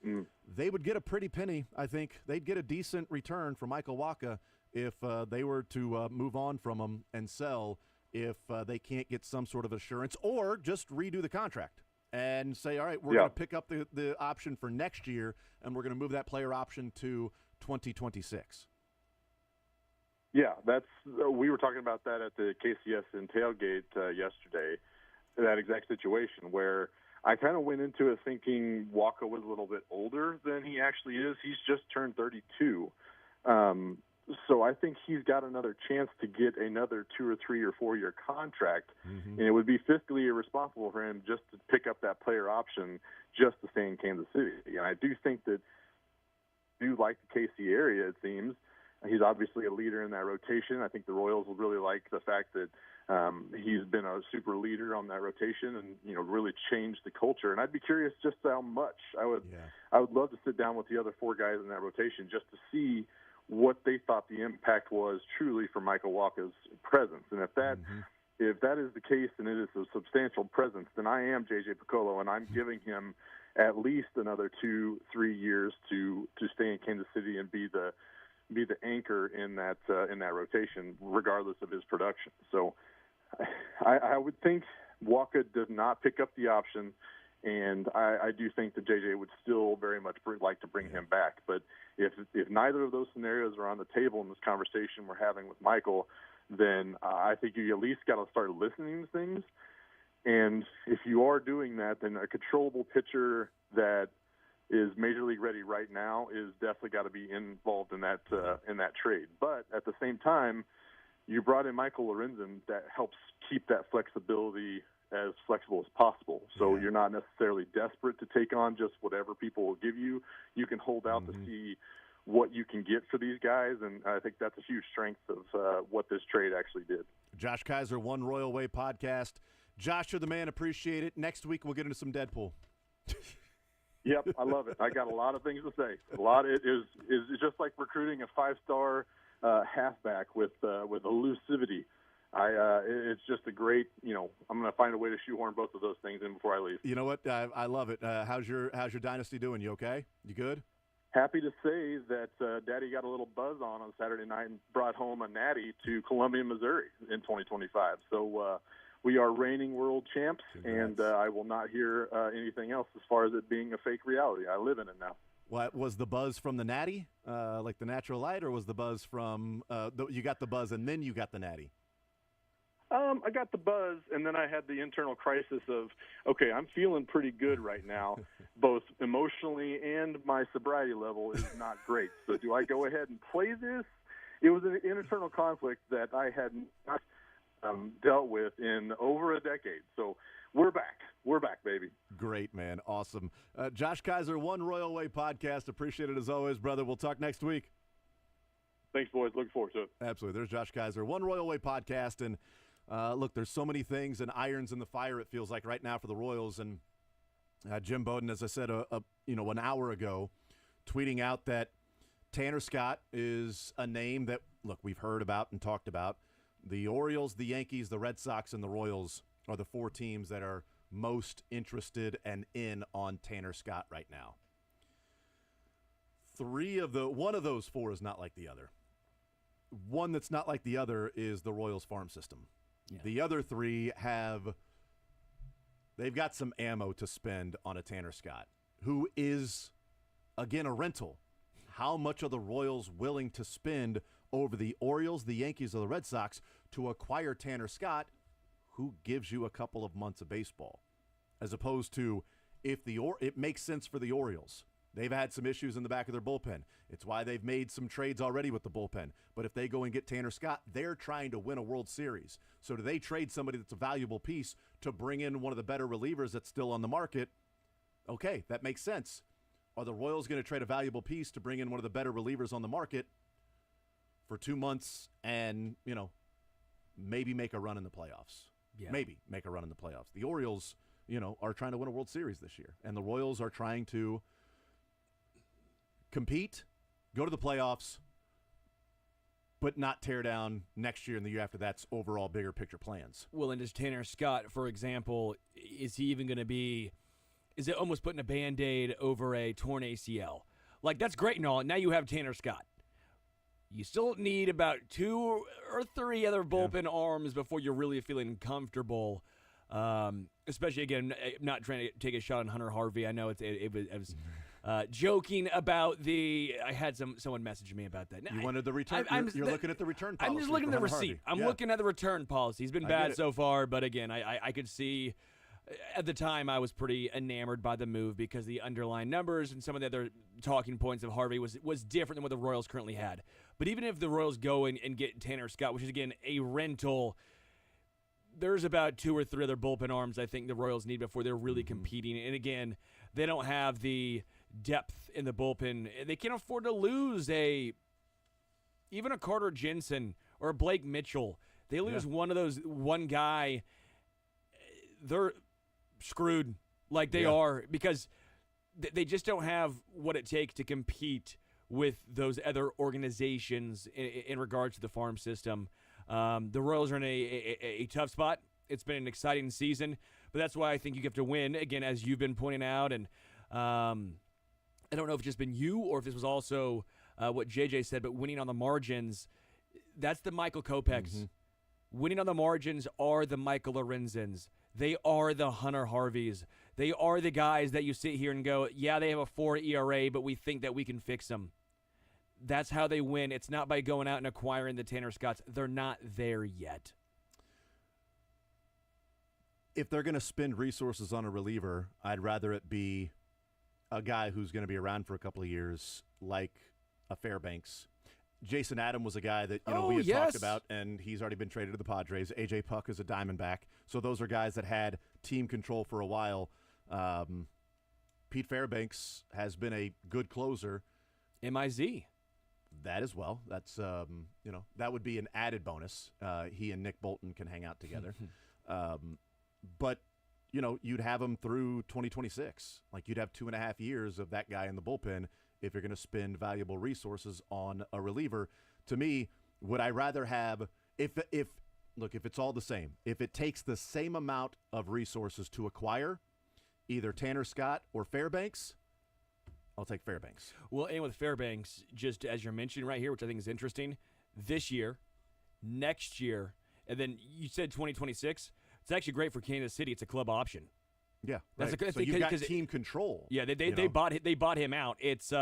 [SPEAKER 1] they would get a pretty penny, I think. They'd get a decent return for Michael Wacha if they were to move on from him and sell if they can't get some sort of assurance, or just redo the contract and say, all right, we're going to pick up the option for next year, and we're going to move that player option to 2026.
[SPEAKER 19] Yeah, we were talking about that at the KCS and tailgate yesterday, that exact situation where I kind of went into it thinking Wacha was a little bit older than he actually is. He's just turned 32. So I think he's got another chance to get another 2 or 3 or 4 year contract, and it would be fiscally irresponsible for him just to pick up that player option just to stay in Kansas City. And I do think that I do like the KC area, it seems. He's obviously a leader in that rotation. I think the Royals will really like the fact that he's been a super leader on that rotation and, really changed the culture. And I'd be curious just how much. I would love to sit down with the other 4 guys in that rotation just to see what they thought the impact was truly for Michael Wacha's presence. And if that is the case and it is a substantial presence, then I am J.J. Piccolo, and I'm giving him at least another 2-3 years to stay in Kansas City and be the anchor in that rotation, regardless of his production. So I would think Wacha does not pick up the option, and I do think that JJ would still very much like to bring him back. But if neither of those scenarios are on the table in this conversation we're having with Michael, then I think you at least got to start listening to things. And if you are doing that, then a controllable pitcher that is major league ready right now is definitely got to be involved in that trade. But at the same time, you brought in Michael Lorenzen that helps keep that flexibility as flexible as possible. So you're not necessarily desperate to take on just whatever people will give you. You can hold out to see what you can get for these guys, and I think that's a huge strength of what this trade actually did.
[SPEAKER 1] Josh Kaiser, One Royal Way podcast. Josh, you're the man. Appreciate it. Next week we'll get into some Deadpool.
[SPEAKER 19] Yep, I love it. I got a lot of things to say. It is just like recruiting a 5-star halfback with elusivity. It's just a great, I'm going to find a way to shoehorn both of those things in before I leave.
[SPEAKER 1] You know what? I love it. How's your dynasty doing? You okay? You good?
[SPEAKER 19] Happy to say that Daddy got a little buzz on Saturday night and brought home a natty to Columbia, Missouri in 2025. So we are reigning world champs. Congrats. And I will not hear anything else as far as it being a fake reality. I live in it now.
[SPEAKER 1] What was the buzz from the natty, like the natural light, or was the buzz from you got the buzz and then you got the natty?
[SPEAKER 19] I got the buzz, and then I had the internal crisis of, okay, I'm feeling pretty good right now, both emotionally and my sobriety level is not great. So do I go ahead and play this? It was an internal conflict that I had not dealt with in over a decade. So we're back. We're back, baby.
[SPEAKER 1] Great, man. Awesome. Josh Kaiser, One Royal Way podcast. Appreciate it as always, brother. We'll talk next week.
[SPEAKER 19] Thanks, boys. Looking forward to it.
[SPEAKER 1] Absolutely. There's Josh Kaiser, One Royal Way podcast. And look, there's so many things and irons in the fire, it feels like, right now for the Royals. And Jim Bowden, as I said, an hour ago, tweeting out that Tanner Scott is a name that, look, we've heard about and talked about. The Orioles, the Yankees, the Red Sox, and the Royals are the 4 teams that are most interested and in on Tanner Scott right now. One of those 4 is not like the other. One that's not like the other is the Royals farm system. Yeah. The other 3 they've got some ammo to spend on a Tanner Scott, who is, again, a rental. How much are the Royals willing to spend over the Orioles, the Yankees, or the Red Sox to acquire Tanner Scott, who gives you a couple of months of baseball? As opposed to it makes sense for the Orioles. They've had some issues in the back of their bullpen. It's why they've made some trades already with the bullpen. But if they go and get Tanner Scott, they're trying to win a World Series. So do they trade somebody that's a valuable piece to bring in one of the better relievers that's still on the market? Okay, that makes sense. are the Royals going to trade a valuable piece to bring in one of the better relievers on the market for 2 months and, maybe make a run in the playoffs?
[SPEAKER 2] Yeah.
[SPEAKER 1] Maybe make a run in the playoffs. The Orioles, are trying to win a World Series this year, and the Royals are trying to compete, go to the playoffs, but not tear down next year and the year after that's overall bigger picture plans.
[SPEAKER 2] Well, and does Tanner Scott, for example, is he even going to be – is it almost putting a Band-Aid over a torn ACL? Like, that's great and all. Now you have Tanner Scott. You still need about 2 or 3 other bullpen arms before you're really feeling comfortable. Especially, again, not trying to take a shot on Hunter Harvey. I know it was joking about the. I had someone message me about that.
[SPEAKER 1] You wanted the return. You're looking at the return policy.
[SPEAKER 2] I'm just looking at the receipt. I'm looking at the return policy. He's been bad so far, but again, I could see. At the time, I was pretty enamored by the move because the underlying numbers and some of the other talking points of Harvey was different than what the Royals currently had. But even if the Royals go and get Tanner Scott, which is, again, a rental, there's about 2 or 3 other bullpen arms I think the Royals need before they're really competing. And, again, they don't have the depth in the bullpen. They can't afford to lose even a Carter Jensen or a Blake Mitchell. They lose one guy, they're screwed like they are because they just don't have what it takes to compete with those other organizations in regards to the farm system. The Royals are in a tough spot. It's been an exciting season, but that's why I think you have to win, again, as you've been pointing out. And I don't know if it's just been you or if this was also what JJ said, but winning on the margins, that's the Michael Kopechs. Mm-hmm. Winning on the margins are the Michael Lorenzens. They are the Hunter Harveys. They are the guys that you sit here and go, yeah, they have a 4 ERA, but we think that we can fix them. That's how they win. It's not by going out and acquiring the Tanner Scotts. They're not there yet.
[SPEAKER 1] If they're going to spend resources on a reliever, I'd rather it be a guy who's going to be around for a couple of years, like a Fairbanks. Jason Adam was a guy that we had talked about, and he's already been traded to the Padres. A.J. Puck is a Diamondback. So those are guys that had team control for a while. Pete Fairbanks has been a good closer.
[SPEAKER 2] MIZ.
[SPEAKER 1] That as well. That's, that would be an added bonus. He and Nick Bolton can hang out together. But, you'd have him through 2026. Like, you'd have 2.5 years of that guy in the bullpen if you're going to spend valuable resources on a reliever. To me, would I rather have, if it's all the same, if it takes the same amount of resources to acquire either Tanner Scott or Fairbanks, I'll take Fairbanks.
[SPEAKER 2] Well, and with Fairbanks, just as you're mentioning right here, which I think is interesting, this year, next year, and then you said 2026, it's actually great for Kansas City. It's a club option.
[SPEAKER 1] Yeah,
[SPEAKER 2] that's
[SPEAKER 1] right. So you've got team control.
[SPEAKER 2] Yeah, they bought him out. It's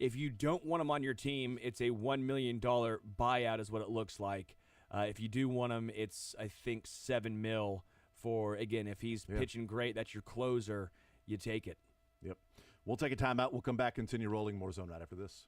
[SPEAKER 2] if you don't want him on your team, it's a $1 million buyout is what it looks like. If you do want him, it's I think $7 million for, again, if he's pitching great, that's your closer. You take it.
[SPEAKER 1] Yep. We'll take a timeout. We'll come back, continue rolling more zone right after this.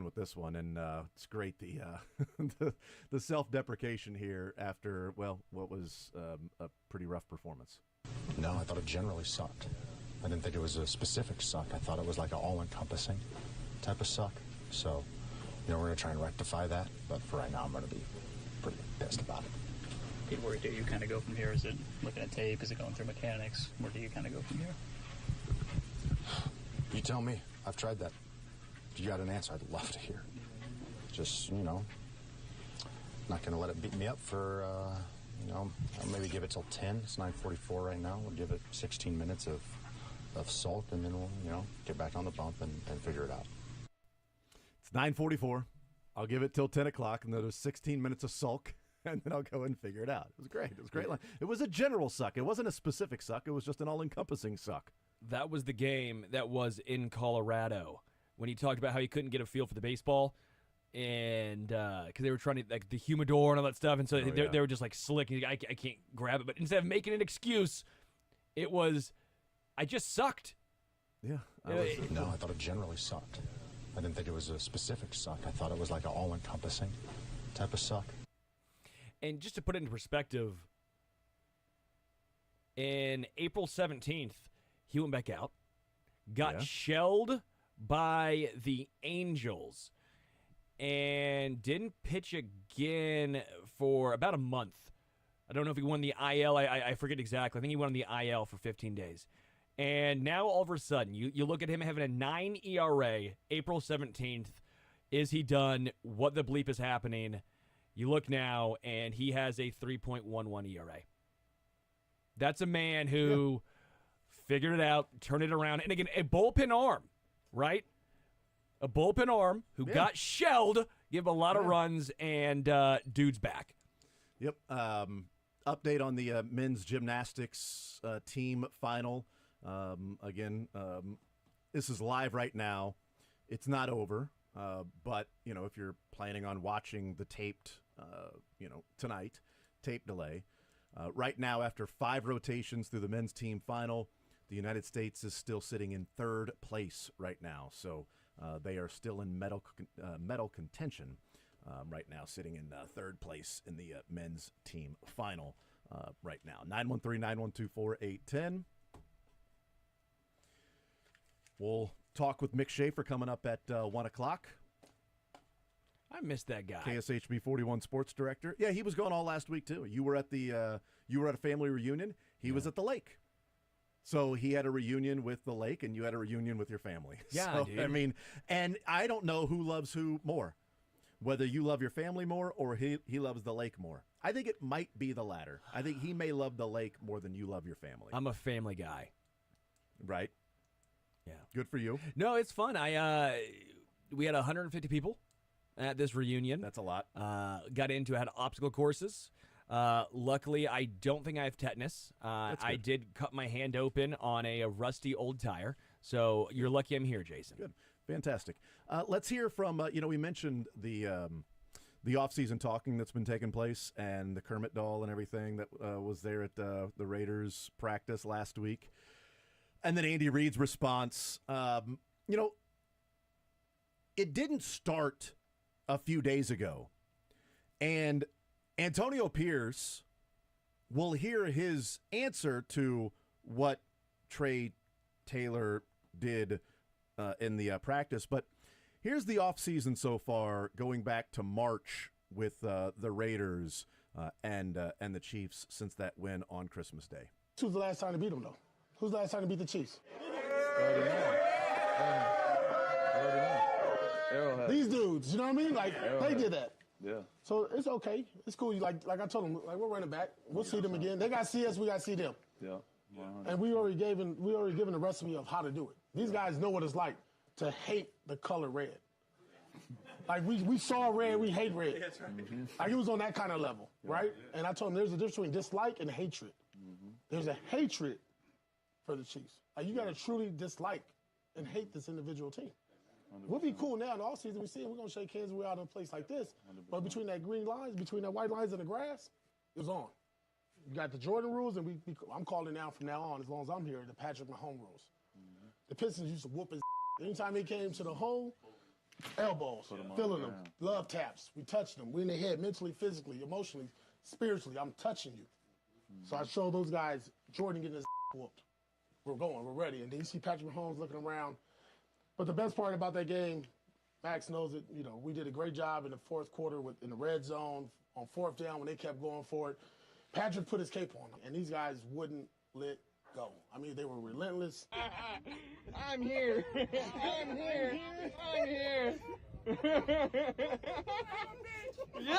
[SPEAKER 1] fun with this one, and it's great the self-deprecation here after what was a pretty rough performance.
[SPEAKER 20] No, I thought it generally sucked. I didn't think it was a specific suck. I thought it was like an all-encompassing type of suck. So, we're going to try and rectify that, but for right now, I'm going to be pretty pissed about it.
[SPEAKER 21] Pete, where do you kind of go from here? Is it looking at tape? Is it going through mechanics? Where do you kind of go from here?
[SPEAKER 20] You tell me. I've tried that. If you got an answer, I'd love to hear. Just, not going to let it beat me up for, I'll maybe give it till 10. It's 9:44 right now. We'll give it 16 minutes of sulk, and then we'll, get back on the bump and figure it out.
[SPEAKER 1] It's 9:44. I'll give it till 10 o'clock, and then there's 16 minutes of sulk. And then I'll go and figure it out. It was great. It was a great line. It was a general suck. It wasn't a specific suck. It was just an all-encompassing suck.
[SPEAKER 2] That was the game that was in Colorado when he talked about how he couldn't get a feel for the baseball, and because they were trying to, like, the humidor and all that stuff, and so they were just like slick. And I can't grab it. But instead of making an excuse, it was, I just sucked.
[SPEAKER 1] Yeah.
[SPEAKER 20] No, I thought it generally sucked. I didn't think it was a specific suck. I thought it was like an all-encompassing type of suck.
[SPEAKER 2] And just to put it in perspective, in April 17th, he went back out, got shelled by the Angels, and didn't pitch again for about a month. I don't know if he won the IL. I forget exactly. I think he went on the IL for 15 days. And now all of a sudden, you look at him having a 9 ERA, April 17th. Is he done? What the bleep is happening? You look now, and he has a 3.11 ERA. That's a man who figured it out, turned it around. And again, a bullpen arm, right? A bullpen arm who got shelled, give a lot of runs, and dude's back.
[SPEAKER 1] Yep. Update on the men's gymnastics team final. Again, this is live right now. It's not over. But, if you're planning on watching the taped, tonight, tape delay, right now, after 5 rotations through the men's team final, the United States is still sitting in 3rd place right now. So they are still in medal contention right now, sitting in 3rd place in the men's team final right now. 913-912-4810. We'll talk with Mick Schaefer coming up at 1 o'clock.
[SPEAKER 2] I missed that guy.
[SPEAKER 1] KSHB 41 sports director. Yeah, he was gone all last week too. You were at a family reunion. He was at the lake. So he had a reunion with the lake, and you had a reunion with your family.
[SPEAKER 2] Yeah,
[SPEAKER 1] so,
[SPEAKER 2] dude.
[SPEAKER 1] I mean, and I don't know who loves who more, whether you love your family more or he loves the lake more. I think it might be the latter. I think he may love the lake more than you love your family.
[SPEAKER 2] I'm a family guy.
[SPEAKER 1] Right.
[SPEAKER 2] Yeah.
[SPEAKER 1] Good for you.
[SPEAKER 2] No, it's fun. We had 150 people at this reunion.
[SPEAKER 1] That's a lot.
[SPEAKER 2] Had obstacle courses. Luckily, I don't think I have tetanus. I did cut my hand open on a rusty old tire. So you're lucky I'm here, Jason.
[SPEAKER 1] Good. Fantastic. Let's hear from, we mentioned the off-season talking that's been taking place and the Kermit doll and everything that was there at the Raiders practice last week. And then Andy Reid's response. It didn't start a few days ago. And Antonio Pierce will hear his answer to what Trey Taylor did in the practice. But here's the offseason so far, going back to March with the Raiders and the Chiefs since that win on Christmas Day.
[SPEAKER 22] Who's the last time to beat them, though? Who's the last time to beat the Chiefs? These dudes, you know what I mean? Like, they did that.
[SPEAKER 23] Yeah.
[SPEAKER 22] So it's okay. It's cool. Like I told them, we're running back. We'll see them again. They got to see us. We got to see them.
[SPEAKER 23] Yeah.
[SPEAKER 22] And we already given the recipe of how to do it. These guys know what it's like to hate the color red. Like we saw red, we hate red. That's right. Mm-hmm. Like it was on that kind of level, right? And I told them there's a difference between dislike and hatred. Mm-hmm. There's a hatred for the Chiefs. Like you got to truly dislike and hate this individual team. 100%. We'll be cool now in the offseason. We see it. We're going to shake hands. We're out in a place like this. 100%. But between that green lines, between that white lines and the grass, it was on. You got the Jordan rules, and I'm calling it now from now on, as long as I'm here, the Patrick Mahomes rules. Mm-hmm. The Pistons used to whoop his anytime they came to the hole, elbows, feeling them, love taps. We touch them. We in the head, mentally, physically, emotionally, spiritually. I'm touching you. So I show those guys, Jordan getting his whooped. We're going, we're ready. And then you see Patrick Mahomes looking around. But the best part about that game, Max knows it, we did a great job in the fourth quarter in the red zone, on fourth down when they kept going for it. Patrick put his cape on, and these guys wouldn't let go. I mean, they were relentless.
[SPEAKER 11] I'm here. I'm here. I'm here. Yeah.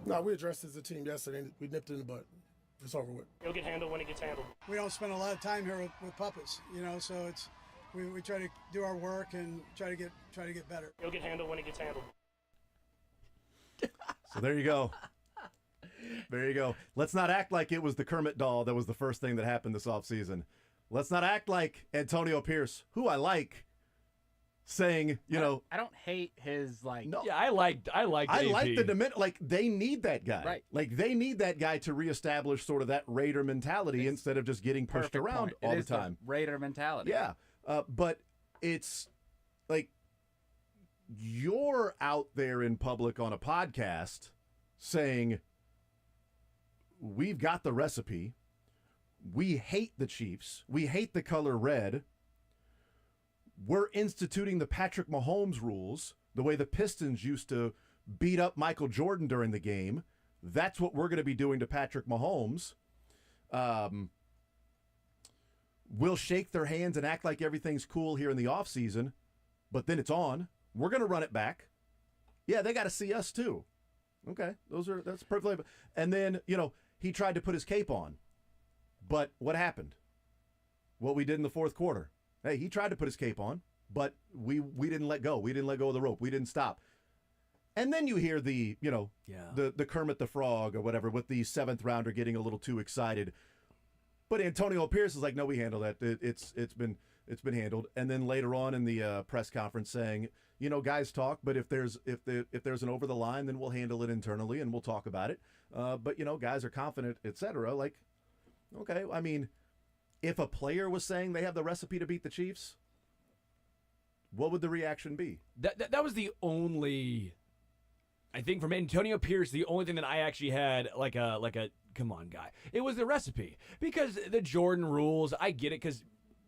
[SPEAKER 22] No, we addressed as a team yesterday. We nipped it in the butt. It's over with.
[SPEAKER 11] It'll get handled when it gets handled.
[SPEAKER 5] We don't spend a lot of time here with puppets, so it's we try to do our work and try to get better.
[SPEAKER 11] It'll get handled when it gets handled.
[SPEAKER 1] So there you go. There you go. Let's not act like it was the Kermit doll that was the first thing that happened this offseason. Let's not act like Antonio Pierce, who I like, saying,
[SPEAKER 18] I don't hate his
[SPEAKER 1] No.
[SPEAKER 2] Yeah, I like
[SPEAKER 1] the dement. Like, they need that guy.
[SPEAKER 18] Right.
[SPEAKER 1] Like, they need that guy to reestablish sort of that Raider mentality instead of just getting pushed around all the time.
[SPEAKER 18] Raider mentality.
[SPEAKER 1] Yeah. But it's like you're out there in public on a podcast saying, we've got the recipe. We hate the Chiefs. We hate the color red. We're instituting the Patrick Mahomes rules, the way the Pistons used to beat up Michael Jordan during the game. That's what we're going to be doing to Patrick Mahomes. We'll shake their hands and act like everything's cool here in the offseason, but then it's on. We're going to run it back. Yeah, they got to see us too. Okay, that's perfectly. And then, he tried to put his cape on. But what happened? What we did in the fourth quarter. Hey, he tried to put his cape on, but we didn't let go. We didn't let go of the rope. We didn't stop. And then you hear the Kermit the Frog or whatever with the seventh rounder getting a little too excited. But Antonio Pierce is like, no, we handle that. It's been handled. And then later on in the press conference saying, guys talk, but if there's an over the line, then we'll handle it internally and we'll talk about it. But guys are confident, etc. Like, okay, I mean, if a player was saying they have the recipe to beat the Chiefs, what would the reaction be?
[SPEAKER 2] That was the only, I think, from Antonio Pierce, the only thing that I actually had like a come on guy. It was the recipe, because the Jordan rules. I get it, because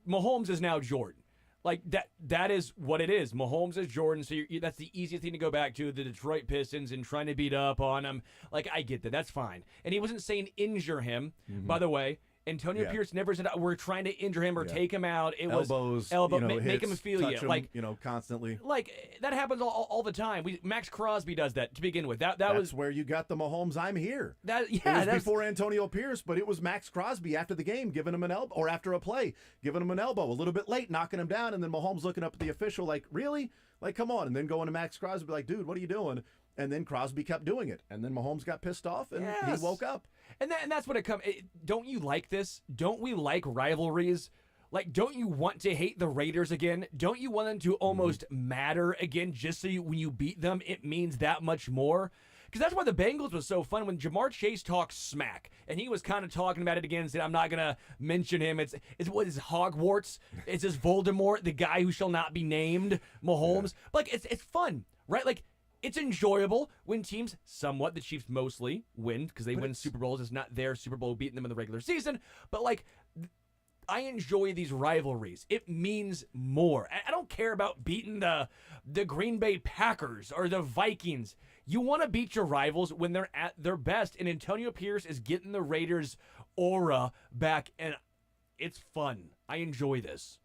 [SPEAKER 2] Mahomes is now Jordan. Like that is what it is. Mahomes is Jordan, so that's the easiest thing to go back to, the Detroit Pistons and trying to beat up on him. Like, I get that. That's fine. And he wasn't saying injure him, by the way. Antonio Pierce never said we're trying to injure him or take him out. It
[SPEAKER 1] elbows,
[SPEAKER 2] was
[SPEAKER 1] hits,
[SPEAKER 2] make him feel you, like
[SPEAKER 1] constantly.
[SPEAKER 2] Like, that happens all the time. Max Crosby does that to begin with. That's
[SPEAKER 1] was where you got the Mahomes "I'm here."
[SPEAKER 2] It
[SPEAKER 1] was before Antonio Pierce, but it was Max Crosby after the game giving him an elbow, or after a play giving him an elbow a little bit late, knocking him down, and then Mahomes looking up at the official like, really? Like, come on. And then going to Max Crosby like, dude, what are you doing? And then Crosby kept doing it. And then Mahomes got pissed off, and he woke up.
[SPEAKER 2] And that's what it comes. Don't you like this? Don't we like rivalries? Like, don't you want to hate the Raiders again? Don't you want them to almost matter again, just so when you beat them, it means that much more? Because that's why the Bengals was so fun when Jamar Chase talked smack, and he was kind of talking about it again and said, I'm not going to mention him. It's what is Hogwarts? It's this Voldemort, the guy who shall not be named, Mahomes. Yeah. Like, it's fun, right? Like, it's enjoyable when teams, somewhat, the Chiefs mostly win, because they win Super Bowls. It's not their Super Bowl beating them in the regular season. But, like, I enjoy these rivalries. It means more. I don't care about beating the Green Bay Packers or the Vikings. You want to beat your rivals when they're at their best, and Antonio Pierce is getting the Raiders' aura back, and it's fun. I enjoy this.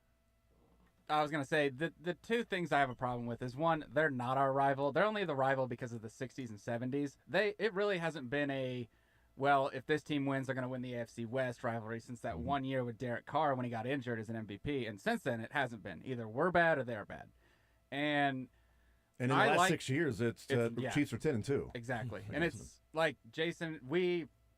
[SPEAKER 18] I was going to say, the two things I have a problem with is, one, they're not our rival. They're only the rival because of the 60s and 70s. It really hasn't been a, well, if this team wins, they're going to win the AFC West rivalry since that 1 year with Derek Carr when he got injured as an MVP. And since then, it hasn't been. Either we're bad or they're bad. And
[SPEAKER 1] in the last 6 years, it's Chiefs are 10-2.
[SPEAKER 18] Exactly. And it's like, Jason,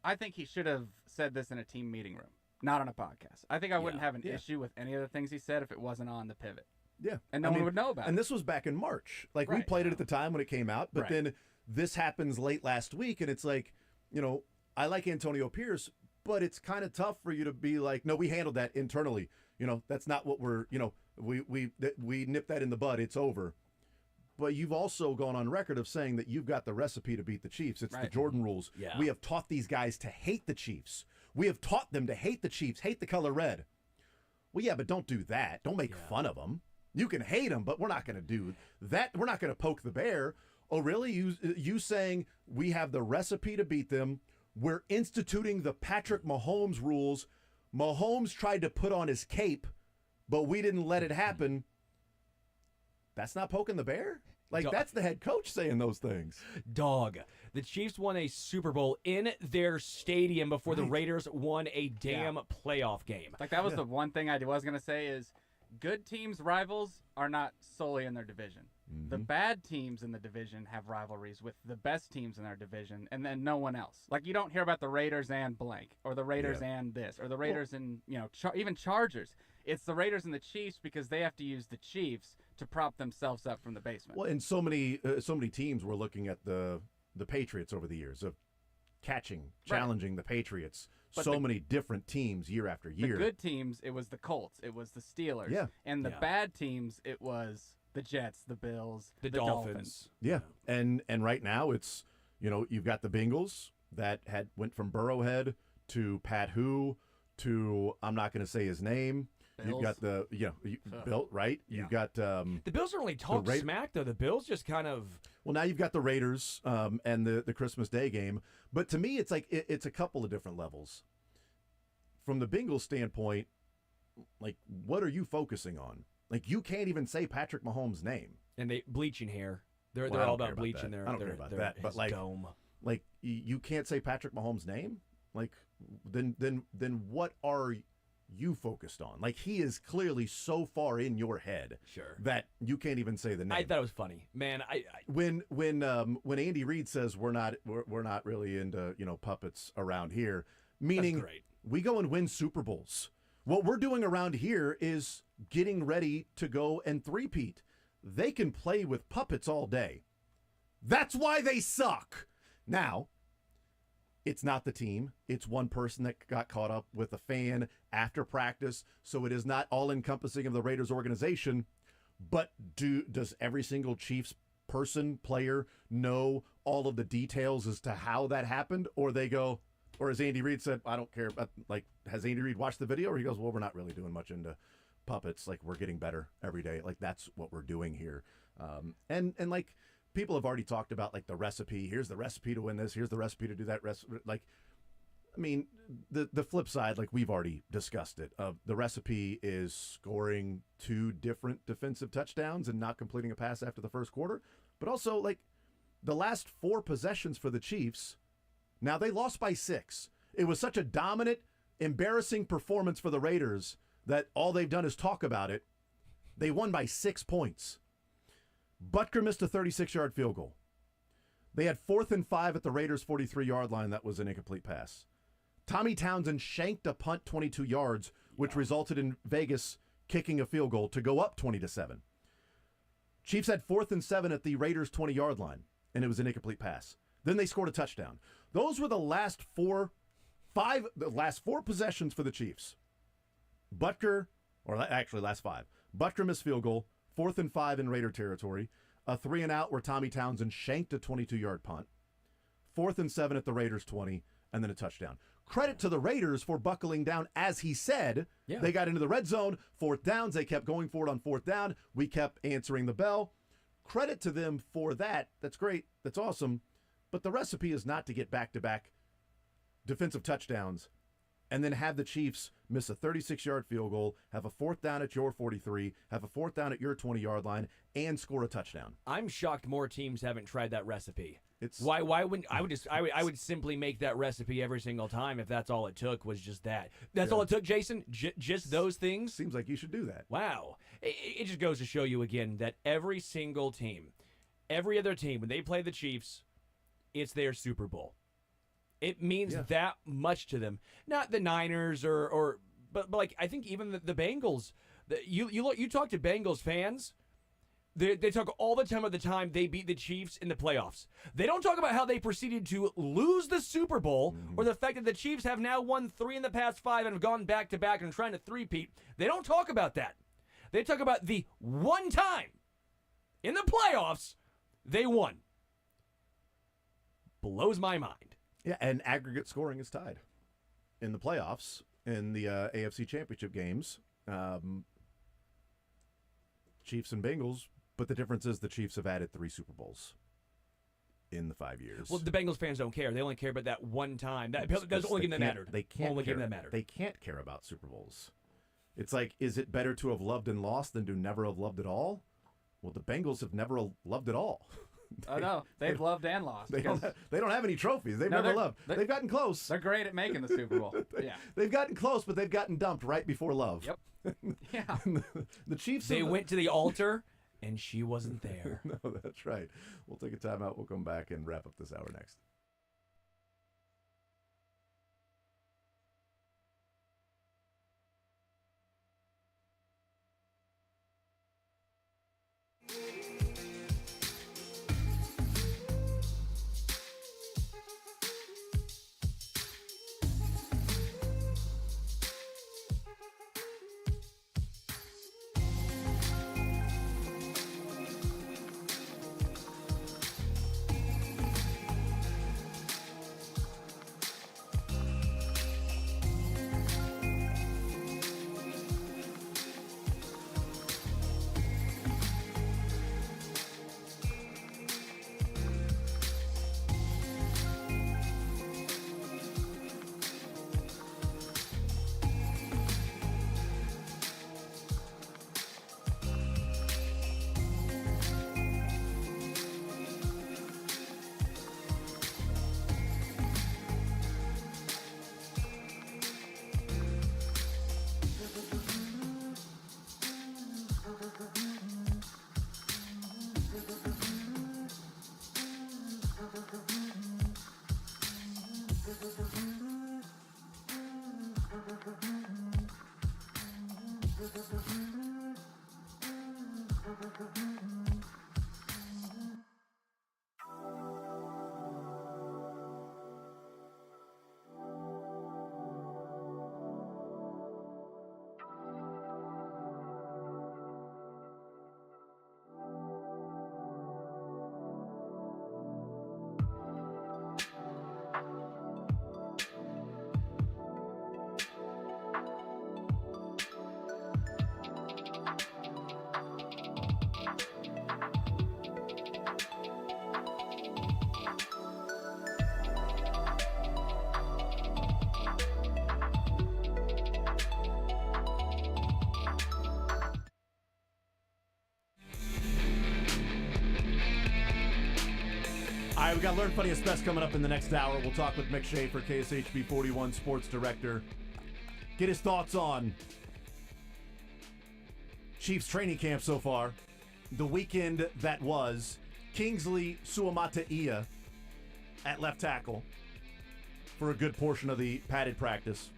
[SPEAKER 18] I think he should have said this in a team meeting room. Not on a podcast. I think I wouldn't have an issue with any of the things he said if it wasn't on the pivot.
[SPEAKER 1] Yeah.
[SPEAKER 18] And no one would know about it.
[SPEAKER 1] And this was back in March. Like, we played it at the time when it came out, but then this happens late last week, and it's like, I like Antonio Pierce, but it's kind of tough for you to be like, no, we handled that internally. That's not what we're, we nip that in the bud. It's over. But you've also gone on record of saying that you've got the recipe to beat the Chiefs. It's the Jordan rules.
[SPEAKER 2] Yeah.
[SPEAKER 1] We have taught these guys to hate the Chiefs. We have taught them to hate the Chiefs, hate the color red. Well, yeah, but don't do that. Don't make fun of them. You can hate them, but we're not going to do that. We're not going to poke the bear. Oh, really? You saying we have the recipe to beat them? We're instituting the Patrick Mahomes rules. Mahomes tried to put on his cape, but we didn't let it happen. That's not poking the bear? That's the head coach saying those things.
[SPEAKER 2] Dog. The Chiefs won a Super Bowl in their stadium before the Raiders won a damn playoff game.
[SPEAKER 18] That was the one thing I was going to say is good teams' rivals are not solely in their division.
[SPEAKER 1] Mm-hmm.
[SPEAKER 18] The bad teams in the division have rivalries with the best teams in their division, and then no one else. You don't hear about the Raiders and blank, or the Raiders and this, or the Raiders and, even Chargers. It's the Raiders and the Chiefs because they have to use the Chiefs to prop themselves up from the basement.
[SPEAKER 1] Well, and so many teams were looking at the Patriots over the years of challenging the Patriots. But many different teams year after year.
[SPEAKER 18] The good teams, it was the Colts, it was the Steelers.
[SPEAKER 1] Yeah.
[SPEAKER 18] And the bad teams, it was the Jets, the Bills,
[SPEAKER 2] the Dolphins.
[SPEAKER 1] Yeah. And right now it's, you've got the Bengals that went from Burrowhead to Pat Who to, I'm not going to say his name.
[SPEAKER 18] Bills.
[SPEAKER 1] You've got the Bill, right?
[SPEAKER 2] Yeah.
[SPEAKER 1] You've got
[SPEAKER 2] the Bills don't really talk smack though. The Bills just kind of
[SPEAKER 1] now you've got the Raiders and the Christmas Day game, but to me it's it's a couple of different levels. From the Bengals standpoint, what are you focusing on? You can't even say Patrick Mahomes' name.
[SPEAKER 2] And they bleaching hair. They're all about bleaching their.
[SPEAKER 1] I don't care about that. But
[SPEAKER 2] dome.
[SPEAKER 1] You can't say Patrick Mahomes' name. Then what are you focused on? He is clearly so far in your head that you can't even say the name.
[SPEAKER 2] I thought it was funny, man.
[SPEAKER 1] When Andy Reid says we're not really into puppets around here, meaning we go and win Super Bowls. What we're doing around here is getting ready to go and three-peat. They can play with puppets all day. That's why they suck. Now, it's not the team. It's one person that got caught up with a fan after practice, so it is not all-encompassing of the Raiders organization. But does every single Chiefs person, player, know all of the details as to how that happened? Or they go, or as Andy Reid said, I don't care about, has Andy Reid watched the video? Or he goes, well, we're not really doing much into puppets. We're getting better every day. That's what we're doing here. And people have already talked about the recipe. Here's the recipe to win this. Here's the recipe to do that. The flip side, we've already discussed it. The recipe is scoring 2 different defensive touchdowns and not completing a pass after the first quarter. But also, the last 4 possessions for the Chiefs, now they lost by 6. It was such a dominant, embarrassing performance for the Raiders that all they've done is talk about it. They won by 6 points. Butker missed a 36-yard field goal. They had 4th and 5 at the Raiders' 43-yard line. That was an incomplete pass. Tommy Townsend shanked a punt 22 yards, which resulted in Vegas kicking a field goal to go up 20-7. Chiefs had 4th and 7 at the Raiders' 20-yard line, and it was an incomplete pass. Then they scored a touchdown. Those were the last 4 possessions for the Chiefs. Butker, or actually last 5. Butker missed field goal, 4th and 5 in Raider territory, a 3-and-out where Tommy Townsend shanked a 22-yard punt, 4th and 7 at the Raiders' 20, and then a touchdown. Credit to the Raiders for buckling down, as he said.
[SPEAKER 2] Yeah.
[SPEAKER 1] They got into the red zone, 4th downs. They kept going for it on 4th down. We kept answering the bell. Credit to them for that. That's great. That's awesome. But the recipe is not to get back-to-back defensive touchdowns and then have the Chiefs miss a 36-yard field goal, have a 4th down at your 43, have a 4th down at your 20-yard line, and score a touchdown.
[SPEAKER 2] I'm shocked more teams haven't tried that recipe.
[SPEAKER 1] It's
[SPEAKER 2] why wouldn't I would simply make that recipe every single time if that's all it took was just that. That's all it took, Jason? Just those things?
[SPEAKER 1] Seems like you should do that.
[SPEAKER 2] Wow. It just goes to show you again that every single team, every other team, when they play the Chiefs, it's their Super Bowl. It means that much to them. Not the Niners but I think even the Bengals. You talk to Bengals fans, They talk all the time about the time they beat the Chiefs in the playoffs. They don't talk about how they proceeded to lose the Super Bowl or the fact that the Chiefs have now won 3 in the past 5 and have gone back-to-back and are trying to three-peat. They don't talk about that. They talk about the one time in the playoffs they won. Blows my mind.
[SPEAKER 1] Yeah, and aggregate scoring is tied in the playoffs in the AFC Championship games. Chiefs and Bengals, but the difference is the Chiefs have added 3 Super Bowls in the 5 years.
[SPEAKER 2] Well, the Bengals fans don't care. They only care about that one time. That's the only game that mattered.
[SPEAKER 1] They can't
[SPEAKER 2] only
[SPEAKER 1] care.
[SPEAKER 2] game that mattered.
[SPEAKER 1] They can't care about Super Bowls. It's like, is it better to have loved and lost than to never have loved at all? Well, the Bengals have never loved at all.
[SPEAKER 18] Oh no, they've loved and lost.
[SPEAKER 1] They don't have any trophies. They've never loved. They've gotten close.
[SPEAKER 18] They're great at making the Super Bowl. Yeah,
[SPEAKER 1] they've gotten close, but they've gotten dumped right before love.
[SPEAKER 18] Yep. Yeah.
[SPEAKER 1] The Chiefs.
[SPEAKER 2] They went to the altar, and she wasn't there.
[SPEAKER 1] No, that's right. We'll take a timeout. We'll come back and wrap up this hour next. All right, we got Learn Funniest Best coming up in the next hour. We'll talk with Mick Schaefer, KSHB 41 Sports Director. Get his thoughts on Chiefs training camp so far. The weekend that was Kingsley Suamataia at left tackle for a good portion of the padded practice.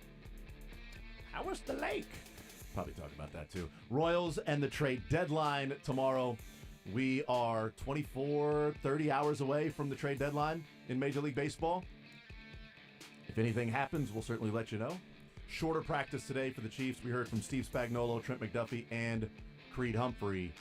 [SPEAKER 1] How was the lake? Probably talk about that too. Royals and the trade deadline tomorrow. We are 24, 30 hours away from the trade deadline in Major League Baseball. If anything happens, we'll certainly let you know. Shorter practice today for the Chiefs. We heard from Steve Spagnuolo, Trent McDuffie, and Creed Humphrey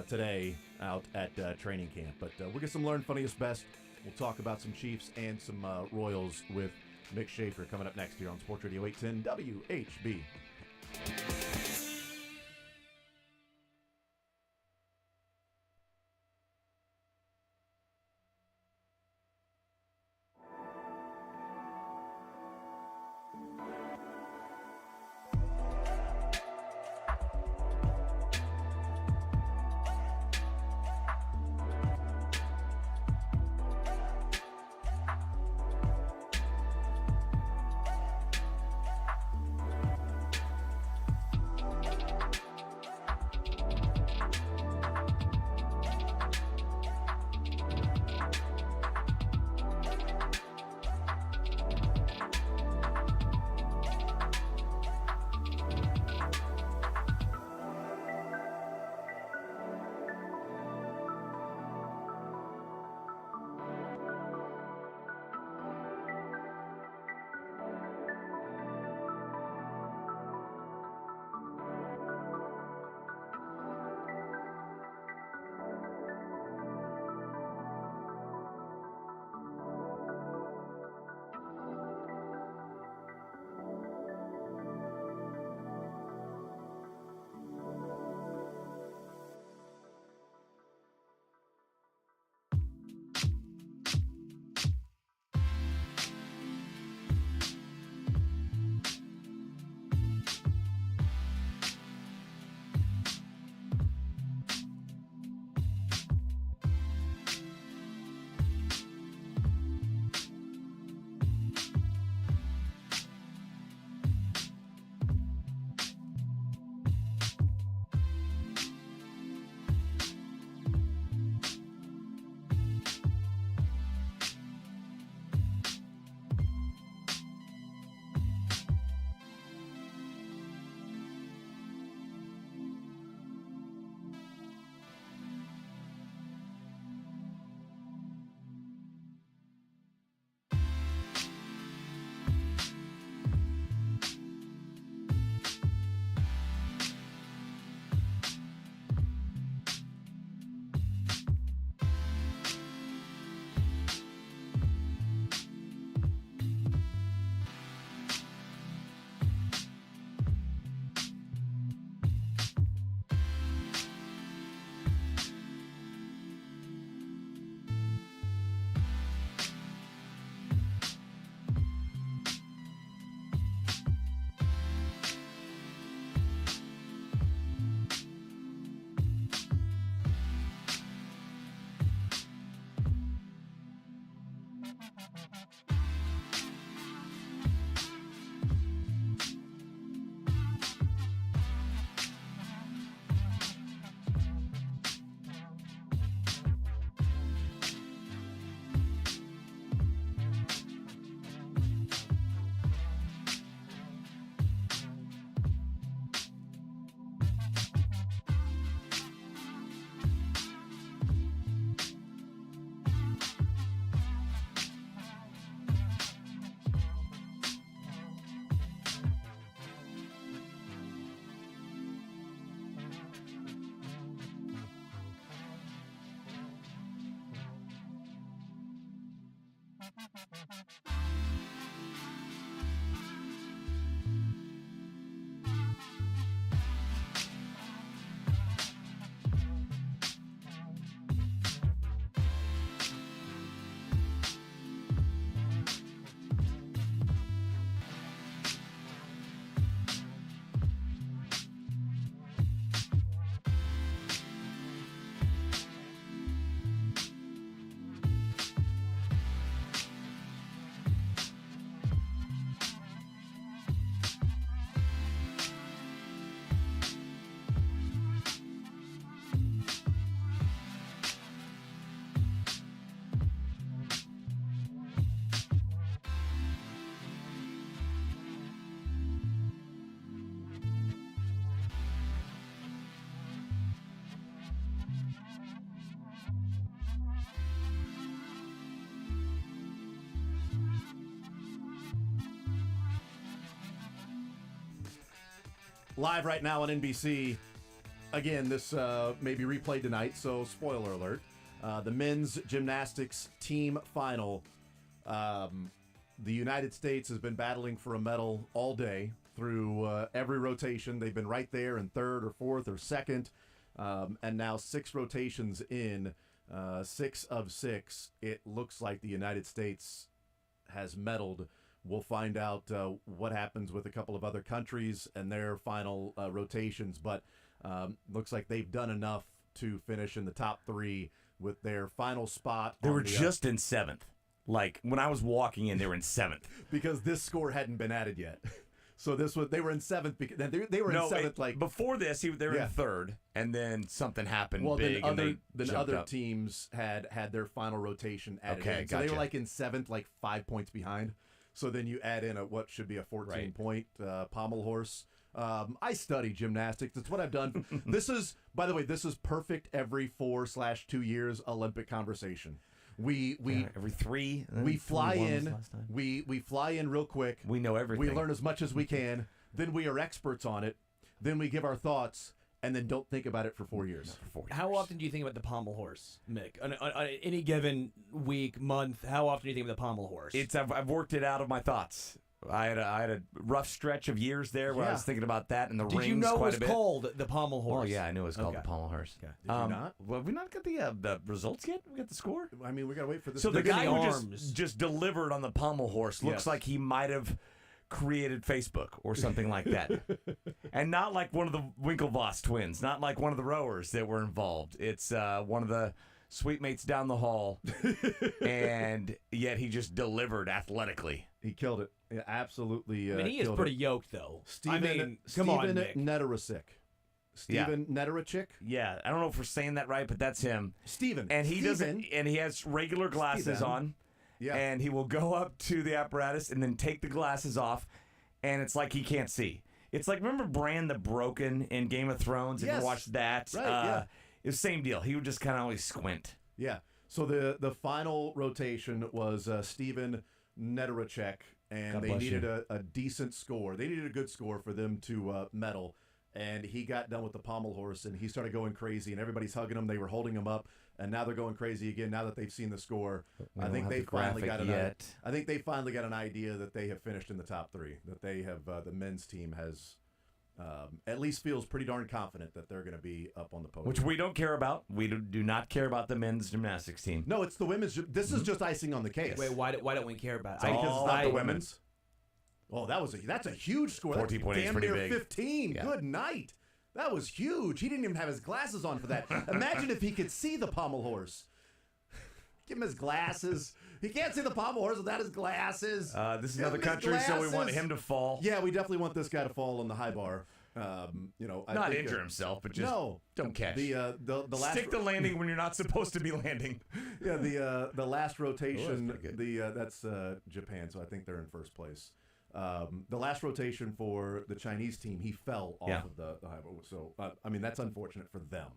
[SPEAKER 1] today out at training camp. But we'll get some Learn Funniest Best. We'll talk about some Chiefs and some Royals with Mick Schaefer coming up next here on Sports Radio 810 WHB. live right now on NBC. Again, this may be replayed tonight, so spoiler alert. The men's gymnastics team final. The United States has been battling for a medal all day through every rotation. They've been right there in third or fourth or second. And now 6 rotations in, 6 of 6, it looks like the United States has medaled. We'll find out what happens with a couple of other countries and their final rotations, but looks like they've done enough to finish in the top 3 with their final spot.
[SPEAKER 9] They were just in 7th. Like, when I was walking in, they were in 7th.
[SPEAKER 1] Because this score hadn't been added yet. So they were in 7th. Because they were in 7th.
[SPEAKER 9] Before this, they were in 3rd, and then something happened big,
[SPEAKER 1] then other teams had their final rotation added in. So they were like in 7th, like 5 points behind. So then you add in what should be a 14-point pommel horse. I study gymnastics. It's what I've done. By the way, this is perfect every 4/2 years Olympic conversation. We
[SPEAKER 9] every 3.
[SPEAKER 1] We fly in. We fly in real quick.
[SPEAKER 9] We know everything.
[SPEAKER 1] We learn as much as we can. Then we are experts on it. Then we give our thoughts, and then don't think about it for 4 years.
[SPEAKER 2] How often do you think about the pommel horse, Mick? On any given week, month, how often do you think about the pommel horse?
[SPEAKER 9] I've worked it out of my thoughts. I had a rough stretch of years there where I was thinking about that and the rings.
[SPEAKER 2] Did you know
[SPEAKER 9] quite
[SPEAKER 2] it was
[SPEAKER 9] a bit.
[SPEAKER 2] called the pommel horse?
[SPEAKER 9] Oh yeah, I knew it was called the pommel horse.
[SPEAKER 1] Okay. Did you not?
[SPEAKER 9] Well, have we not got the results yet? We got the score.
[SPEAKER 1] I mean, we got to wait for this.
[SPEAKER 9] So the guy who just delivered on the pommel horse looks like he might have created Facebook or something like that, and not like one of the Winklevoss twins, not like one of the rowers that were involved. It's one of the sweet mates down the hall, and yet he just delivered athletically.
[SPEAKER 1] He killed it. Yeah, absolutely.
[SPEAKER 2] I mean, he is pretty yoked, though.
[SPEAKER 1] Steven Nedericik. Steven Nedericik?
[SPEAKER 9] Yeah, I don't know if we're saying that right, but that's him.
[SPEAKER 1] Steven.
[SPEAKER 9] And he doesn't. And he has regular glasses on.
[SPEAKER 1] Yeah.
[SPEAKER 9] And he will go up to the apparatus and then take the glasses off, and it's like he can't see. It's like, remember Bran the Broken in Game of Thrones? If you watched that,
[SPEAKER 1] right? Yeah.
[SPEAKER 9] It was the same deal. He would just kind of always squint.
[SPEAKER 1] Yeah. So the final rotation was Steven Nedericik, and they needed a decent score. They needed a good score for them to medal. And he got done with the pommel horse, and he started going crazy, and everybody's hugging him. They were holding him up, and now they're going crazy again. Now that they've seen the score, I think they finally got an idea that they have finished in the top 3. That they have the men's team has at least feels pretty darn confident that they're going to be up on the podium.
[SPEAKER 9] Which we don't care about. We do not care about the men's gymnastics team.
[SPEAKER 1] No, it's the women's. This is just icing on the cake.
[SPEAKER 2] Wait, why don't we care about it?
[SPEAKER 1] Because it's not the women's. Oh, that's a huge score.
[SPEAKER 9] 14.8 is pretty big.
[SPEAKER 1] 15.
[SPEAKER 9] Yeah.
[SPEAKER 1] Good night. That was huge. He didn't even have his glasses on for that. Imagine if he could see the pommel horse. Give him his glasses. He can't see the pommel horse without his glasses.
[SPEAKER 9] This is another country, so we want him to fall.
[SPEAKER 1] Yeah, we definitely want this guy to fall on the high bar.
[SPEAKER 9] Not injure himself, but just don't catch.
[SPEAKER 1] The last
[SPEAKER 9] stick the landing when you're not supposed to be landing.
[SPEAKER 1] Yeah, the last rotation. That's Japan, so I think they're in first place. The last rotation for the Chinese team, he fell off of the high bar. So I mean, that's unfortunate for them.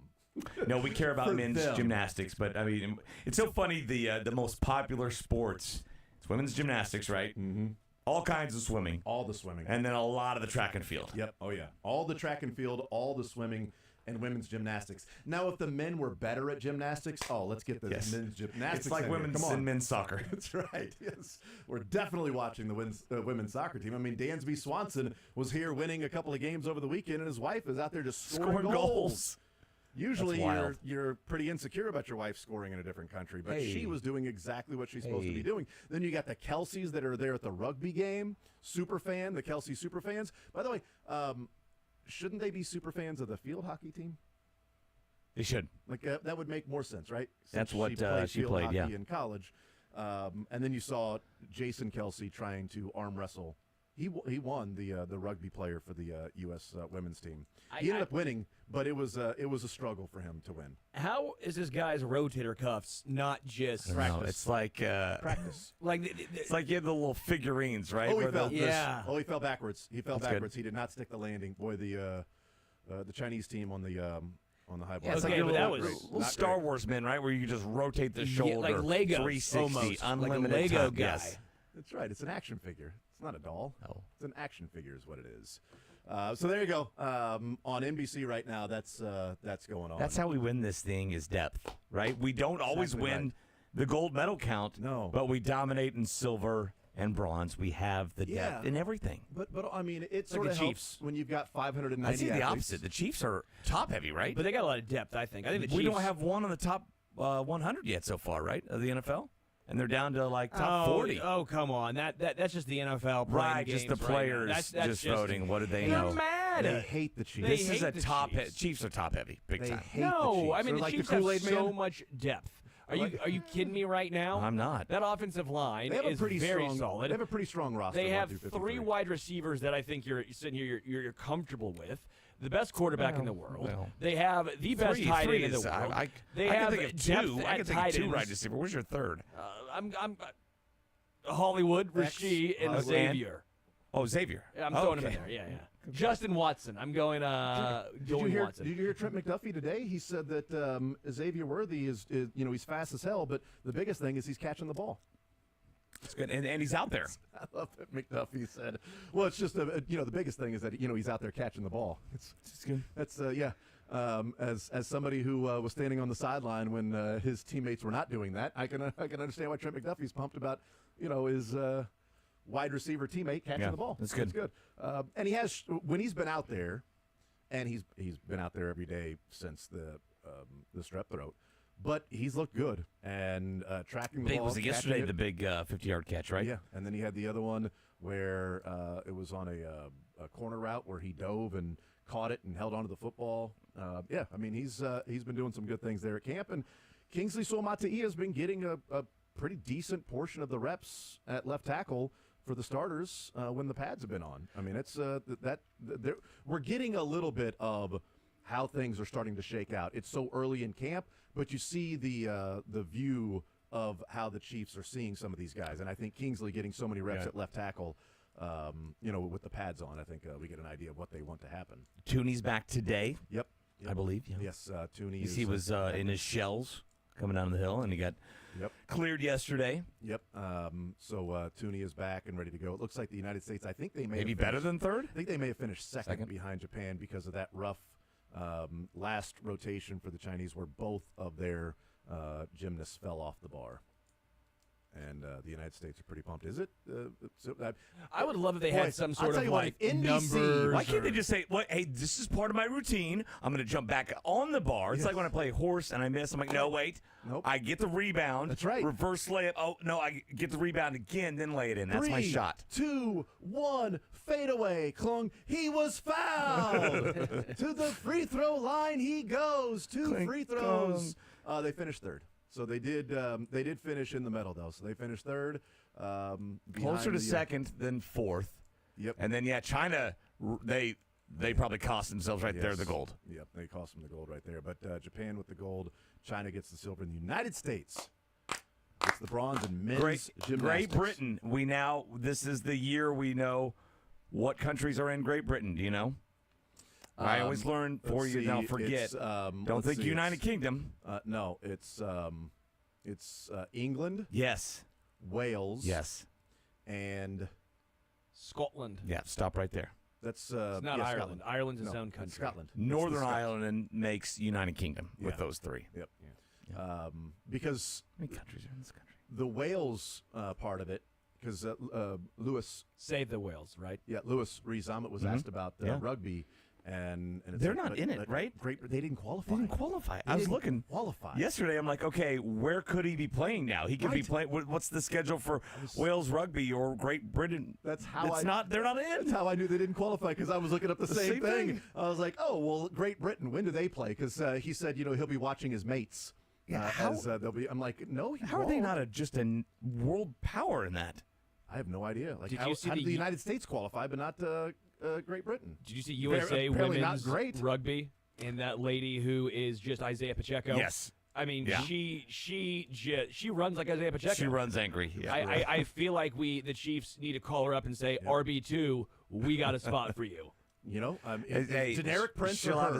[SPEAKER 9] No, we care about men's gymnastics, but I mean, it's so funny. The most popular sports, it's women's gymnastics, right?
[SPEAKER 1] Mm-hmm.
[SPEAKER 9] All kinds of swimming.
[SPEAKER 1] All the swimming.
[SPEAKER 9] And then a lot of the track and field.
[SPEAKER 1] Yep. Oh, yeah. All the track and field, all the swimming, and women's gymnastics. Now, if the men were better at gymnastics, let's get the men's gymnastics.
[SPEAKER 9] It's like women's and men's soccer.
[SPEAKER 1] That's right. Yes. We're definitely watching the women's soccer team. I mean, Dansby Swanson was here winning a couple of games over the weekend, and his wife is out there just scoring goals. Usually you're pretty insecure about your wife scoring in a different country, but she was doing exactly what she's supposed to be doing. Then you got the Kelseys that are there at the rugby game, the Kelsey super fans. By the way, shouldn't they be super fans of the field hockey team?
[SPEAKER 9] They should.
[SPEAKER 1] Like that would make more sense, right?
[SPEAKER 9] That's what she played
[SPEAKER 1] hockey in college. And then you saw Jason Kelsey trying to arm wrestle. He won the rugby player for the U.S. Women's team. He ended up winning, but it was a struggle for him to win.
[SPEAKER 2] How is this guy's rotator cuffs not just
[SPEAKER 9] practice? It's like
[SPEAKER 1] practice.
[SPEAKER 9] It's like you had the little figurines, right?
[SPEAKER 1] Oh, he fell backwards. He fell backwards.
[SPEAKER 9] Good.
[SPEAKER 1] He did not stick the landing. Boy, the Chinese team on the high bar.
[SPEAKER 9] Yeah, it's like a little Star Wars men, right? Where you just rotate the shoulder,
[SPEAKER 2] like Lego,
[SPEAKER 9] 360,
[SPEAKER 2] almost.
[SPEAKER 9] unlimited
[SPEAKER 2] like a Lego
[SPEAKER 9] time.
[SPEAKER 2] guy.
[SPEAKER 9] Yes.
[SPEAKER 1] That's right. It's an action figure. It's not a doll.
[SPEAKER 9] No.
[SPEAKER 1] It's an action figure is what it is. So there you go. On NBC right now, that's going on.
[SPEAKER 9] That's how we win this thing is depth, right? We don't always
[SPEAKER 1] Exactly
[SPEAKER 9] win
[SPEAKER 1] right.
[SPEAKER 9] the gold medal count,
[SPEAKER 1] No.
[SPEAKER 9] but we dominate in silver and bronze. We have the depth in everything.
[SPEAKER 1] But I mean, it
[SPEAKER 2] Like
[SPEAKER 1] sort
[SPEAKER 2] the
[SPEAKER 1] of
[SPEAKER 2] Chiefs.
[SPEAKER 1] helps when you've got 590
[SPEAKER 9] I see the
[SPEAKER 1] athletes.
[SPEAKER 9] opposite. The Chiefs are top heavy, right?
[SPEAKER 2] But they got a lot of depth, I think. I think the Chiefs.
[SPEAKER 9] We don't have one on the top 100 yet so far, right, of the NFL? And they're down to like top 40.
[SPEAKER 2] Oh, come on. That's just the NFL playing
[SPEAKER 9] Right, just the
[SPEAKER 2] games right now.
[SPEAKER 9] players
[SPEAKER 2] That's
[SPEAKER 9] just voting. What do they
[SPEAKER 2] They're
[SPEAKER 9] know?
[SPEAKER 2] mad.
[SPEAKER 1] They hate the Chiefs.
[SPEAKER 9] This is a
[SPEAKER 2] hate the
[SPEAKER 9] top.
[SPEAKER 2] Chiefs.
[SPEAKER 9] Chiefs are top heavy, big
[SPEAKER 1] They
[SPEAKER 9] time.
[SPEAKER 1] hate the
[SPEAKER 2] No,
[SPEAKER 1] Chiefs.
[SPEAKER 2] I mean
[SPEAKER 1] They're
[SPEAKER 2] the
[SPEAKER 1] like
[SPEAKER 2] Chiefs
[SPEAKER 1] the Kool-Aid
[SPEAKER 2] have
[SPEAKER 1] man.
[SPEAKER 2] so much depth. Are you kidding me right now?
[SPEAKER 9] I'm not.
[SPEAKER 2] That offensive line
[SPEAKER 1] They have a
[SPEAKER 2] is
[SPEAKER 1] pretty
[SPEAKER 2] very
[SPEAKER 1] strong,
[SPEAKER 2] solid.
[SPEAKER 1] They have a pretty strong roster.
[SPEAKER 2] They
[SPEAKER 1] 1
[SPEAKER 2] have
[SPEAKER 1] through 53.
[SPEAKER 2] 3 wide receivers that I think you're sitting here you're comfortable with. The best quarterback in the world.
[SPEAKER 9] well.
[SPEAKER 2] They have the best tight end in the
[SPEAKER 9] is-
[SPEAKER 2] world. They
[SPEAKER 9] I
[SPEAKER 2] have
[SPEAKER 9] can think of
[SPEAKER 2] depth
[SPEAKER 9] two.
[SPEAKER 2] at
[SPEAKER 9] I can think of
[SPEAKER 2] tight
[SPEAKER 9] 2
[SPEAKER 2] ends.
[SPEAKER 9] right receiver. Where's your third?
[SPEAKER 2] I'm Hollywood, Rasheed, and
[SPEAKER 9] Hollywood.
[SPEAKER 2] Xavier.
[SPEAKER 9] Oh, Xavier.
[SPEAKER 2] Yeah, I'm throwing him in there. Yeah. Justin Watson. I'm going.
[SPEAKER 1] Did you
[SPEAKER 2] Going
[SPEAKER 1] hear?
[SPEAKER 2] Watson.
[SPEAKER 1] Did you hear Trent McDuffie today? He said that Xavier Worthy is he's fast as hell, but the biggest thing is he's catching the ball.
[SPEAKER 9] It's good, and he's out there.
[SPEAKER 1] I love that McDuffie said. Well, it's just the biggest thing is that he's out there catching the ball. It's
[SPEAKER 9] good.
[SPEAKER 1] That's yeah. As somebody who was standing on the sideline when his teammates were not doing that, I can understand why Trent McDuffie's pumped about his wide receiver teammate catching the ball.
[SPEAKER 9] That's good.
[SPEAKER 1] It's good. And he has when he's been out there, and he's been out there every day since the strep throat. But he's looked good and tracking the ball.
[SPEAKER 9] Was it
[SPEAKER 1] catching
[SPEAKER 9] yesterday
[SPEAKER 1] it.
[SPEAKER 9] the big 50-yard catch, right?
[SPEAKER 1] Yeah, and then he had the other one where it was on a corner route where he dove and caught it and held onto the football. Yeah, I mean he's been doing some good things there at camp, and Kingsley Suamataia has been getting a pretty decent portion of the reps at left tackle for the starters when the pads have been on. I mean it's we're getting a little bit of how things are starting to shake out. It's so early in camp, but you see the view of how the Chiefs are seeing some of these guys, and I think Kingsley getting so many reps at left tackle, with the pads on, I think we get an idea of what they want to happen.
[SPEAKER 9] Tooney's back today.
[SPEAKER 1] Yep.
[SPEAKER 9] I believe. Yeah.
[SPEAKER 1] Yes, Tooney.
[SPEAKER 9] He was in his shells coming down the hill, and he got cleared yesterday.
[SPEAKER 1] Yep. So Tooney is back and ready to go. It looks like the United States. I think they may
[SPEAKER 9] Maybe
[SPEAKER 1] have
[SPEAKER 9] better
[SPEAKER 1] finished-
[SPEAKER 9] than third?
[SPEAKER 1] I think they may have finished second behind Japan because of that rough last rotation for the Chinese, where both of their gymnasts fell off the bar. And the United States are pretty pumped. Is it?
[SPEAKER 2] I would love if they had some sort
[SPEAKER 1] I'll tell
[SPEAKER 2] of
[SPEAKER 1] you what,
[SPEAKER 2] like
[SPEAKER 1] if NBC,
[SPEAKER 2] numbers.
[SPEAKER 9] Why can't they just say, "Look, hey, this is part of my routine. I'm going to jump back on the bar." It's like when I play horse and I miss. I'm like, no, wait.
[SPEAKER 1] Nope.
[SPEAKER 9] I get the rebound.
[SPEAKER 1] That's right.
[SPEAKER 9] Reverse layup. Oh, no, I get the rebound again, then lay it in. That's my
[SPEAKER 1] 3,
[SPEAKER 9] shot.
[SPEAKER 1] 2, 1, fade away. Klung. He was fouled. To the free throw line he goes. 2
[SPEAKER 9] Clink,
[SPEAKER 1] free throws. They finished third. So they did finish in the medal, though. So they finished third.
[SPEAKER 9] Closer to second than fourth.
[SPEAKER 1] Yep.
[SPEAKER 9] And then, China, they probably cost themselves right there the gold.
[SPEAKER 1] Yep, they cost them the gold right there. But Japan with the gold, China gets the silver, and the United States gets the bronze in men's gymnastics.
[SPEAKER 9] Great Britain. This is the year we know what countries are in Great Britain. Do you know? I always learn for you, now forget. Don't think United Kingdom.
[SPEAKER 1] No, it's England.
[SPEAKER 9] Yes.
[SPEAKER 1] Wales.
[SPEAKER 9] Yes.
[SPEAKER 1] And
[SPEAKER 2] Scotland.
[SPEAKER 9] Yeah, stop right there.
[SPEAKER 1] That's
[SPEAKER 2] It's not
[SPEAKER 1] yeah,
[SPEAKER 2] Ireland.
[SPEAKER 1] Scotland.
[SPEAKER 2] Ireland's its
[SPEAKER 1] No,
[SPEAKER 2] own
[SPEAKER 1] it's
[SPEAKER 2] country.
[SPEAKER 1] Scotland.
[SPEAKER 9] Northern
[SPEAKER 1] It's the Scots.
[SPEAKER 9] Ireland makes United Kingdom with those three.
[SPEAKER 1] Yep. Because
[SPEAKER 9] how many countries are in this country?
[SPEAKER 1] The Wales part of it, because Lewis
[SPEAKER 2] Save the Wales, right?
[SPEAKER 1] Yeah, Lewis Rees-Zammit was
[SPEAKER 9] Mhm.
[SPEAKER 1] asked about
[SPEAKER 9] Yeah.
[SPEAKER 1] rugby, and it's
[SPEAKER 9] They're
[SPEAKER 1] like,
[SPEAKER 9] not
[SPEAKER 1] but-
[SPEAKER 9] in it,
[SPEAKER 1] but
[SPEAKER 9] right?
[SPEAKER 1] They didn't qualify.
[SPEAKER 9] They didn't qualify.
[SPEAKER 1] They
[SPEAKER 9] I was
[SPEAKER 1] didn't
[SPEAKER 9] looking.
[SPEAKER 1] qualify.
[SPEAKER 9] Yesterday, I'm like, okay, where could he be playing now? He could be
[SPEAKER 1] Right.
[SPEAKER 9] playing. What's the schedule for Wales rugby or Great Britain?
[SPEAKER 1] That's how
[SPEAKER 9] It's not. They're not in.
[SPEAKER 1] That's how I knew they didn't qualify, because I was looking up the same thing. I was like, oh well, Great Britain. When do they play? Because he said he'll be watching his mates. As they'll be. I'm like, no.
[SPEAKER 9] How are they not just a world power in that?
[SPEAKER 1] I have no idea. Like,
[SPEAKER 2] Did
[SPEAKER 1] how,
[SPEAKER 2] you see
[SPEAKER 1] how did
[SPEAKER 2] the
[SPEAKER 1] the
[SPEAKER 2] U-
[SPEAKER 1] United States qualify, but not Great Britain?
[SPEAKER 2] Did you see USA
[SPEAKER 1] apparently
[SPEAKER 2] women's
[SPEAKER 1] not great.
[SPEAKER 2] rugby and that lady who is just Isaiah Pacheco?
[SPEAKER 9] Yes.
[SPEAKER 2] I mean,
[SPEAKER 9] Yeah.
[SPEAKER 2] she runs like Isaiah Pacheco.
[SPEAKER 9] She runs angry. Yeah.
[SPEAKER 2] I feel like the Chiefs need to call her up and say, RB2, we got a spot for you.
[SPEAKER 1] You know,
[SPEAKER 9] Hey,
[SPEAKER 1] Deneric Prince
[SPEAKER 9] she'll
[SPEAKER 1] or
[SPEAKER 9] have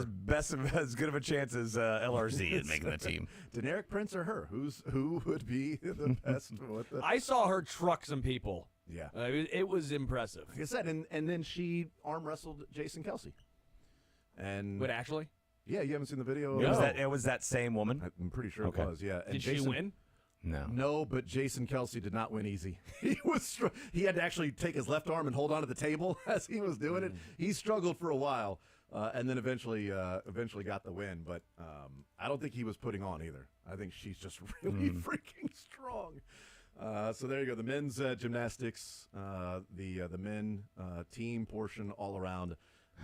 [SPEAKER 1] her?
[SPEAKER 9] as good of a chance as LRZ in making the team.
[SPEAKER 1] Deneric Prince or her? Who would be the best?
[SPEAKER 2] I saw her truck some people
[SPEAKER 1] Yeah.
[SPEAKER 2] It was impressive.
[SPEAKER 1] Like I said, and then she arm wrestled Jason Kelsey. And
[SPEAKER 2] But actually?
[SPEAKER 1] Yeah, you haven't seen the video?
[SPEAKER 9] No. It was that same woman?
[SPEAKER 1] I'm pretty sure
[SPEAKER 9] Okay.
[SPEAKER 1] it was, yeah. And
[SPEAKER 2] Did she win?
[SPEAKER 9] No.
[SPEAKER 1] No, but Jason Kelsey did not win easy. He had to actually take his left arm and hold onto the table as he was doing it. He struggled for a while, and then eventually got the win. But I don't think he was putting on either. I think she's just really freaking strong. So there you go. The men's gymnastics, the men team portion all around.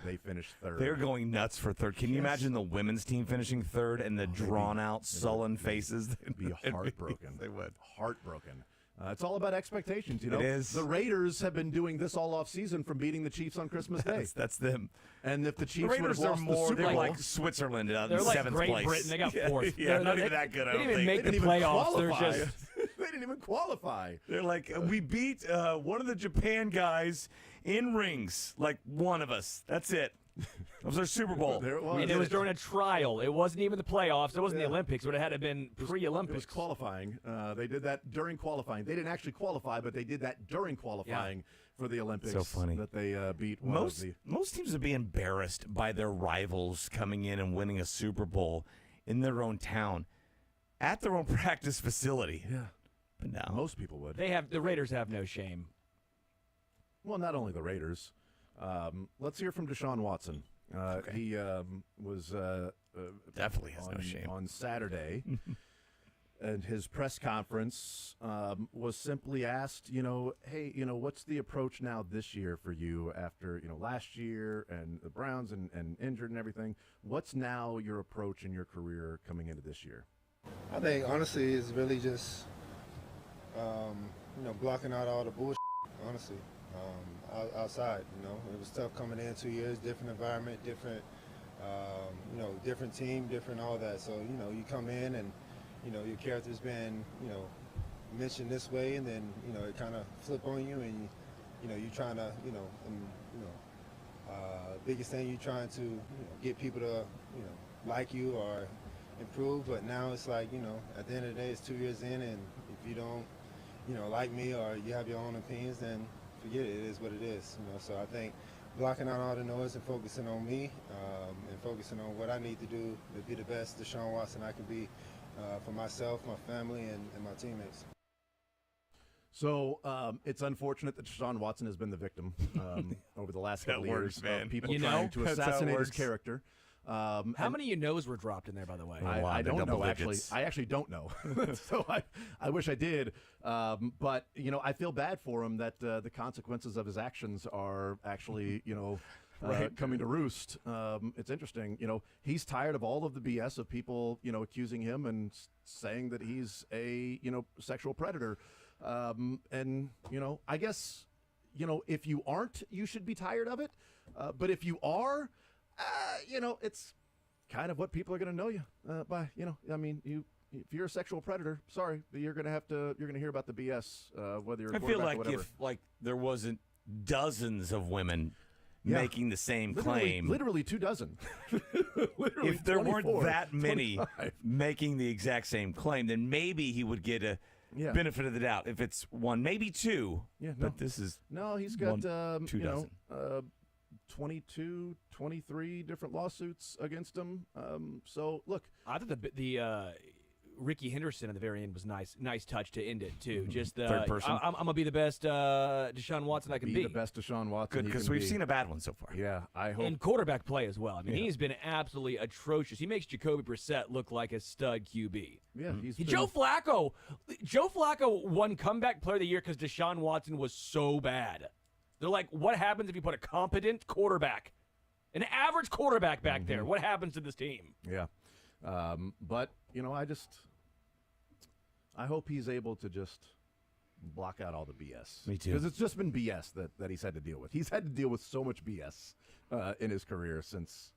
[SPEAKER 1] They finished third.
[SPEAKER 9] They're going nuts for third. Can you imagine the women's team finishing third and the drawn-out, sullen faces?
[SPEAKER 1] They'd be heartbroken.
[SPEAKER 9] They would.
[SPEAKER 1] Heartbroken. It's all about expectations, you know.
[SPEAKER 9] It is.
[SPEAKER 1] The Raiders have been doing this all off season from beating the Chiefs on Christmas Day.
[SPEAKER 9] That's them.
[SPEAKER 1] And if the Chiefs
[SPEAKER 9] The Raiders
[SPEAKER 1] would have
[SPEAKER 9] are
[SPEAKER 1] lost
[SPEAKER 9] more.
[SPEAKER 1] the Super
[SPEAKER 9] They're
[SPEAKER 1] Bowl,
[SPEAKER 9] like Switzerland in
[SPEAKER 2] They're like
[SPEAKER 9] seventh
[SPEAKER 2] Great
[SPEAKER 9] place.
[SPEAKER 2] Britain. They got fourth.
[SPEAKER 9] Yeah, not
[SPEAKER 2] They-
[SPEAKER 9] even that good.
[SPEAKER 2] They
[SPEAKER 9] I don't
[SPEAKER 2] didn't even
[SPEAKER 9] think.
[SPEAKER 2] make
[SPEAKER 1] they
[SPEAKER 2] the
[SPEAKER 1] didn't even
[SPEAKER 2] playoffs. They're
[SPEAKER 1] qualify.
[SPEAKER 2] just
[SPEAKER 1] They didn't even qualify.
[SPEAKER 9] They're like, we beat one of the Japan guys in rings. Like one of us. That's it. That was our Super Bowl.
[SPEAKER 1] There it was.
[SPEAKER 2] I mean, it was during a trial. It wasn't even the playoffs. It wasn't the Olympics. It would have had to have been
[SPEAKER 1] It was
[SPEAKER 2] pre-Olympics.
[SPEAKER 1] qualifying. They did that during qualifying. They didn't actually qualify, but they did that during qualifying for the Olympics.
[SPEAKER 9] So funny.
[SPEAKER 1] That they beat one of the...
[SPEAKER 9] Most teams would be embarrassed by their rivals coming in and winning a Super Bowl in their own town at their own practice facility.
[SPEAKER 1] Yeah.
[SPEAKER 9] But no.
[SPEAKER 1] Most people would.
[SPEAKER 2] The Raiders have no shame.
[SPEAKER 1] Well, not only the Raiders. Let's hear from Deshaun Watson. He was
[SPEAKER 9] definitely has no shame
[SPEAKER 1] on Saturday, and his press conference was simply asked, hey, what's the approach now this year for you after last year and the Browns and injured and everything? What's now your approach in your career coming into this year?
[SPEAKER 13] I think honestly it's really just blocking out all the bullshit. Honestly. Outside, it was tough coming in 2 years, different environment, different, different team, different all that. So, you come in and, your character's been, mentioned this way, and then, it kind of flip on you, and, you're trying to, biggest thing you're trying to, get people to, like you or improve. But now it's like, at the end of the day, it's 2 years in, and if you don't, like me or you have your own opinions, then forget it. It is what it is. So I think blocking out all the noise and focusing on me and focusing on what I need to do to be the best Deshaun Watson I can be for myself, my family, and my teammates.
[SPEAKER 1] So it's unfortunate that Deshaun Watson has been the victim over the last couple of years
[SPEAKER 9] man.
[SPEAKER 1] of people trying to assassinate his character.
[SPEAKER 2] How many no's were dropped in there, by the way?
[SPEAKER 1] I don't know, actually.
[SPEAKER 9] digits.
[SPEAKER 1] I actually don't know. So I wish I did. But, I feel bad for him that the consequences of his actions are actually, coming to roost. It's interesting. He's tired of all of the BS of people, accusing him and saying that he's a, sexual predator. And, I guess, if you aren't, you should be tired of it. But if you are, it's kind of what people are going to know you by. If you're a sexual predator, sorry, but you're going to hear about the BS, whether you're a
[SPEAKER 9] I feel like
[SPEAKER 1] whatever.
[SPEAKER 9] if there wasn't dozens of women making the same claim,
[SPEAKER 1] literally 2 dozen. Literally
[SPEAKER 9] if there
[SPEAKER 1] 24,
[SPEAKER 9] weren't that many
[SPEAKER 1] 25.
[SPEAKER 9] making the exact same claim, then maybe he would get a benefit of the doubt. If it's one, maybe two.
[SPEAKER 1] Yeah,
[SPEAKER 9] but this is
[SPEAKER 1] he's got
[SPEAKER 9] 2 dozen.
[SPEAKER 1] 22, 23 different lawsuits against him. So look,
[SPEAKER 2] I thought the Ricky Henderson at the very end was nice touch to end it too. Just the
[SPEAKER 9] Third person.
[SPEAKER 2] I'm gonna be the best Deshaun Watson I can be.
[SPEAKER 1] the best Deshaun Watson.
[SPEAKER 9] Good, because we've seen a bad one so far.
[SPEAKER 1] Yeah, I hope.
[SPEAKER 2] And quarterback play as well. I mean, he's been absolutely atrocious. He makes Jacoby Brissett look like a stud QB.
[SPEAKER 1] Yeah,
[SPEAKER 2] Joe Flacco won comeback player of the year because Deshaun Watson was so bad. They're like, what happens if you put a competent quarterback, an average quarterback back there? What happens to this team?
[SPEAKER 1] Yeah. But, I hope he's able to just block out all the BS.
[SPEAKER 9] Me too.
[SPEAKER 1] Because it's just been BS that he's had to deal with. He's had to deal with so much BS in his career since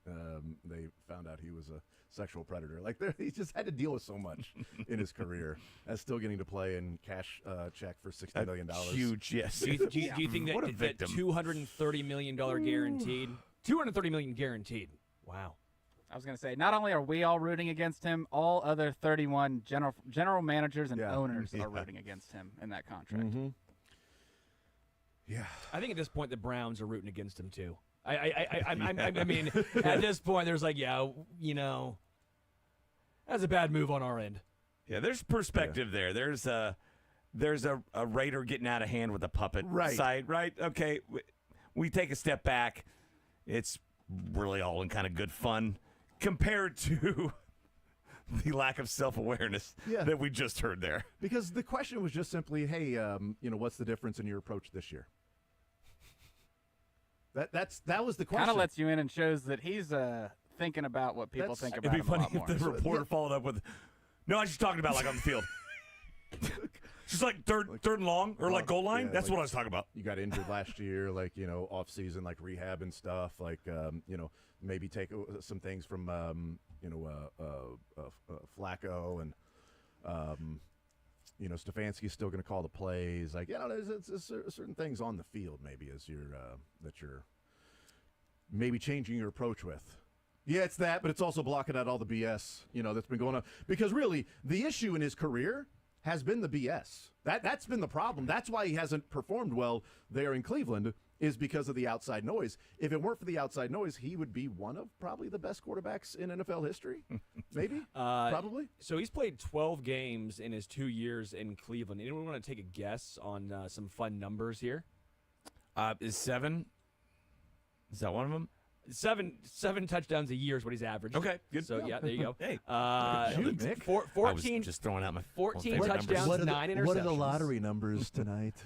[SPEAKER 1] they found out he was a sexual predator. He's just had to deal with so much in his career as still getting to play and cash check for $60 million.
[SPEAKER 9] Huge, yes.
[SPEAKER 2] Do you think
[SPEAKER 9] What a
[SPEAKER 2] that
[SPEAKER 9] victim.
[SPEAKER 2] $230 million guaranteed? $230 million guaranteed. Wow.
[SPEAKER 18] I was going to say, not only are we all rooting against him, all other 31 general managers and owners are rooting against him in that contract.
[SPEAKER 1] Yeah.
[SPEAKER 2] I think at this point the Browns are rooting against him too. I mean, at this point, there's like, that's a bad move on our end.
[SPEAKER 9] Yeah, there's perspective there. There's a Raider getting out of hand with a puppet side, right? Okay, we take a step back. It's really all in kind of good fun compared to the lack of self-awareness that we just heard there.
[SPEAKER 1] Because the question was just simply, hey, what's the difference in your approach this year? That was the question.
[SPEAKER 18] Kind of lets you in and shows that he's thinking about what people think about him.
[SPEAKER 9] It'd be funny
[SPEAKER 18] a lot
[SPEAKER 9] if the
[SPEAKER 18] more.
[SPEAKER 9] reporter followed up with, "No, I was just talking about like on the field." Just like third and long or like goal line. That's what I was talking about.
[SPEAKER 1] You got injured last year, off season, like rehab and stuff. Maybe take some things from Flacco and Stefanski's still going to call the plays. There's certain things on the field maybe as that you're maybe changing your approach with. Yeah, it's that, but it's also blocking out all the BS that's been going on. Because really, the issue in his career has been the BS. That's been the problem. That's why he hasn't performed well there in Cleveland, is because of the outside noise. If it weren't for the outside noise, he would be one of probably the best quarterbacks in NFL history. Maybe? Probably.
[SPEAKER 2] So he's played 12 games in his 2 years in Cleveland. Anyone want to take a guess on some fun numbers here?
[SPEAKER 9] Is 7? Is that one of them?
[SPEAKER 2] Seven touchdowns a year is what he's averaged.
[SPEAKER 9] Okay, good.
[SPEAKER 2] So there you go.
[SPEAKER 9] Hey,
[SPEAKER 2] 14.
[SPEAKER 9] I was just throwing out my
[SPEAKER 2] 14 touchdowns,
[SPEAKER 9] numbers.
[SPEAKER 2] 9 interceptions.
[SPEAKER 1] What are the lottery numbers tonight?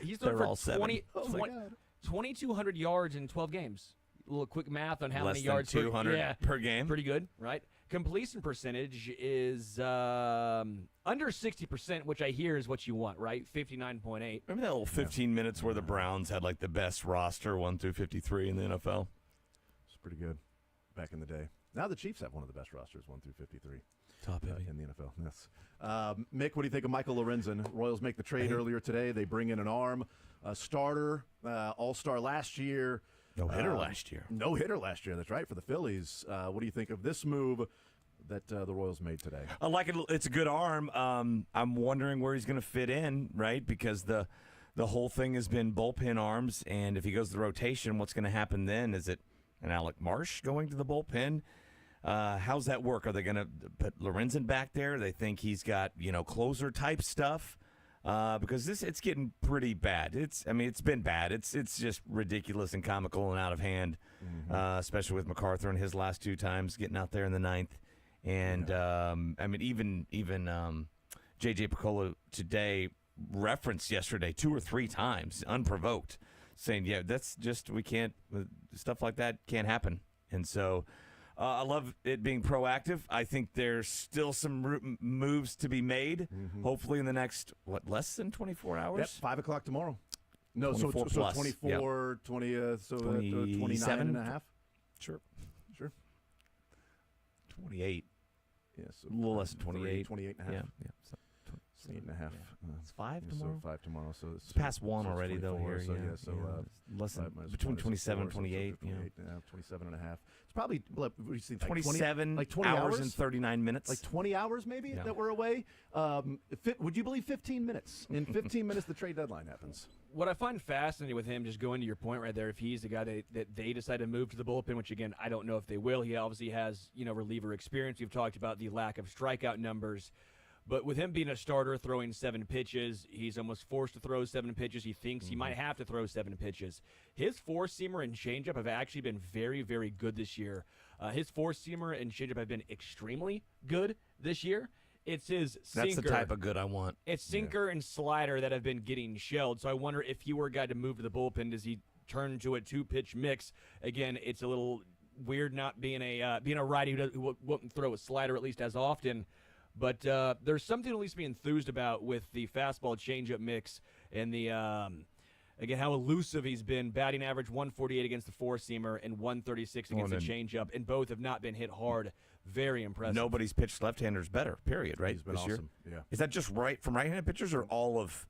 [SPEAKER 2] He's thrown
[SPEAKER 9] They're
[SPEAKER 2] for
[SPEAKER 9] all
[SPEAKER 2] 2,200 yards in 12 games. A little quick math on how
[SPEAKER 9] Less
[SPEAKER 2] many
[SPEAKER 9] than
[SPEAKER 2] yards
[SPEAKER 9] 200 per game.
[SPEAKER 2] Pretty good, right? Completion percentage is under 60%, which I hear is what you want, right? 59.8.
[SPEAKER 9] Remember that little 15 minutes where the Browns had like the best roster 1 through 53 in the NFL?
[SPEAKER 1] It's pretty good back in the day. Now the Chiefs have one of the best rosters, 1 through 53.
[SPEAKER 9] Top heavy
[SPEAKER 1] in the NFL. Yes. Mick, what do you think of Michael Lorenzen? Royals make the trade earlier today. They bring in an arm, a starter, all-star last year.
[SPEAKER 9] No-hitter last year.
[SPEAKER 1] No-hitter last year, that's right, for the Phillies. What do you think of this move that the Royals made today?
[SPEAKER 9] I like it. It's a good arm. I'm wondering where he's going to fit in, right? Because the whole thing has been bullpen arms, and if he goes to the rotation, what's going to happen then? Is it an Alec Marsh going to the bullpen? How's that work? Are they going to put Lorenzen back there? They think he's got closer type stuff. Because it's getting pretty bad. It's been bad. It's just ridiculous and comical and out of hand, especially with MacArthur and his last 2 times getting out there in the 9th. And even J.J. Piccolo today referenced yesterday 2 or 3 times, unprovoked, saying, that's just, we can't, stuff like that can't happen. And so I love it being proactive. I think there's still some moves to be made, hopefully in the next, less than 24 hours?
[SPEAKER 1] Yep, 5 o'clock tomorrow. No, so
[SPEAKER 9] 24
[SPEAKER 1] 24, 20, 29 and a half?
[SPEAKER 9] Sure. 28.
[SPEAKER 1] Yeah, so
[SPEAKER 9] a little less than 28.
[SPEAKER 1] 28 and a half.
[SPEAKER 9] Yeah. So
[SPEAKER 1] 8 and a half.
[SPEAKER 9] It's 5 tomorrow?
[SPEAKER 1] So 5 tomorrow. So
[SPEAKER 9] it's past 1 already, though, here.
[SPEAKER 1] So
[SPEAKER 9] less than, between 27 and 28.
[SPEAKER 1] 27 and a half. It's probably, what do you think,
[SPEAKER 9] 27
[SPEAKER 1] like 20
[SPEAKER 9] hours and 39 minutes.
[SPEAKER 1] Like 20 hours, maybe, that we're away? Would you believe 15 minutes? In 15 minutes, the trade deadline happens.
[SPEAKER 2] What I find fascinating with him, just going to your point right there, if he's the guy that they decide to move to the bullpen, which, again, I don't know if they will. He obviously has, reliever experience. We've talked about the lack of strikeout numbers. But with him being a starter, throwing 7 pitches, he's almost forced to throw 7 pitches. He thinks he might have to throw 7 pitches. His 4-seamer and changeup have actually been very, very good this year. His 4-seamer and changeup have been extremely good this year. It's his sinker.
[SPEAKER 9] That's the type of good I want.
[SPEAKER 2] It's sinker and slider that have been getting shelled. So I wonder if you were a guy to move to the bullpen, does he turn to a 2-pitch mix? Again, it's a little weird not being a righty who won't throw a slider at least as often. But there's something to at least be enthused about with the fastball changeup mix and the again how elusive he's been. Batting average 148 against the 4-seamer and 136 against the changeup, and both have not been hit hard. Very impressive.
[SPEAKER 9] Nobody's pitched left-handers better. Period. Right.
[SPEAKER 1] He's been
[SPEAKER 9] this
[SPEAKER 1] awesome.
[SPEAKER 9] year.
[SPEAKER 1] Yeah.
[SPEAKER 9] Is that just from right-handed pitchers or all of?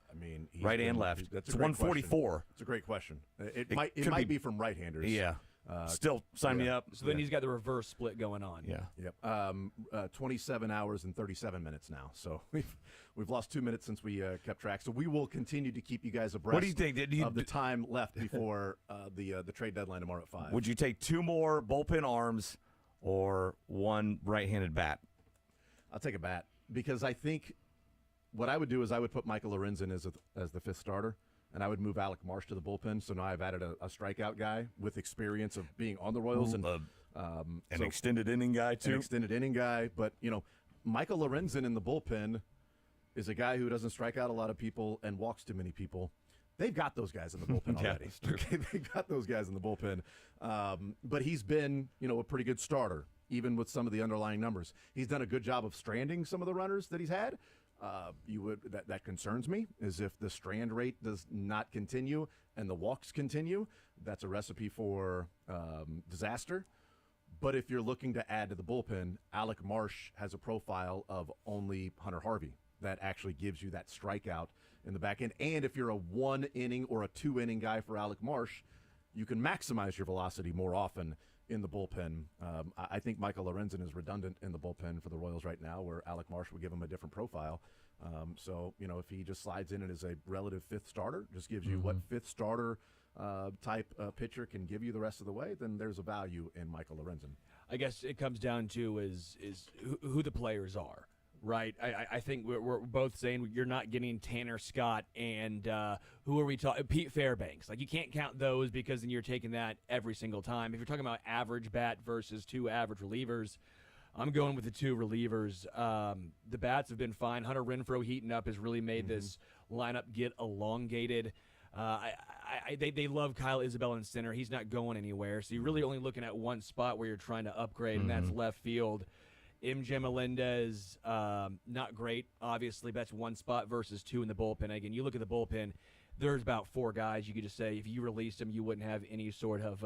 [SPEAKER 9] Right and left.
[SPEAKER 1] That's
[SPEAKER 9] it's 144.
[SPEAKER 1] It's a great question. It might be from right-handers.
[SPEAKER 9] Yeah. Still sign me up.
[SPEAKER 2] So then he's got the reverse split going on.
[SPEAKER 9] Yeah.
[SPEAKER 1] Yep. 27 hours and 37 minutes now. So we've lost 2 minutes since we kept track. So we will continue to keep you guys abreast.
[SPEAKER 9] What do you think?
[SPEAKER 1] Of the time left before the trade deadline tomorrow at 5?
[SPEAKER 9] Would you take 2 more bullpen arms or 1 right-handed bat?
[SPEAKER 1] I'll take a bat because I think what I would do is I would put Michael Lorenzen as the 5th starter. And I would move Alec Marsh to the bullpen. So now I've added a strikeout guy with experience of being on the Royals. And
[SPEAKER 9] an extended inning guy, too.
[SPEAKER 1] An extended inning guy. But, Michael Lorenzen in the bullpen is a guy who doesn't strike out a lot of people and walks too many people. They've got those guys in the bullpen already. Okay, they've got those guys in the bullpen. But he's been, a pretty good starter, even with some of the underlying numbers. He's done a good job of stranding some of the runners that he's had. That concerns me is if the strand rate does not continue and the walks continue, that's a recipe for disaster. But if you're looking to add to the bullpen, Alec Marsh has a profile of only Hunter Harvey that actually gives you that strikeout in the back end. And if you're a 1 inning or a 2 inning guy for Alec Marsh, you can maximize your velocity more often in the bullpen. I think Michael Lorenzen is redundant in the bullpen for the Royals right now, where Alec Marsh would give him a different profile. So, if he just slides in as a relative 5th starter, just gives you what 5th starter type pitcher can give you the rest of the way, then there's a value in Michael Lorenzen.
[SPEAKER 2] I guess it comes down to is who the players are. Right, I think we're both saying you're not getting Tanner Scott and who are we talking? Pete Fairbanks. Like, you can't count those because then you're taking that every single time. If you're talking about average bat versus 2 average relievers, I'm going with the 2 relievers. The bats have been fine. Hunter Renfroe heating up has really made this lineup get elongated. They love Kyle Isabel in center. He's not going anywhere. So you're really only looking at one spot where you're trying to upgrade, and that's left field. MJ Melendez, not great, obviously. That's 1 spot versus 2 in the bullpen. Again, you look at the bullpen, there's about 4 guys. You could just say if you released them, you wouldn't have any sort of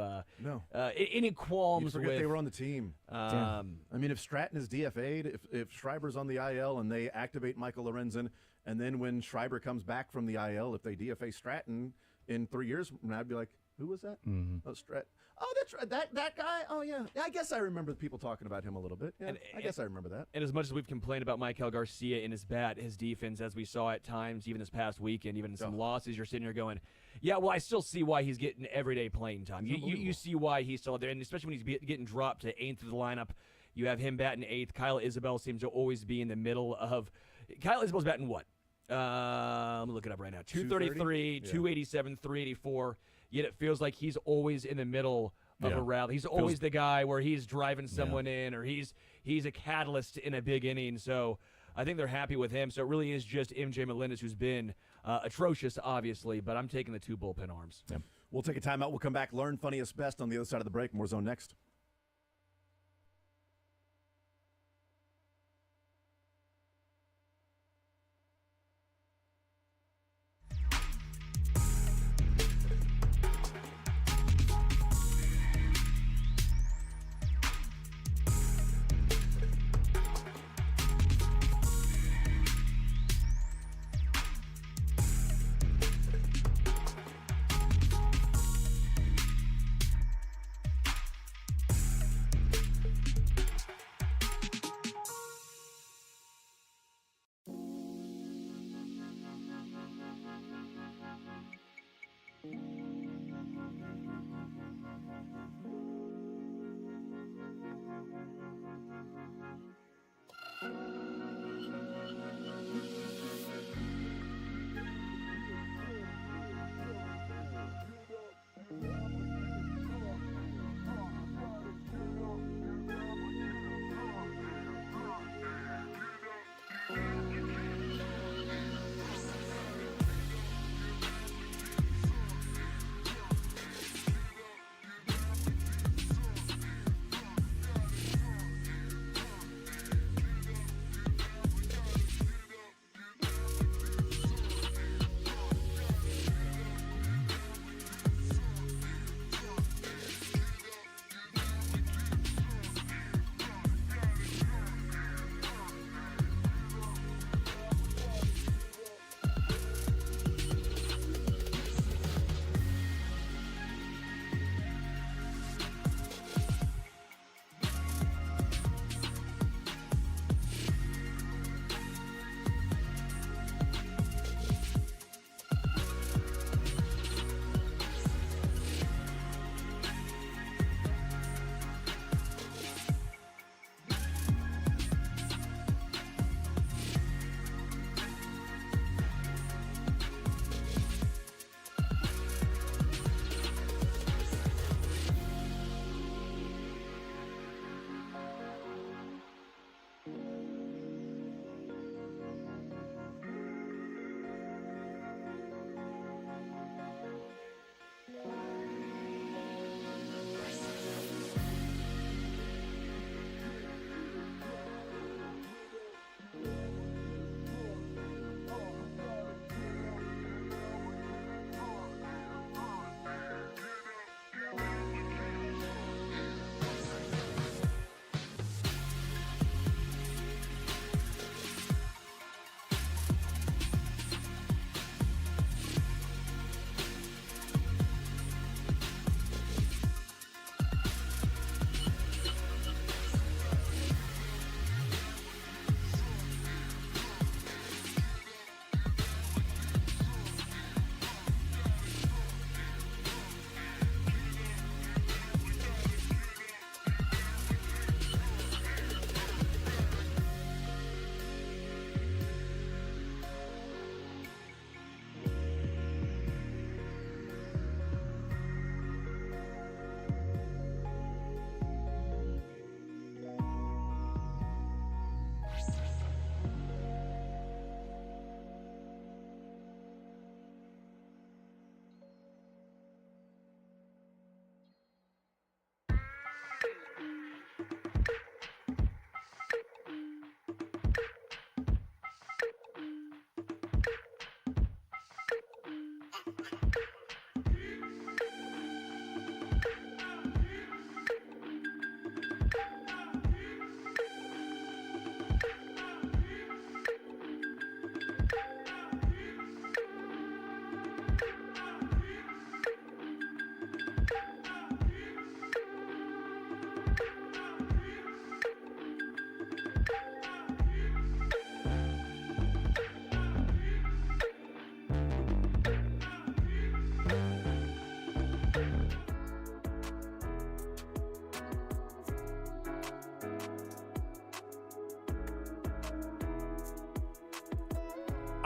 [SPEAKER 2] any qualms
[SPEAKER 1] You forget
[SPEAKER 2] with.
[SPEAKER 1] they were on the team. I mean, if Stratton is DFA'd, if Schreiber's on the IL and they activate Michael Lorenzen, and then when Schreiber comes back from the IL, if they DFA Stratton in 3 years, I'd be like, who was that? Oh, Stratton. Oh, that's right. That guy? Oh, yeah. I guess I remember the people talking about him a little bit. Yeah, I guess I remember that.
[SPEAKER 2] And as much as we've complained about Maikel Garcia in his bat, his defense, as we saw at times, even this past weekend, even in some losses, you're sitting here going, yeah, well, I still see why he's getting everyday playing time. You see why he's still there, and especially when he's getting dropped to 8th of the lineup. You have him batting 8th. Kyle Isabel seems to always be in the middle of – Kyle Isabel's batting what? Let me look it up right now. 233, 287, 384. Yet it feels like he's always in the middle of a rally. He's always the guy where he's driving someone in, or he's a catalyst in a big inning. So I think they're happy with him. So it really is just MJ Melendez, who's been atrocious, obviously, but I'm taking the 2 bullpen arms.
[SPEAKER 1] Yeah. We'll take a timeout. We'll come back, learn funniest best on the other side of the break. More Zone next.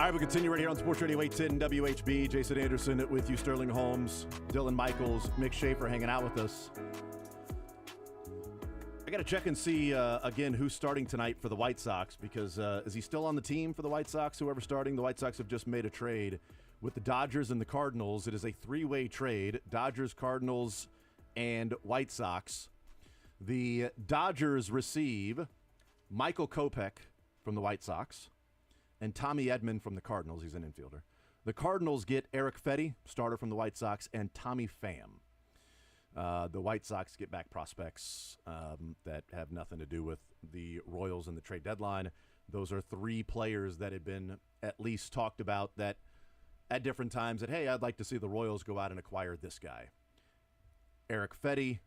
[SPEAKER 1] All right, we continue right here on Sports Radio 810 WHB. Jason Anderson with you, Sterling Holmes, Dylan Michaels, Mick Schaefer hanging out with us. I got to check and see, again, who's starting tonight for the White Sox, because is he still on the team for the White Sox, whoever's starting? The White Sox have just made a trade with the Dodgers and the Cardinals. It is a three-way trade, Dodgers, Cardinals, and White Sox. The Dodgers receive Michael Kopech from the White Sox and Tommy Edman from the Cardinals. He's an infielder. The Cardinals get Eric Fetty, starter from the White Sox, and Tommy Pham. The White Sox get back prospects that have nothing to do with the Royals and the trade deadline. Those are three players that had been at least talked about that at different times that, hey, I'd like to see the Royals go out and acquire this guy. Eric Fetty,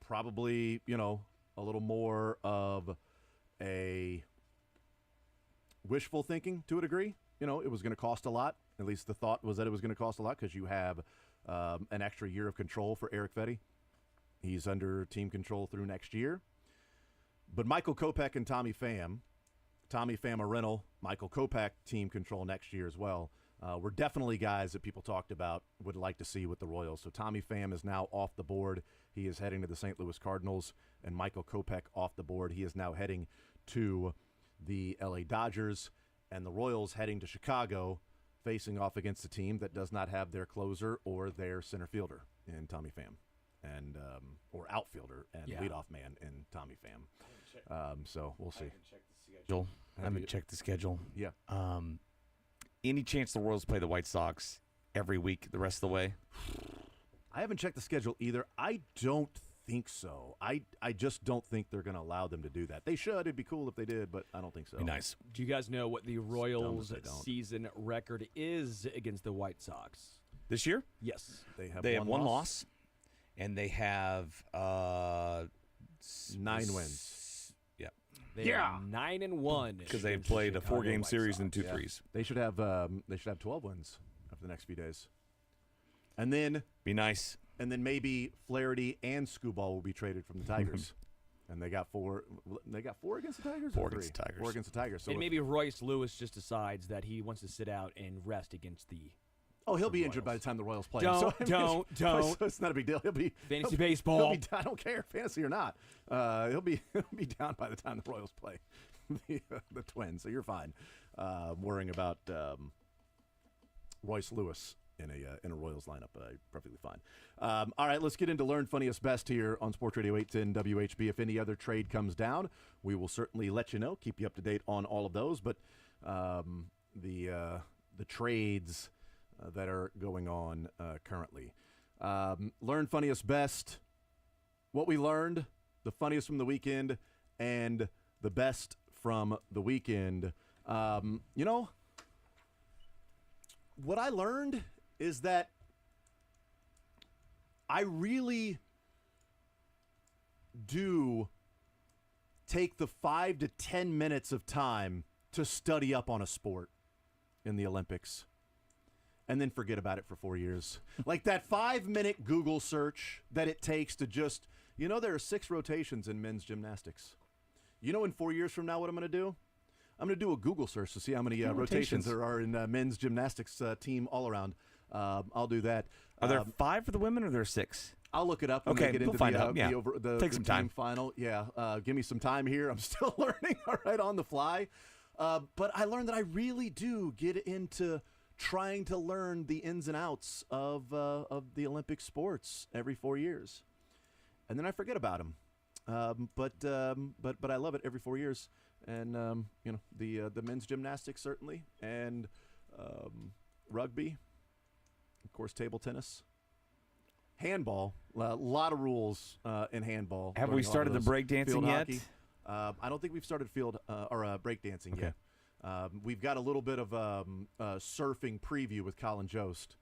[SPEAKER 1] probably, a little more of a wishful thinking to a degree. It was going to cost a lot. At least the thought was that it was going to cost a lot because you have an extra year of control for Eric Fetty. He's under team control through next year. But Michael Kopech and Tommy Pham a rental, Michael Kopech team control next year as well. Were definitely guys that people talked about would like to see with the Royals. So Tommy Pham is now off the board. He is heading to the St. Louis Cardinals, and Michael Kopech off the board. He is now heading to the LA Dodgers, and the Royals heading to Chicago, facing off against a team that does not have their closer or their center fielder in Tommy Pham, and or outfielder and leadoff man in Tommy Pham. So we'll see.
[SPEAKER 9] I haven't checked the schedule.
[SPEAKER 1] Yeah.
[SPEAKER 9] Any chance the Royals play the White Sox every week the rest of the way?
[SPEAKER 1] I haven't checked the schedule either. I don't think so. I just don't think they're going to allow them to do that. They should. It'd be cool if they did, but I don't think so.
[SPEAKER 9] Be nice.
[SPEAKER 2] Do you guys know what the Royals' season record is against the White Sox
[SPEAKER 9] this year?
[SPEAKER 2] Yes,
[SPEAKER 1] they
[SPEAKER 9] have one loss, and they have
[SPEAKER 1] 9 wins.
[SPEAKER 9] Yeah,
[SPEAKER 2] they are 9-1
[SPEAKER 9] because they played a 4-game series in 2 threes.
[SPEAKER 1] They should have 12 wins after the next few days, and then
[SPEAKER 9] be nice.
[SPEAKER 1] And then maybe Flaherty and Skubal will be traded from the Tigers. And they got 4. They got 4 against the Tigers.
[SPEAKER 9] 4 against the Tigers.
[SPEAKER 1] 4 against the Tigers. So
[SPEAKER 2] and maybe Royce Lewis just decides that he wants to sit out and rest against the.
[SPEAKER 1] Oh, he'll be injured by the time the Royals play.
[SPEAKER 2] Don't.
[SPEAKER 1] So it's not a big deal. He'll be
[SPEAKER 2] fantasy baseball.
[SPEAKER 1] I don't care, fantasy or not. He'll be down by the time the Royals play the Twins. So you're fine. Worrying about Royce Lewis in a Royals lineup, perfectly fine. All right, let's get into Learn Funniest Best here on Sports Radio 810 WHB. If any other trade comes down, we will certainly let you know, keep you up to date on all of those. But the trades that are going on currently. Learn Funniest Best, what we learned, the funniest from the weekend, and the best from the weekend. What I learned is that I really do take the 5 to 10 minutes of time to study up on a sport in the Olympics and then forget about it for 4 years. Like that 5-minute Google search that it takes to just, there are 6 rotations in men's gymnastics. In 4 years from now what I'm going to do? I'm going to do a Google search to see how many rotations there are in men's gymnastics team all around. I'll do that.
[SPEAKER 9] Are there 5 for the women or are there 6?
[SPEAKER 1] I'll look it up when
[SPEAKER 9] okay,
[SPEAKER 1] we get
[SPEAKER 9] we'll
[SPEAKER 1] into
[SPEAKER 9] find
[SPEAKER 1] the,
[SPEAKER 9] out. Yeah.
[SPEAKER 1] the
[SPEAKER 9] Take some time.
[SPEAKER 1] Final. Yeah, give me some time here. I'm still learning, all right, on the fly. But I learned that I really do get into trying to learn the ins and outs of the Olympic sports every 4 years, and then I forget about them. But I love it every 4 years, and the men's gymnastics certainly, and rugby. Of course, table tennis. Handball. A lot of rules in handball.
[SPEAKER 9] Have we
[SPEAKER 1] learning all
[SPEAKER 9] started the
[SPEAKER 1] those.
[SPEAKER 9] breakdancing
[SPEAKER 1] Field
[SPEAKER 9] yet?
[SPEAKER 1] hockey. I don't think we've started field or breakdancing
[SPEAKER 9] Okay.
[SPEAKER 1] yet. We've got a little bit of surfing preview with Colin Jost.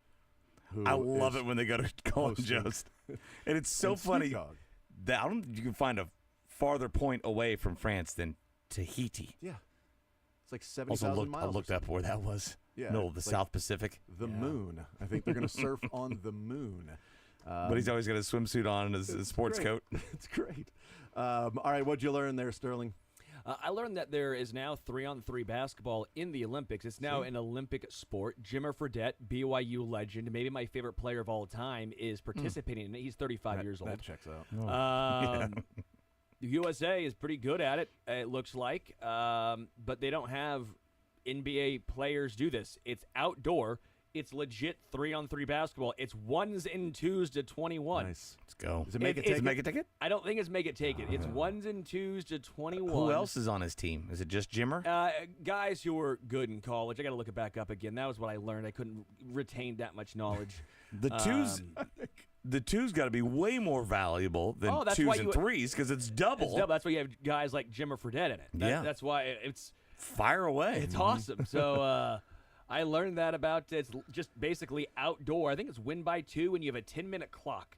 [SPEAKER 1] Who
[SPEAKER 9] I love
[SPEAKER 1] is
[SPEAKER 9] it when they go to Colin
[SPEAKER 1] hosting.
[SPEAKER 9] Jost. And it's so
[SPEAKER 1] And Snoop
[SPEAKER 9] funny
[SPEAKER 1] Dogg.
[SPEAKER 9] that I don't think you can find a farther point away from France than Tahiti.
[SPEAKER 1] Yeah. It's like
[SPEAKER 9] Also
[SPEAKER 1] 70,000 miles.
[SPEAKER 9] I looked up where that was.
[SPEAKER 1] Yeah,
[SPEAKER 9] Middle of the
[SPEAKER 1] it's
[SPEAKER 9] South
[SPEAKER 1] like
[SPEAKER 9] Pacific.
[SPEAKER 1] The moon. I think they're going to surf on the moon.
[SPEAKER 9] But he's always got a swimsuit on and his sports
[SPEAKER 1] great.
[SPEAKER 9] coat.
[SPEAKER 1] It's great. All right, what'd you learn there, Sterling?
[SPEAKER 2] I learned that there is now 3-on-3 basketball in the Olympics. It's now an Olympic sport. Jimmer Fredette, BYU legend, maybe my favorite player of all time, is participating in it. He's 35 years old.
[SPEAKER 1] That checks out.
[SPEAKER 2] The USA is pretty good at it, it looks like, but they don't have NBA players do this. It's outdoor. It's legit 3-on-3 basketball. It's 1s and 2s to 21.
[SPEAKER 1] Nice.
[SPEAKER 9] Let's go.
[SPEAKER 1] Does it make it take it?
[SPEAKER 2] I don't think it's make it take it. It's 1s and 2s to 21.
[SPEAKER 9] Who else is on his team? Is it just Jimmer?
[SPEAKER 2] Guys who were good in college. I got to look it back up again. That was what I learned. I couldn't retain that much knowledge.
[SPEAKER 9] The two's got to be way more valuable than
[SPEAKER 2] that's why
[SPEAKER 9] 2s and 3s because it's double.
[SPEAKER 2] It's double. That's why you have guys like Jimmer Fredette in it. That's why it's
[SPEAKER 9] fire away.
[SPEAKER 2] It's awesome. So I learned that about it's just basically outdoor. I think it's win by 2, and you have a 10-minute clock.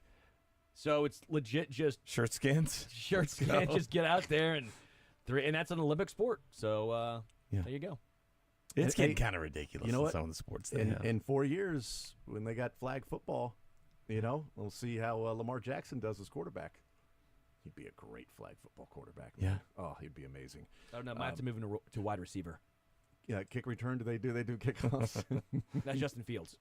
[SPEAKER 2] So it's legit just
[SPEAKER 9] shirt skins.
[SPEAKER 2] Shirt skins. Just get out there and that's an Olympic sport. So there you go.
[SPEAKER 9] It's getting kind of ridiculous.
[SPEAKER 1] You know
[SPEAKER 9] in
[SPEAKER 1] what?
[SPEAKER 9] Some of the sports.
[SPEAKER 1] In 4 years, when they got flag football, we'll see how Lamar Jackson does as quarterback. He'd be a great flag football quarterback. Man.
[SPEAKER 9] Yeah.
[SPEAKER 1] Oh, he'd be amazing.
[SPEAKER 2] Oh no, might have to move him to wide receiver.
[SPEAKER 1] Yeah, kick return. Do they do kickoffs?
[SPEAKER 2] That's Justin Fields.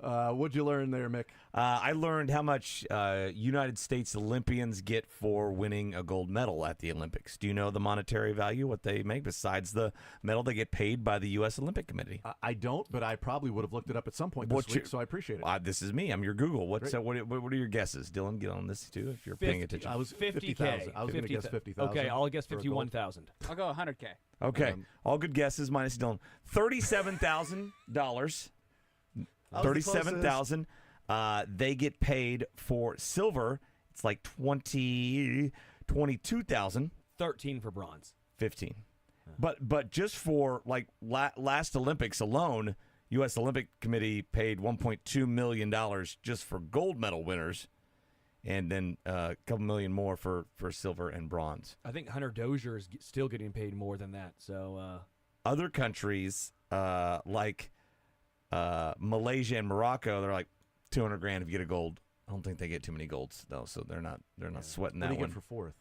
[SPEAKER 1] What'd you learn there, Mick?
[SPEAKER 9] I learned how much United States Olympians get for winning a gold medal at the Olympics. Do you know the monetary value, what they make besides the medal they get paid by the U.S. Olympic Committee?
[SPEAKER 1] I don't, but I probably would have looked it up at some point this week, so I appreciate it.
[SPEAKER 9] This is me. I'm your Google. What are your guesses? Dylan, get on this too if you're paying attention.
[SPEAKER 1] I was
[SPEAKER 2] 50K.
[SPEAKER 1] I was going to guess 50,000.
[SPEAKER 2] Okay, I'll guess 51,000.
[SPEAKER 18] I'll go 100K.
[SPEAKER 9] Okay, all good guesses minus Dylan. $37,000. $37,000. They get paid for silver. It's like 22,000.
[SPEAKER 2] 13 for bronze.
[SPEAKER 9] 15. But just for like last Olympics alone, U.S. Olympic Committee paid $1.2 million just for gold medal winners, and then a couple million more for silver and bronze.
[SPEAKER 2] I think Hunter Dozier is still getting paid more than that. So
[SPEAKER 9] other countries like Malaysia and Morocco, they're like $200,000 if you get a gold. I don't think they get too many golds though, so they're not sweating that
[SPEAKER 1] What do you
[SPEAKER 9] one.
[SPEAKER 1] get for fourth?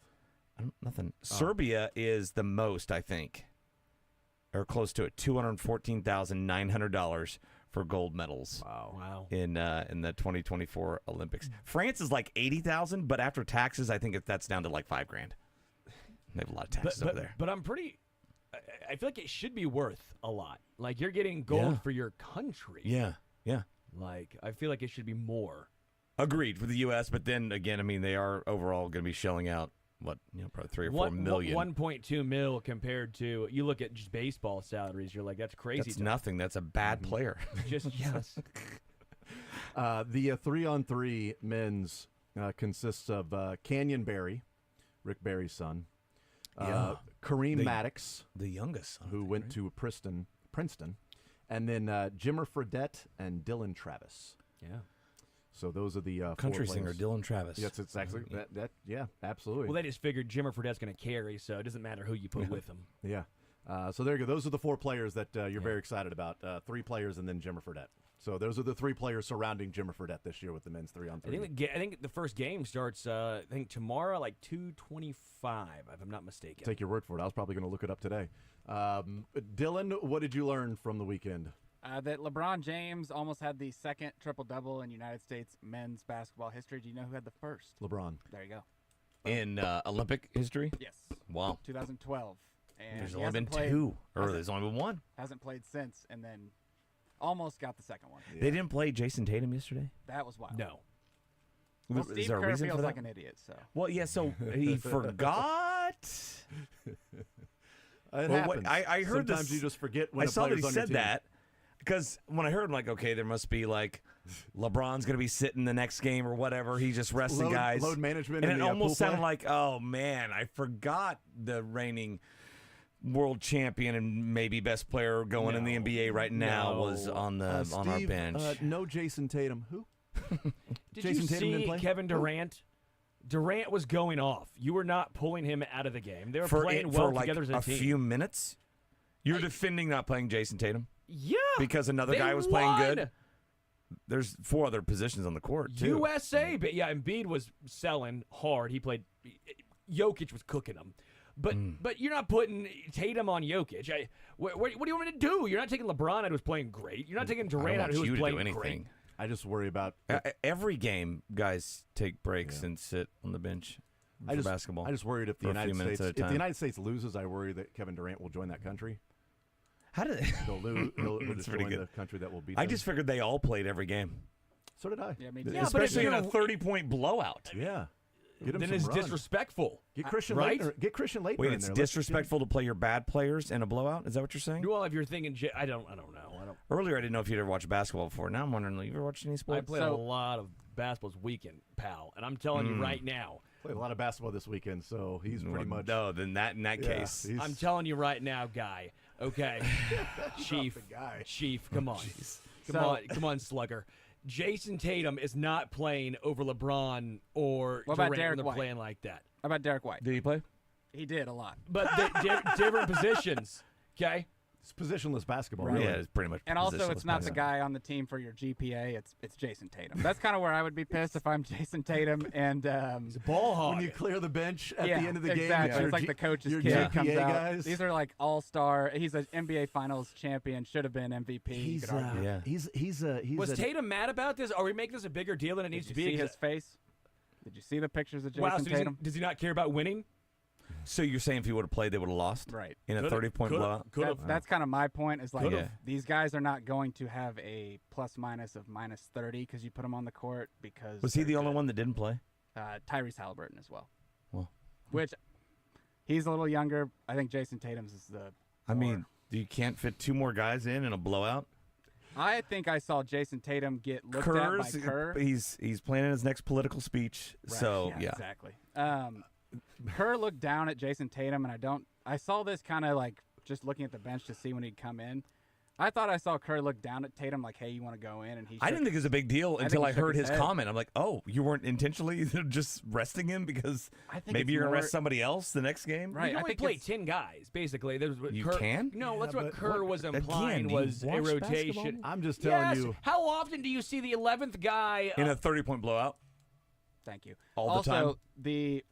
[SPEAKER 9] Nothing. Serbia is the most, I think, or close to it. $214,900 for gold medals.
[SPEAKER 2] Wow.
[SPEAKER 9] In the 2024 Olympics. France is like 80,000, but after taxes, I think that's down to like $5,000. They have a lot of taxes over there.
[SPEAKER 2] But I feel like it should be worth a lot. Like you're getting gold for your country.
[SPEAKER 9] Yeah.
[SPEAKER 2] Like I feel like it should be more.
[SPEAKER 9] Agreed for the U.S., but then again, I mean, they are overall going to be shelling out probably 3 or 4 million.
[SPEAKER 2] 1.2 mil compared to you look at just baseball salaries. You're like, that's crazy.
[SPEAKER 9] That's nothing. That's a bad player.
[SPEAKER 2] Just yes.
[SPEAKER 1] The 3-on-3 men's consists of Canyon Barry, Rick Barry's son, Kareem Maddox,
[SPEAKER 9] the youngest son,
[SPEAKER 1] who went to Princeton, and then Jimmer Fredette and Dylan Travis.
[SPEAKER 2] Yeah.
[SPEAKER 1] So those are the
[SPEAKER 9] country
[SPEAKER 1] 4
[SPEAKER 9] singer
[SPEAKER 1] players.
[SPEAKER 9] Dylan Travis.
[SPEAKER 1] Yes, it's actually that. Yeah, absolutely.
[SPEAKER 2] Well, they just figured Jimmer Fredette's going to carry, so it doesn't matter who you put with him.
[SPEAKER 1] Yeah. So there you go. Those are the 4 players that you're very excited about. 3 players and then Jimmer Fredette. So those are the 3 players surrounding Jimmer Fredette this year with the men's 3-on-3.
[SPEAKER 2] I think the first game starts. I think tomorrow, like 2:25, if I'm not mistaken.
[SPEAKER 1] Take your word for it. I was probably going to look it up today. Dylan, what did you learn from the weekend?
[SPEAKER 18] That LeBron James almost had the second triple-double in United States men's basketball history. Do you know who had the first?
[SPEAKER 1] LeBron.
[SPEAKER 18] There you go.
[SPEAKER 9] In Olympic history?
[SPEAKER 18] Yes.
[SPEAKER 9] Wow.
[SPEAKER 18] 2012. And
[SPEAKER 9] there's
[SPEAKER 18] he
[SPEAKER 9] only been
[SPEAKER 18] hasn't
[SPEAKER 9] 2, or there's only been 1.
[SPEAKER 18] Hasn't played since, and then almost got the second one.
[SPEAKER 9] They didn't play Jason Tatum yesterday?
[SPEAKER 18] That was wild.
[SPEAKER 2] No.
[SPEAKER 18] Well,
[SPEAKER 9] Is
[SPEAKER 18] Steve
[SPEAKER 9] there a
[SPEAKER 18] Kerr
[SPEAKER 9] reason
[SPEAKER 18] feels
[SPEAKER 9] for that?
[SPEAKER 18] like an idiot. So.
[SPEAKER 9] Well, yeah, so he forgot.
[SPEAKER 1] It happens.
[SPEAKER 9] I heard
[SPEAKER 1] Sometimes
[SPEAKER 9] this.
[SPEAKER 1] you just forget when
[SPEAKER 9] I
[SPEAKER 1] a
[SPEAKER 9] saw that
[SPEAKER 1] player's
[SPEAKER 9] he
[SPEAKER 1] on your
[SPEAKER 9] said
[SPEAKER 1] team.
[SPEAKER 9] that because when I heard him, like, okay, there must be like LeBron's going to be sitting the next game or whatever. He's just resting guys.
[SPEAKER 1] Load management.
[SPEAKER 9] And
[SPEAKER 1] in
[SPEAKER 9] it
[SPEAKER 1] the,
[SPEAKER 9] almost
[SPEAKER 1] pool
[SPEAKER 9] sounded
[SPEAKER 1] play.
[SPEAKER 9] like, oh, man, I forgot the reigning world champion and maybe best player going in the NBA right now was on the on our bench.
[SPEAKER 1] No Jason Tatum. Who?
[SPEAKER 2] Did
[SPEAKER 1] Jason
[SPEAKER 2] you
[SPEAKER 1] Tatum didn't
[SPEAKER 2] see
[SPEAKER 1] play?
[SPEAKER 2] Kevin Durant? Durant was going off. You were not pulling him out of the game. They were
[SPEAKER 9] for
[SPEAKER 2] playing
[SPEAKER 9] it,
[SPEAKER 2] well
[SPEAKER 9] for like
[SPEAKER 2] together as a team.
[SPEAKER 9] few minutes? You're defending not playing Jason Tatum?
[SPEAKER 2] Yeah.
[SPEAKER 9] Because another
[SPEAKER 2] they
[SPEAKER 9] guy was
[SPEAKER 2] won.
[SPEAKER 9] playing good? There's 4 other positions on the court, too.
[SPEAKER 2] USA, but yeah, Embiid was selling hard. He played. Jokic was cooking him. But you're not putting Tatum on Jokic. What do you want me to do? You're not taking LeBron out who was playing great. You're not taking Durant out who was playing great.
[SPEAKER 1] I just worry about
[SPEAKER 9] every game. Guys take breaks and sit on the bench for basketball.
[SPEAKER 1] I just worried if the
[SPEAKER 9] for a few
[SPEAKER 1] United
[SPEAKER 9] minutes
[SPEAKER 1] States
[SPEAKER 9] at a
[SPEAKER 1] if the
[SPEAKER 9] time.
[SPEAKER 1] United States loses, I worry that Kevin Durant will join that country.
[SPEAKER 9] How did
[SPEAKER 1] he'll lose? He'll
[SPEAKER 9] That's
[SPEAKER 1] just
[SPEAKER 9] pretty
[SPEAKER 1] join
[SPEAKER 9] good.
[SPEAKER 1] the country that will beat
[SPEAKER 9] I
[SPEAKER 1] them.
[SPEAKER 9] just figured they all played every game.
[SPEAKER 1] So did I.
[SPEAKER 18] Yeah, me
[SPEAKER 2] Yeah,
[SPEAKER 9] especially in
[SPEAKER 2] but
[SPEAKER 9] a
[SPEAKER 2] if
[SPEAKER 9] 30-point blowout.
[SPEAKER 1] Yeah. Get him
[SPEAKER 2] Then
[SPEAKER 1] some
[SPEAKER 2] it's
[SPEAKER 1] run.
[SPEAKER 2] disrespectful.
[SPEAKER 1] Get Christian
[SPEAKER 2] right?
[SPEAKER 1] Laettner. Get Christian Laettner
[SPEAKER 9] Wait,
[SPEAKER 1] in
[SPEAKER 9] it's
[SPEAKER 1] there.
[SPEAKER 9] disrespectful to play your bad players in a blowout? Is that what you're saying?
[SPEAKER 2] Well, if you're thinking, I don't know.
[SPEAKER 9] Earlier, I didn't know if you'd ever watched basketball before. Now I'm wondering, you ever watched any sports?
[SPEAKER 2] I played a lot of basketball this weekend, pal, and I'm telling you right now.
[SPEAKER 1] Played a lot of basketball this weekend, so he's pretty much.
[SPEAKER 9] No, then in that case.
[SPEAKER 2] I'm telling you right now, guy. Okay, Chief. Chief, come on. Come on, slugger. Jason Tatum is not playing over LeBron or
[SPEAKER 18] What about
[SPEAKER 2] Durant
[SPEAKER 18] Derek
[SPEAKER 2] when they're
[SPEAKER 18] White?
[SPEAKER 2] playing like that.
[SPEAKER 18] How about Derek White?
[SPEAKER 9] Did he play?
[SPEAKER 18] He did a lot.
[SPEAKER 2] But different positions, okay?
[SPEAKER 1] It's positionless basketball.
[SPEAKER 18] Right.
[SPEAKER 1] Really.
[SPEAKER 9] Yeah, it's pretty much.
[SPEAKER 18] And also, it's not the
[SPEAKER 9] positionless
[SPEAKER 18] guy on the team for your GPA. It's Jason Tatum. That's kind of where I would be pissed if I'm Jason Tatum and
[SPEAKER 2] He's a ball hog.
[SPEAKER 1] When you clear the bench at
[SPEAKER 18] yeah,
[SPEAKER 1] the end of the game,
[SPEAKER 18] exactly.
[SPEAKER 1] your
[SPEAKER 18] It's like
[SPEAKER 1] G-
[SPEAKER 18] the coach's
[SPEAKER 1] your
[SPEAKER 18] kid
[SPEAKER 1] GPA
[SPEAKER 18] comes out.
[SPEAKER 1] guys.
[SPEAKER 18] These are like all-star. He's an NBA Finals champion. Should have been MVP. you
[SPEAKER 1] He's
[SPEAKER 18] could argue.
[SPEAKER 1] he's
[SPEAKER 2] Was Tatum mad about this? Are we making this a bigger deal than it needs
[SPEAKER 18] Did
[SPEAKER 2] to
[SPEAKER 18] you
[SPEAKER 2] be?
[SPEAKER 18] see his face? Did you see the pictures of Jason
[SPEAKER 2] Wow, so
[SPEAKER 18] Tatum?
[SPEAKER 2] does he not care about winning?
[SPEAKER 9] So you're saying if he would have played, they would have lost?
[SPEAKER 18] Right.
[SPEAKER 9] In a
[SPEAKER 2] Could've,
[SPEAKER 9] 30-point
[SPEAKER 2] could've,
[SPEAKER 9] blowout?
[SPEAKER 18] That's kind of my point. Is like
[SPEAKER 9] Could've.
[SPEAKER 18] these guys are not going to have a plus-minus of -30 because you put them on the court because
[SPEAKER 9] Was he the
[SPEAKER 18] they're
[SPEAKER 9] only
[SPEAKER 18] good.
[SPEAKER 9] one that didn't play?
[SPEAKER 18] Tyrese Halliburton as well.
[SPEAKER 9] Well.
[SPEAKER 18] Which he's a little younger. I think Jason Tatum's is the.
[SPEAKER 9] I mean, you can't fit 2 more guys in a blowout?
[SPEAKER 18] I think I saw Jason Tatum get looked at by Kerr.
[SPEAKER 9] He's planning his next political speech.
[SPEAKER 18] Right,
[SPEAKER 9] So, yeah.
[SPEAKER 18] Exactly. Kerr looked down at Jason Tatum, and I saw this kind of like just looking at the bench to see when he'd come in. I thought I saw Kerr look down at Tatum like, hey, you want to go in? And he.
[SPEAKER 9] I didn't think it was a big deal until I
[SPEAKER 18] shook
[SPEAKER 9] heard his
[SPEAKER 18] head.
[SPEAKER 9] comment. I'm like, oh, you weren't intentionally just resting him because
[SPEAKER 18] I think
[SPEAKER 9] maybe
[SPEAKER 18] it's
[SPEAKER 9] you're going to
[SPEAKER 18] more-
[SPEAKER 9] rest somebody else the next game?
[SPEAKER 18] Right.
[SPEAKER 2] You can
[SPEAKER 18] I
[SPEAKER 2] only
[SPEAKER 18] think
[SPEAKER 2] play
[SPEAKER 18] it's-
[SPEAKER 2] 10 guys, basically. There's what
[SPEAKER 9] You
[SPEAKER 2] Kerr,
[SPEAKER 9] can?
[SPEAKER 2] No, that's
[SPEAKER 1] Yeah,
[SPEAKER 2] what
[SPEAKER 1] but
[SPEAKER 2] Kerr was implying
[SPEAKER 9] do you
[SPEAKER 2] was a
[SPEAKER 9] watch
[SPEAKER 2] rotation.
[SPEAKER 9] basketball?
[SPEAKER 1] I'm just telling
[SPEAKER 2] Yes.
[SPEAKER 1] you.
[SPEAKER 2] How often do you see the 11th guy?
[SPEAKER 9] In a 30-point blowout?
[SPEAKER 18] Thank you.
[SPEAKER 9] All the
[SPEAKER 18] also,
[SPEAKER 9] time?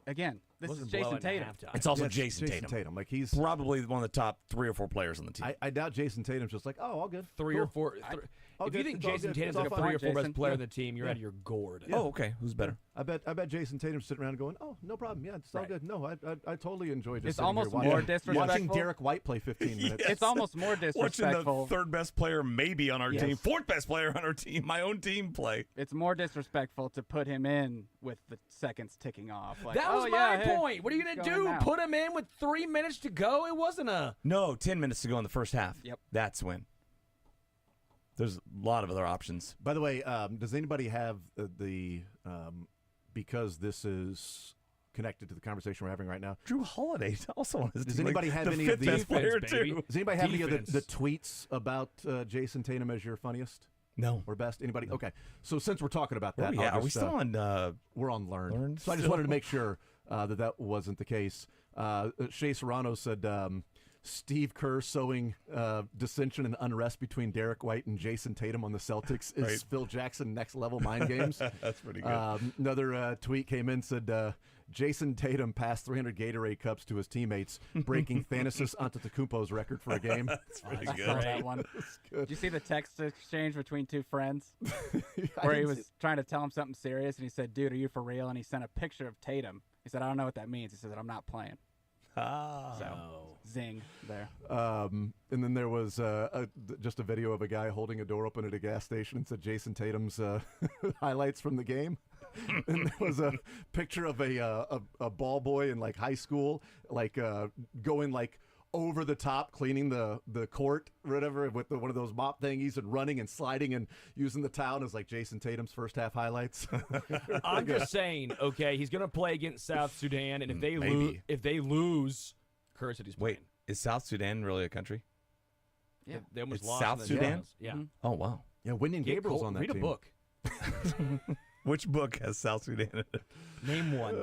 [SPEAKER 18] again, this is
[SPEAKER 2] Wasn't
[SPEAKER 18] Jason
[SPEAKER 2] blowing at
[SPEAKER 18] Tatum.
[SPEAKER 2] halftime.
[SPEAKER 9] It's also
[SPEAKER 1] Yeah,
[SPEAKER 9] Jason Tatum.
[SPEAKER 1] Like he's
[SPEAKER 9] Probably one of the top 3 or 4 players on the team.
[SPEAKER 1] I doubt Jason Tatum's just like, oh, all good.
[SPEAKER 2] Three
[SPEAKER 1] Cool.
[SPEAKER 2] or four.
[SPEAKER 1] All
[SPEAKER 2] If you
[SPEAKER 1] good.
[SPEAKER 2] think
[SPEAKER 1] It's all
[SPEAKER 2] Jason
[SPEAKER 1] good.
[SPEAKER 2] Tatum's
[SPEAKER 1] It's
[SPEAKER 2] like
[SPEAKER 1] all
[SPEAKER 2] a 3 or
[SPEAKER 1] fine.
[SPEAKER 2] 4 best
[SPEAKER 1] Jason.
[SPEAKER 2] player
[SPEAKER 1] Yeah.
[SPEAKER 2] on the team, you're
[SPEAKER 1] Yeah.
[SPEAKER 2] out of your gourd.
[SPEAKER 9] Oh, okay. Who's better?
[SPEAKER 1] I bet Jason Tatum's sitting around going, oh, no problem. Yeah, it's all
[SPEAKER 18] Right.
[SPEAKER 1] good. No, I totally enjoy just
[SPEAKER 18] It's
[SPEAKER 1] sitting
[SPEAKER 18] almost
[SPEAKER 1] here watching,
[SPEAKER 18] more disrespectful.
[SPEAKER 1] watching Derek White play 15 minutes.
[SPEAKER 18] It's almost more
[SPEAKER 9] Watching
[SPEAKER 18] disrespectful.
[SPEAKER 9] the 3rd best player maybe on our
[SPEAKER 18] Yes.
[SPEAKER 9] team, 4th best player on our team, my own team play.
[SPEAKER 18] It's more disrespectful to put him in with the seconds ticking off. Like,
[SPEAKER 2] That was
[SPEAKER 18] oh,
[SPEAKER 2] my
[SPEAKER 18] yeah, hey,
[SPEAKER 2] point. What are you going
[SPEAKER 18] he's
[SPEAKER 2] to
[SPEAKER 18] going
[SPEAKER 2] do?
[SPEAKER 18] now.
[SPEAKER 2] Put him in with 3 minutes to go? It wasn't a.
[SPEAKER 9] No, 10 minutes to go in the first half.
[SPEAKER 18] Yep.
[SPEAKER 9] That's when. There's a lot of other options.
[SPEAKER 1] By the way, does anybody have the because this is connected to the conversation we're having right now?
[SPEAKER 9] Drew Holiday also on his
[SPEAKER 1] Does
[SPEAKER 9] team.
[SPEAKER 1] anybody
[SPEAKER 9] like
[SPEAKER 1] have
[SPEAKER 9] the
[SPEAKER 1] any
[SPEAKER 9] 5th
[SPEAKER 1] of the
[SPEAKER 9] best player
[SPEAKER 2] Defense, baby.
[SPEAKER 9] too?
[SPEAKER 1] Does anybody have any of the
[SPEAKER 2] Defense.
[SPEAKER 1] tweets about Jason Tatum as your funniest
[SPEAKER 9] No.
[SPEAKER 1] or best? Anybody? Okay. So since we're talking about that,
[SPEAKER 9] Oh, yeah.
[SPEAKER 1] I'll
[SPEAKER 9] Are we
[SPEAKER 1] just,
[SPEAKER 9] still on?
[SPEAKER 1] we're on Learn.
[SPEAKER 9] Learn
[SPEAKER 1] So I just
[SPEAKER 9] still?
[SPEAKER 1] wanted to make sure that wasn't the case. Shea Serrano said Steve Kerr sowing dissension and unrest between Derek White and Jason Tatum on the Celtics is
[SPEAKER 9] Right.
[SPEAKER 1] Phil Jackson next level mind games.
[SPEAKER 9] That's pretty good.
[SPEAKER 1] Another tweet came in, said Jason Tatum passed 300 Gatorade cups to his teammates, breaking Thanasis Antetokounmpo's record for a game.
[SPEAKER 9] That's pretty
[SPEAKER 18] I
[SPEAKER 9] good.
[SPEAKER 18] saw that one.
[SPEAKER 1] good.
[SPEAKER 18] Did you see the text exchange between 2 friends
[SPEAKER 1] I
[SPEAKER 18] where he
[SPEAKER 1] didn't
[SPEAKER 18] was
[SPEAKER 1] see-
[SPEAKER 18] trying to tell him something serious, and he said, "Dude, are you for real?" And he sent a picture of Tatum. He said, "I don't know what that means." He said, "I'm not playing."
[SPEAKER 9] Ah.
[SPEAKER 18] So zing there.
[SPEAKER 1] And then there was just a video of a guy holding a door open at a gas station and said Jason Tatum's highlights from the game. And there was a picture of a ball boy in like high school, like going like over the top cleaning the court or whatever with one of those mop thingies and running and sliding and using the towel as like Jason Tatum's first half highlights.
[SPEAKER 2] I'm just saying, okay, he's going to play against South Sudan, and if they lose, Curry said he's playing.
[SPEAKER 9] Wait, is South Sudan really a country?
[SPEAKER 2] Yeah, they almost
[SPEAKER 9] It's
[SPEAKER 2] lost.
[SPEAKER 9] South
[SPEAKER 2] in the
[SPEAKER 9] Sudan?
[SPEAKER 2] finals. Yeah.
[SPEAKER 9] Oh, wow.
[SPEAKER 1] Yeah, Wyndham Gabriel's on that
[SPEAKER 2] Read
[SPEAKER 1] team.
[SPEAKER 2] a book.
[SPEAKER 9] Which book has South Sudan in it?
[SPEAKER 2] Name one.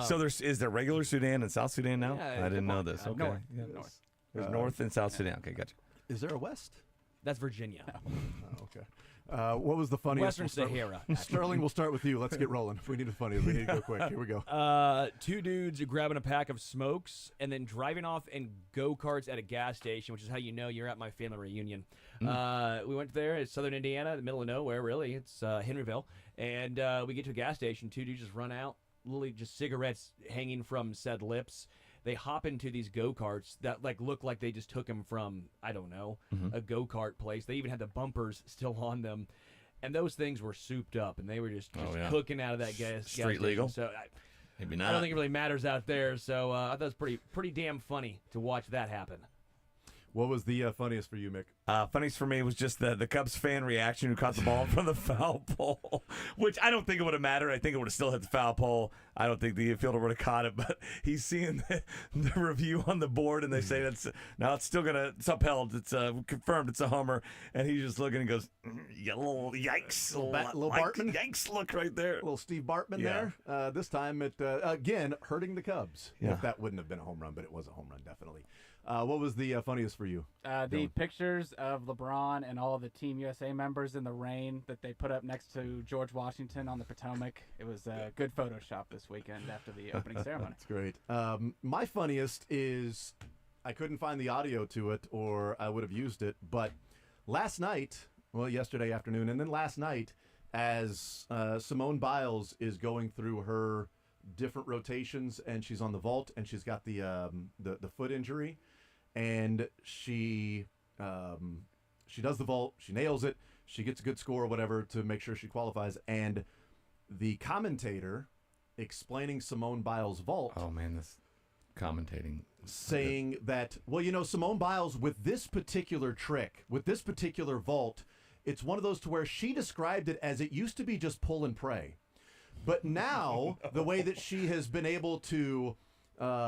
[SPEAKER 9] So is there regular Sudan and South Sudan now?
[SPEAKER 2] Yeah,
[SPEAKER 9] I didn't know
[SPEAKER 2] come on.
[SPEAKER 9] this. Okay.
[SPEAKER 2] North.
[SPEAKER 9] Yeah.
[SPEAKER 2] North.
[SPEAKER 9] There's North and South Sudan. Okay, gotcha.
[SPEAKER 1] Is there a West?
[SPEAKER 2] That's Virginia.
[SPEAKER 1] Oh, okay. What was the funniest?
[SPEAKER 2] Western Sahara.
[SPEAKER 1] Sterling, we'll start with you. Let's get rolling. If we need the funniest, we need to go quick. Here we go.
[SPEAKER 2] Two dudes grabbing a pack of smokes and then driving off in go-karts at a gas station, which is how you know you're at my family reunion. We went there. It's southern Indiana, the middle of nowhere, really. It's Henryville. And we get to a gas station. Two dudes just run out, literally just cigarettes hanging from said lips. They hop into these go-karts that look like they just took them from, I don't know, a go-kart place. They even had the bumpers still on them. And those things were souped up, and they were just cooking out of that gas
[SPEAKER 9] Street
[SPEAKER 2] station.
[SPEAKER 9] legal?
[SPEAKER 2] So
[SPEAKER 9] Maybe
[SPEAKER 2] I
[SPEAKER 9] not.
[SPEAKER 2] don't think it really matters out there. So I thought it was pretty damn funny to watch that happen.
[SPEAKER 1] What was the funniest for you, Mick?
[SPEAKER 9] Funniest for me was just the Cubs fan reaction who caught the ball from the foul pole, which I don't think it would have mattered. I think it would have still hit the foul pole. I don't think the infielder would have caught it, but he's seeing the review on the board, and they say it's upheld. It's confirmed. It's a homer, and he's just looking and goes, little yikes,
[SPEAKER 1] little Bartman,
[SPEAKER 9] yikes look right there,
[SPEAKER 1] little Steve Bartman there. This time it again hurting the Cubs.
[SPEAKER 9] Yeah.
[SPEAKER 1] If that wouldn't have been a home run, but it was a home run definitely. What was the funniest for you?
[SPEAKER 18] The pictures of LeBron and all of the Team USA members in the rain that they put up next to George Washington on the Potomac. It was a good Photoshop this weekend after the opening ceremony.
[SPEAKER 1] That's great. My funniest is I couldn't find the audio to it, or I would have used it. But yesterday afternoon, and then last night, as Simone Biles is going through her different rotations, and she's on the vault, and she's got the foot injury. And she does the vault. She nails it. She gets a good score or whatever to make sure she qualifies. And the commentator explaining Simone Biles' vault.
[SPEAKER 9] Oh, man, this commentating.
[SPEAKER 1] Saying that, Simone Biles, with this particular trick, with this particular vault, it's one of those to where she described it as it used to be just pull and pray. But now, the way that she has been able to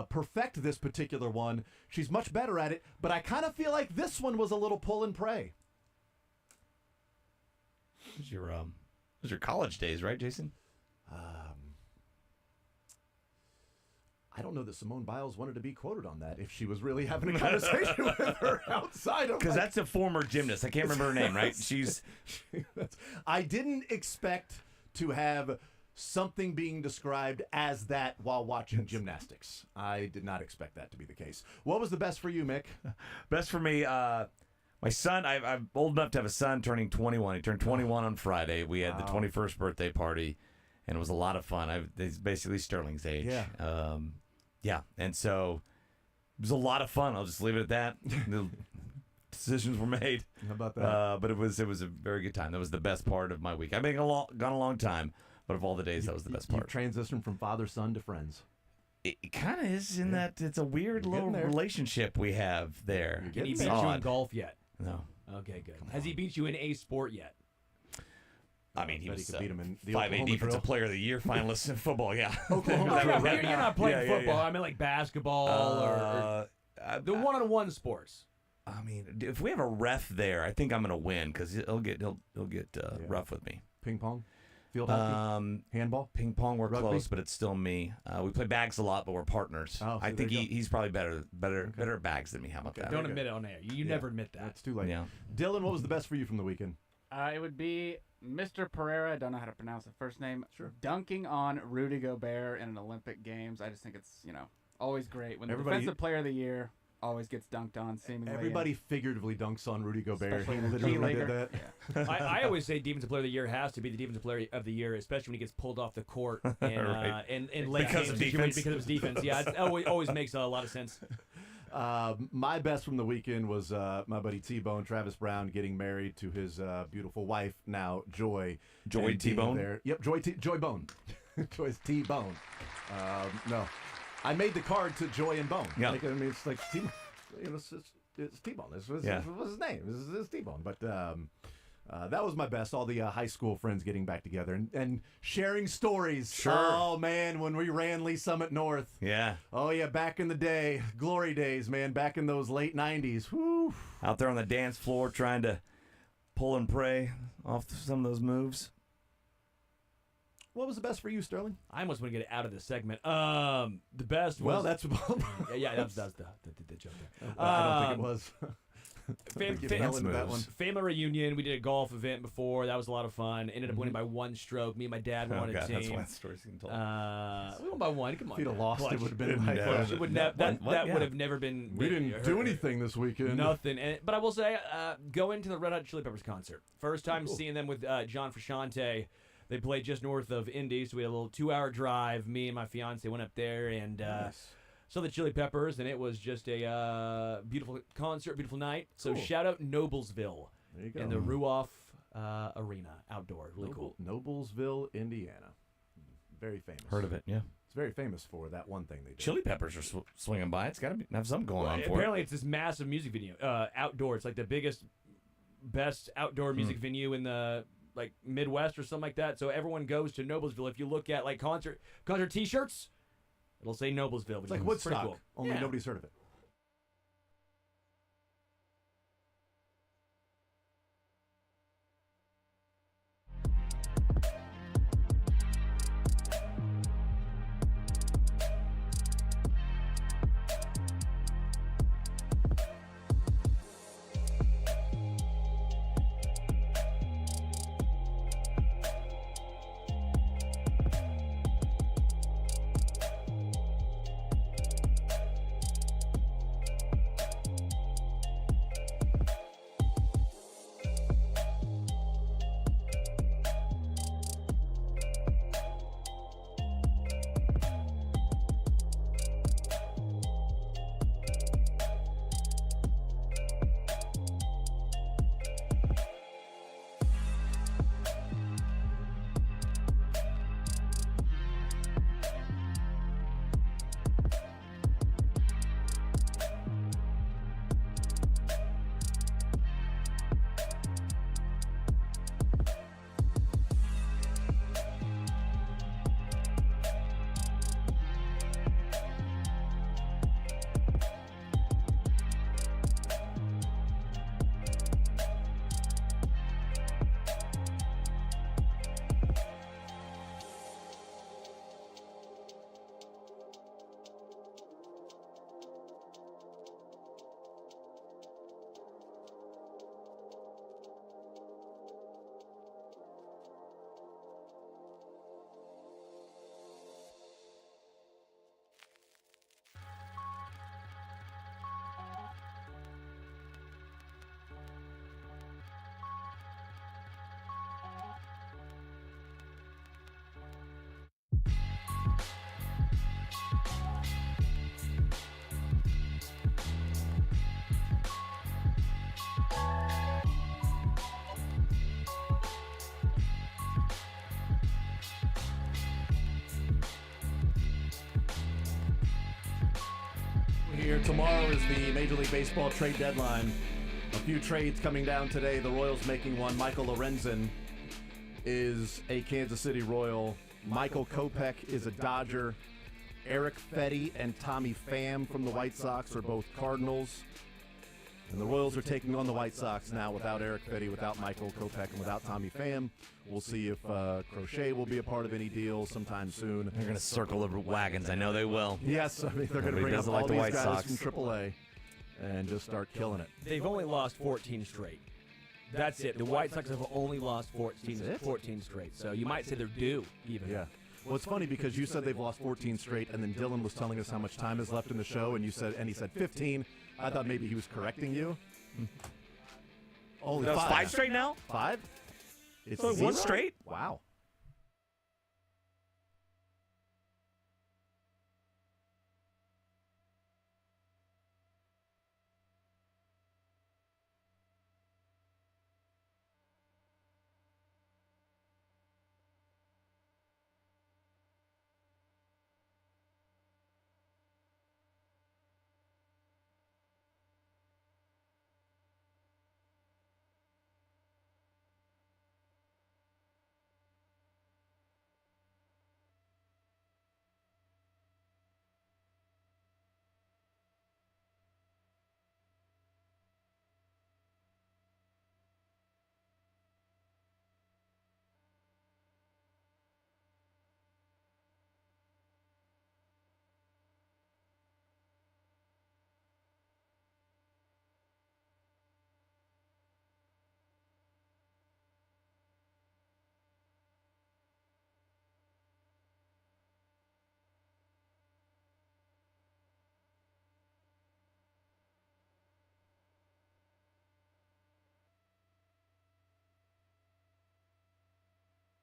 [SPEAKER 1] perfect this particular one, she's much better at it, but I kind of feel like this one was a little pull and pray.
[SPEAKER 9] Those your college days, right, Jason?
[SPEAKER 1] I don't know that Simone Biles wanted to be quoted on that if she was really having a conversation with her outside of,
[SPEAKER 9] because that's a former gymnast. I can't remember her name, right?
[SPEAKER 1] I didn't expect to have something being described as that while watching gymnastics. I did not expect that to be the case. What was the best for you, Mick?
[SPEAKER 9] Best for me, my son, I'm old enough to have a son turning 21. He turned 21 on Friday. We had the 21st birthday party, and it was a lot of fun. He's basically Sterling's age.
[SPEAKER 1] Yeah.
[SPEAKER 9] And so it was a lot of fun. I'll just leave it at that. The decisions were made.
[SPEAKER 1] How about that?
[SPEAKER 9] But it was a very good time. That was the best part of my week. I've been gone a long time. But of all the days, that was the best part.
[SPEAKER 1] You transitioned from father-son to friends.
[SPEAKER 9] It kind of is in that it's a weird little relationship we have there.
[SPEAKER 2] Can he beat you in golf yet?
[SPEAKER 9] No.
[SPEAKER 2] Okay, good. Has he beat you in a sport yet?
[SPEAKER 9] I mean, he was
[SPEAKER 1] could beat him in the
[SPEAKER 9] 5A
[SPEAKER 1] Oklahoma
[SPEAKER 9] Defensive
[SPEAKER 1] drill.
[SPEAKER 9] Player of the Year finalist in football, yeah.
[SPEAKER 2] You're not playing football. I mean, like basketball or the one-on-one sports.
[SPEAKER 9] I mean, if we have a ref there, I think I'm going to win because he'll get rough with me.
[SPEAKER 1] Ping pong? Field hockey? Handball?
[SPEAKER 9] Ping pong, we're
[SPEAKER 1] Rugby?
[SPEAKER 9] close, but it's still me. We play bags a lot, but we're partners.
[SPEAKER 1] Oh,
[SPEAKER 9] I think he's probably better at bags than me. How about that?
[SPEAKER 2] Don't admit it on air. You never admit that.
[SPEAKER 1] It's too late.
[SPEAKER 9] Yeah.
[SPEAKER 1] Dylan, what was the best for you from the weekend?
[SPEAKER 18] It would be Mr. Pereira, I don't know how to pronounce the first name, dunking on Rudy Gobert in an Olympic Games. I just think it's, always great. When the Defensive Player of the Year always gets dunked on, seemingly.
[SPEAKER 1] Everybody figuratively dunks on Rudy Gobert.
[SPEAKER 18] Especially
[SPEAKER 1] He
[SPEAKER 18] in the
[SPEAKER 1] literally
[SPEAKER 18] G
[SPEAKER 1] did that.
[SPEAKER 18] Yeah.
[SPEAKER 2] I always say Defensive Player of the Year has to be the Defensive Player of the Year, especially when he gets pulled off the court in late
[SPEAKER 9] Because
[SPEAKER 2] games
[SPEAKER 9] of defense.
[SPEAKER 2] because of his defense. Yeah, it always makes a lot of sense.
[SPEAKER 1] My best from the weekend was my buddy T-Bone, Travis Brown, getting married to his beautiful wife, now Joy.
[SPEAKER 9] Joy
[SPEAKER 1] And being
[SPEAKER 9] T-Bone?
[SPEAKER 1] there. Yep, Joy Bone. Joy's T-Bone. No. I made the card to Joy and Bone.
[SPEAKER 9] Yeah.
[SPEAKER 1] It's like it's T-Bone. This was his name. This is T-Bone. But that was my best. All the high school friends getting back together and sharing stories.
[SPEAKER 9] Sure.
[SPEAKER 1] Oh, man, when we ran Lee Summit North.
[SPEAKER 9] Yeah.
[SPEAKER 1] Oh, yeah, back in the day. Glory days, man. Back in those late 90s. Whew.
[SPEAKER 9] Out there on the dance floor trying to pull and pray off some of those moves.
[SPEAKER 1] What was the best for you, Sterling?
[SPEAKER 2] I almost want to get out of this segment. The best was...
[SPEAKER 1] Well, that's...
[SPEAKER 2] yeah, that was the joke there.
[SPEAKER 1] I don't think it was.
[SPEAKER 2] Family reunion. We did a golf event before. That was a lot of fun. Ended up winning by 1 stroke. Me and my dad were on a team.
[SPEAKER 9] That's why the story's getting told.
[SPEAKER 2] We won by 1. Come on.
[SPEAKER 1] If you'd have lost,
[SPEAKER 2] Clutch.
[SPEAKER 1] it would have been my
[SPEAKER 2] It would that would have never been.
[SPEAKER 1] We didn't do anything this weekend.
[SPEAKER 2] Nothing. But I will say, going to the Red Hot Chili Peppers concert. First time seeing them with John Frusciante. They played just north of Indy, so we had a little 2-hour drive. Me and my fiance went up there and saw the Chili Peppers, and it was just a beautiful concert, beautiful night. So shout out Noblesville
[SPEAKER 1] there you go.
[SPEAKER 2] in the Ruoff Arena, outdoor. Really cool.
[SPEAKER 1] Noblesville, Indiana. Very famous.
[SPEAKER 9] Heard of it, yeah.
[SPEAKER 1] It's very famous for that one thing they did.
[SPEAKER 9] Chili Peppers are swinging by. It's got to have something going on for it.
[SPEAKER 2] Apparently, it's this massive music venue, outdoor. It's like the best outdoor music venue in the Midwest or something like that. So everyone goes to Noblesville. If you look at concert T-shirts, it'll say Noblesville.
[SPEAKER 1] It's like Woodstock,
[SPEAKER 2] cool.
[SPEAKER 1] only nobody's heard of it. Here tomorrow is the Major League Baseball trade deadline. A few trades coming down today. The Royals making one. Michael Lorenzen is a Kansas City Royal. Michael Kopech is a Dodger. Eric Fetty and Tommy Pham from the White Sox are both Cardinals. And the Royals are taking on the White Sox now without Eric Fetty, without Michael Kopech, and without Tommy Pham. We'll see if Crochet will be a part of any deal sometime soon.
[SPEAKER 9] They're going to circle the wagons. I know they will.
[SPEAKER 1] Yes, I mean, they're going to bring up all these guys from AAA and just start killing it.
[SPEAKER 2] They've only lost 14 straight. That's it. The White Sox have only lost 14 straight. So you might say they're due, even.
[SPEAKER 1] Yeah. Well, it's funny because you said they've lost 14 straight, and then Dylan was telling us how much time is left in the show, and he said 15. I thought maybe he was correcting you. Only
[SPEAKER 9] That was 5 straight now?
[SPEAKER 1] 5?
[SPEAKER 9] It's 1 straight?
[SPEAKER 1] Wow.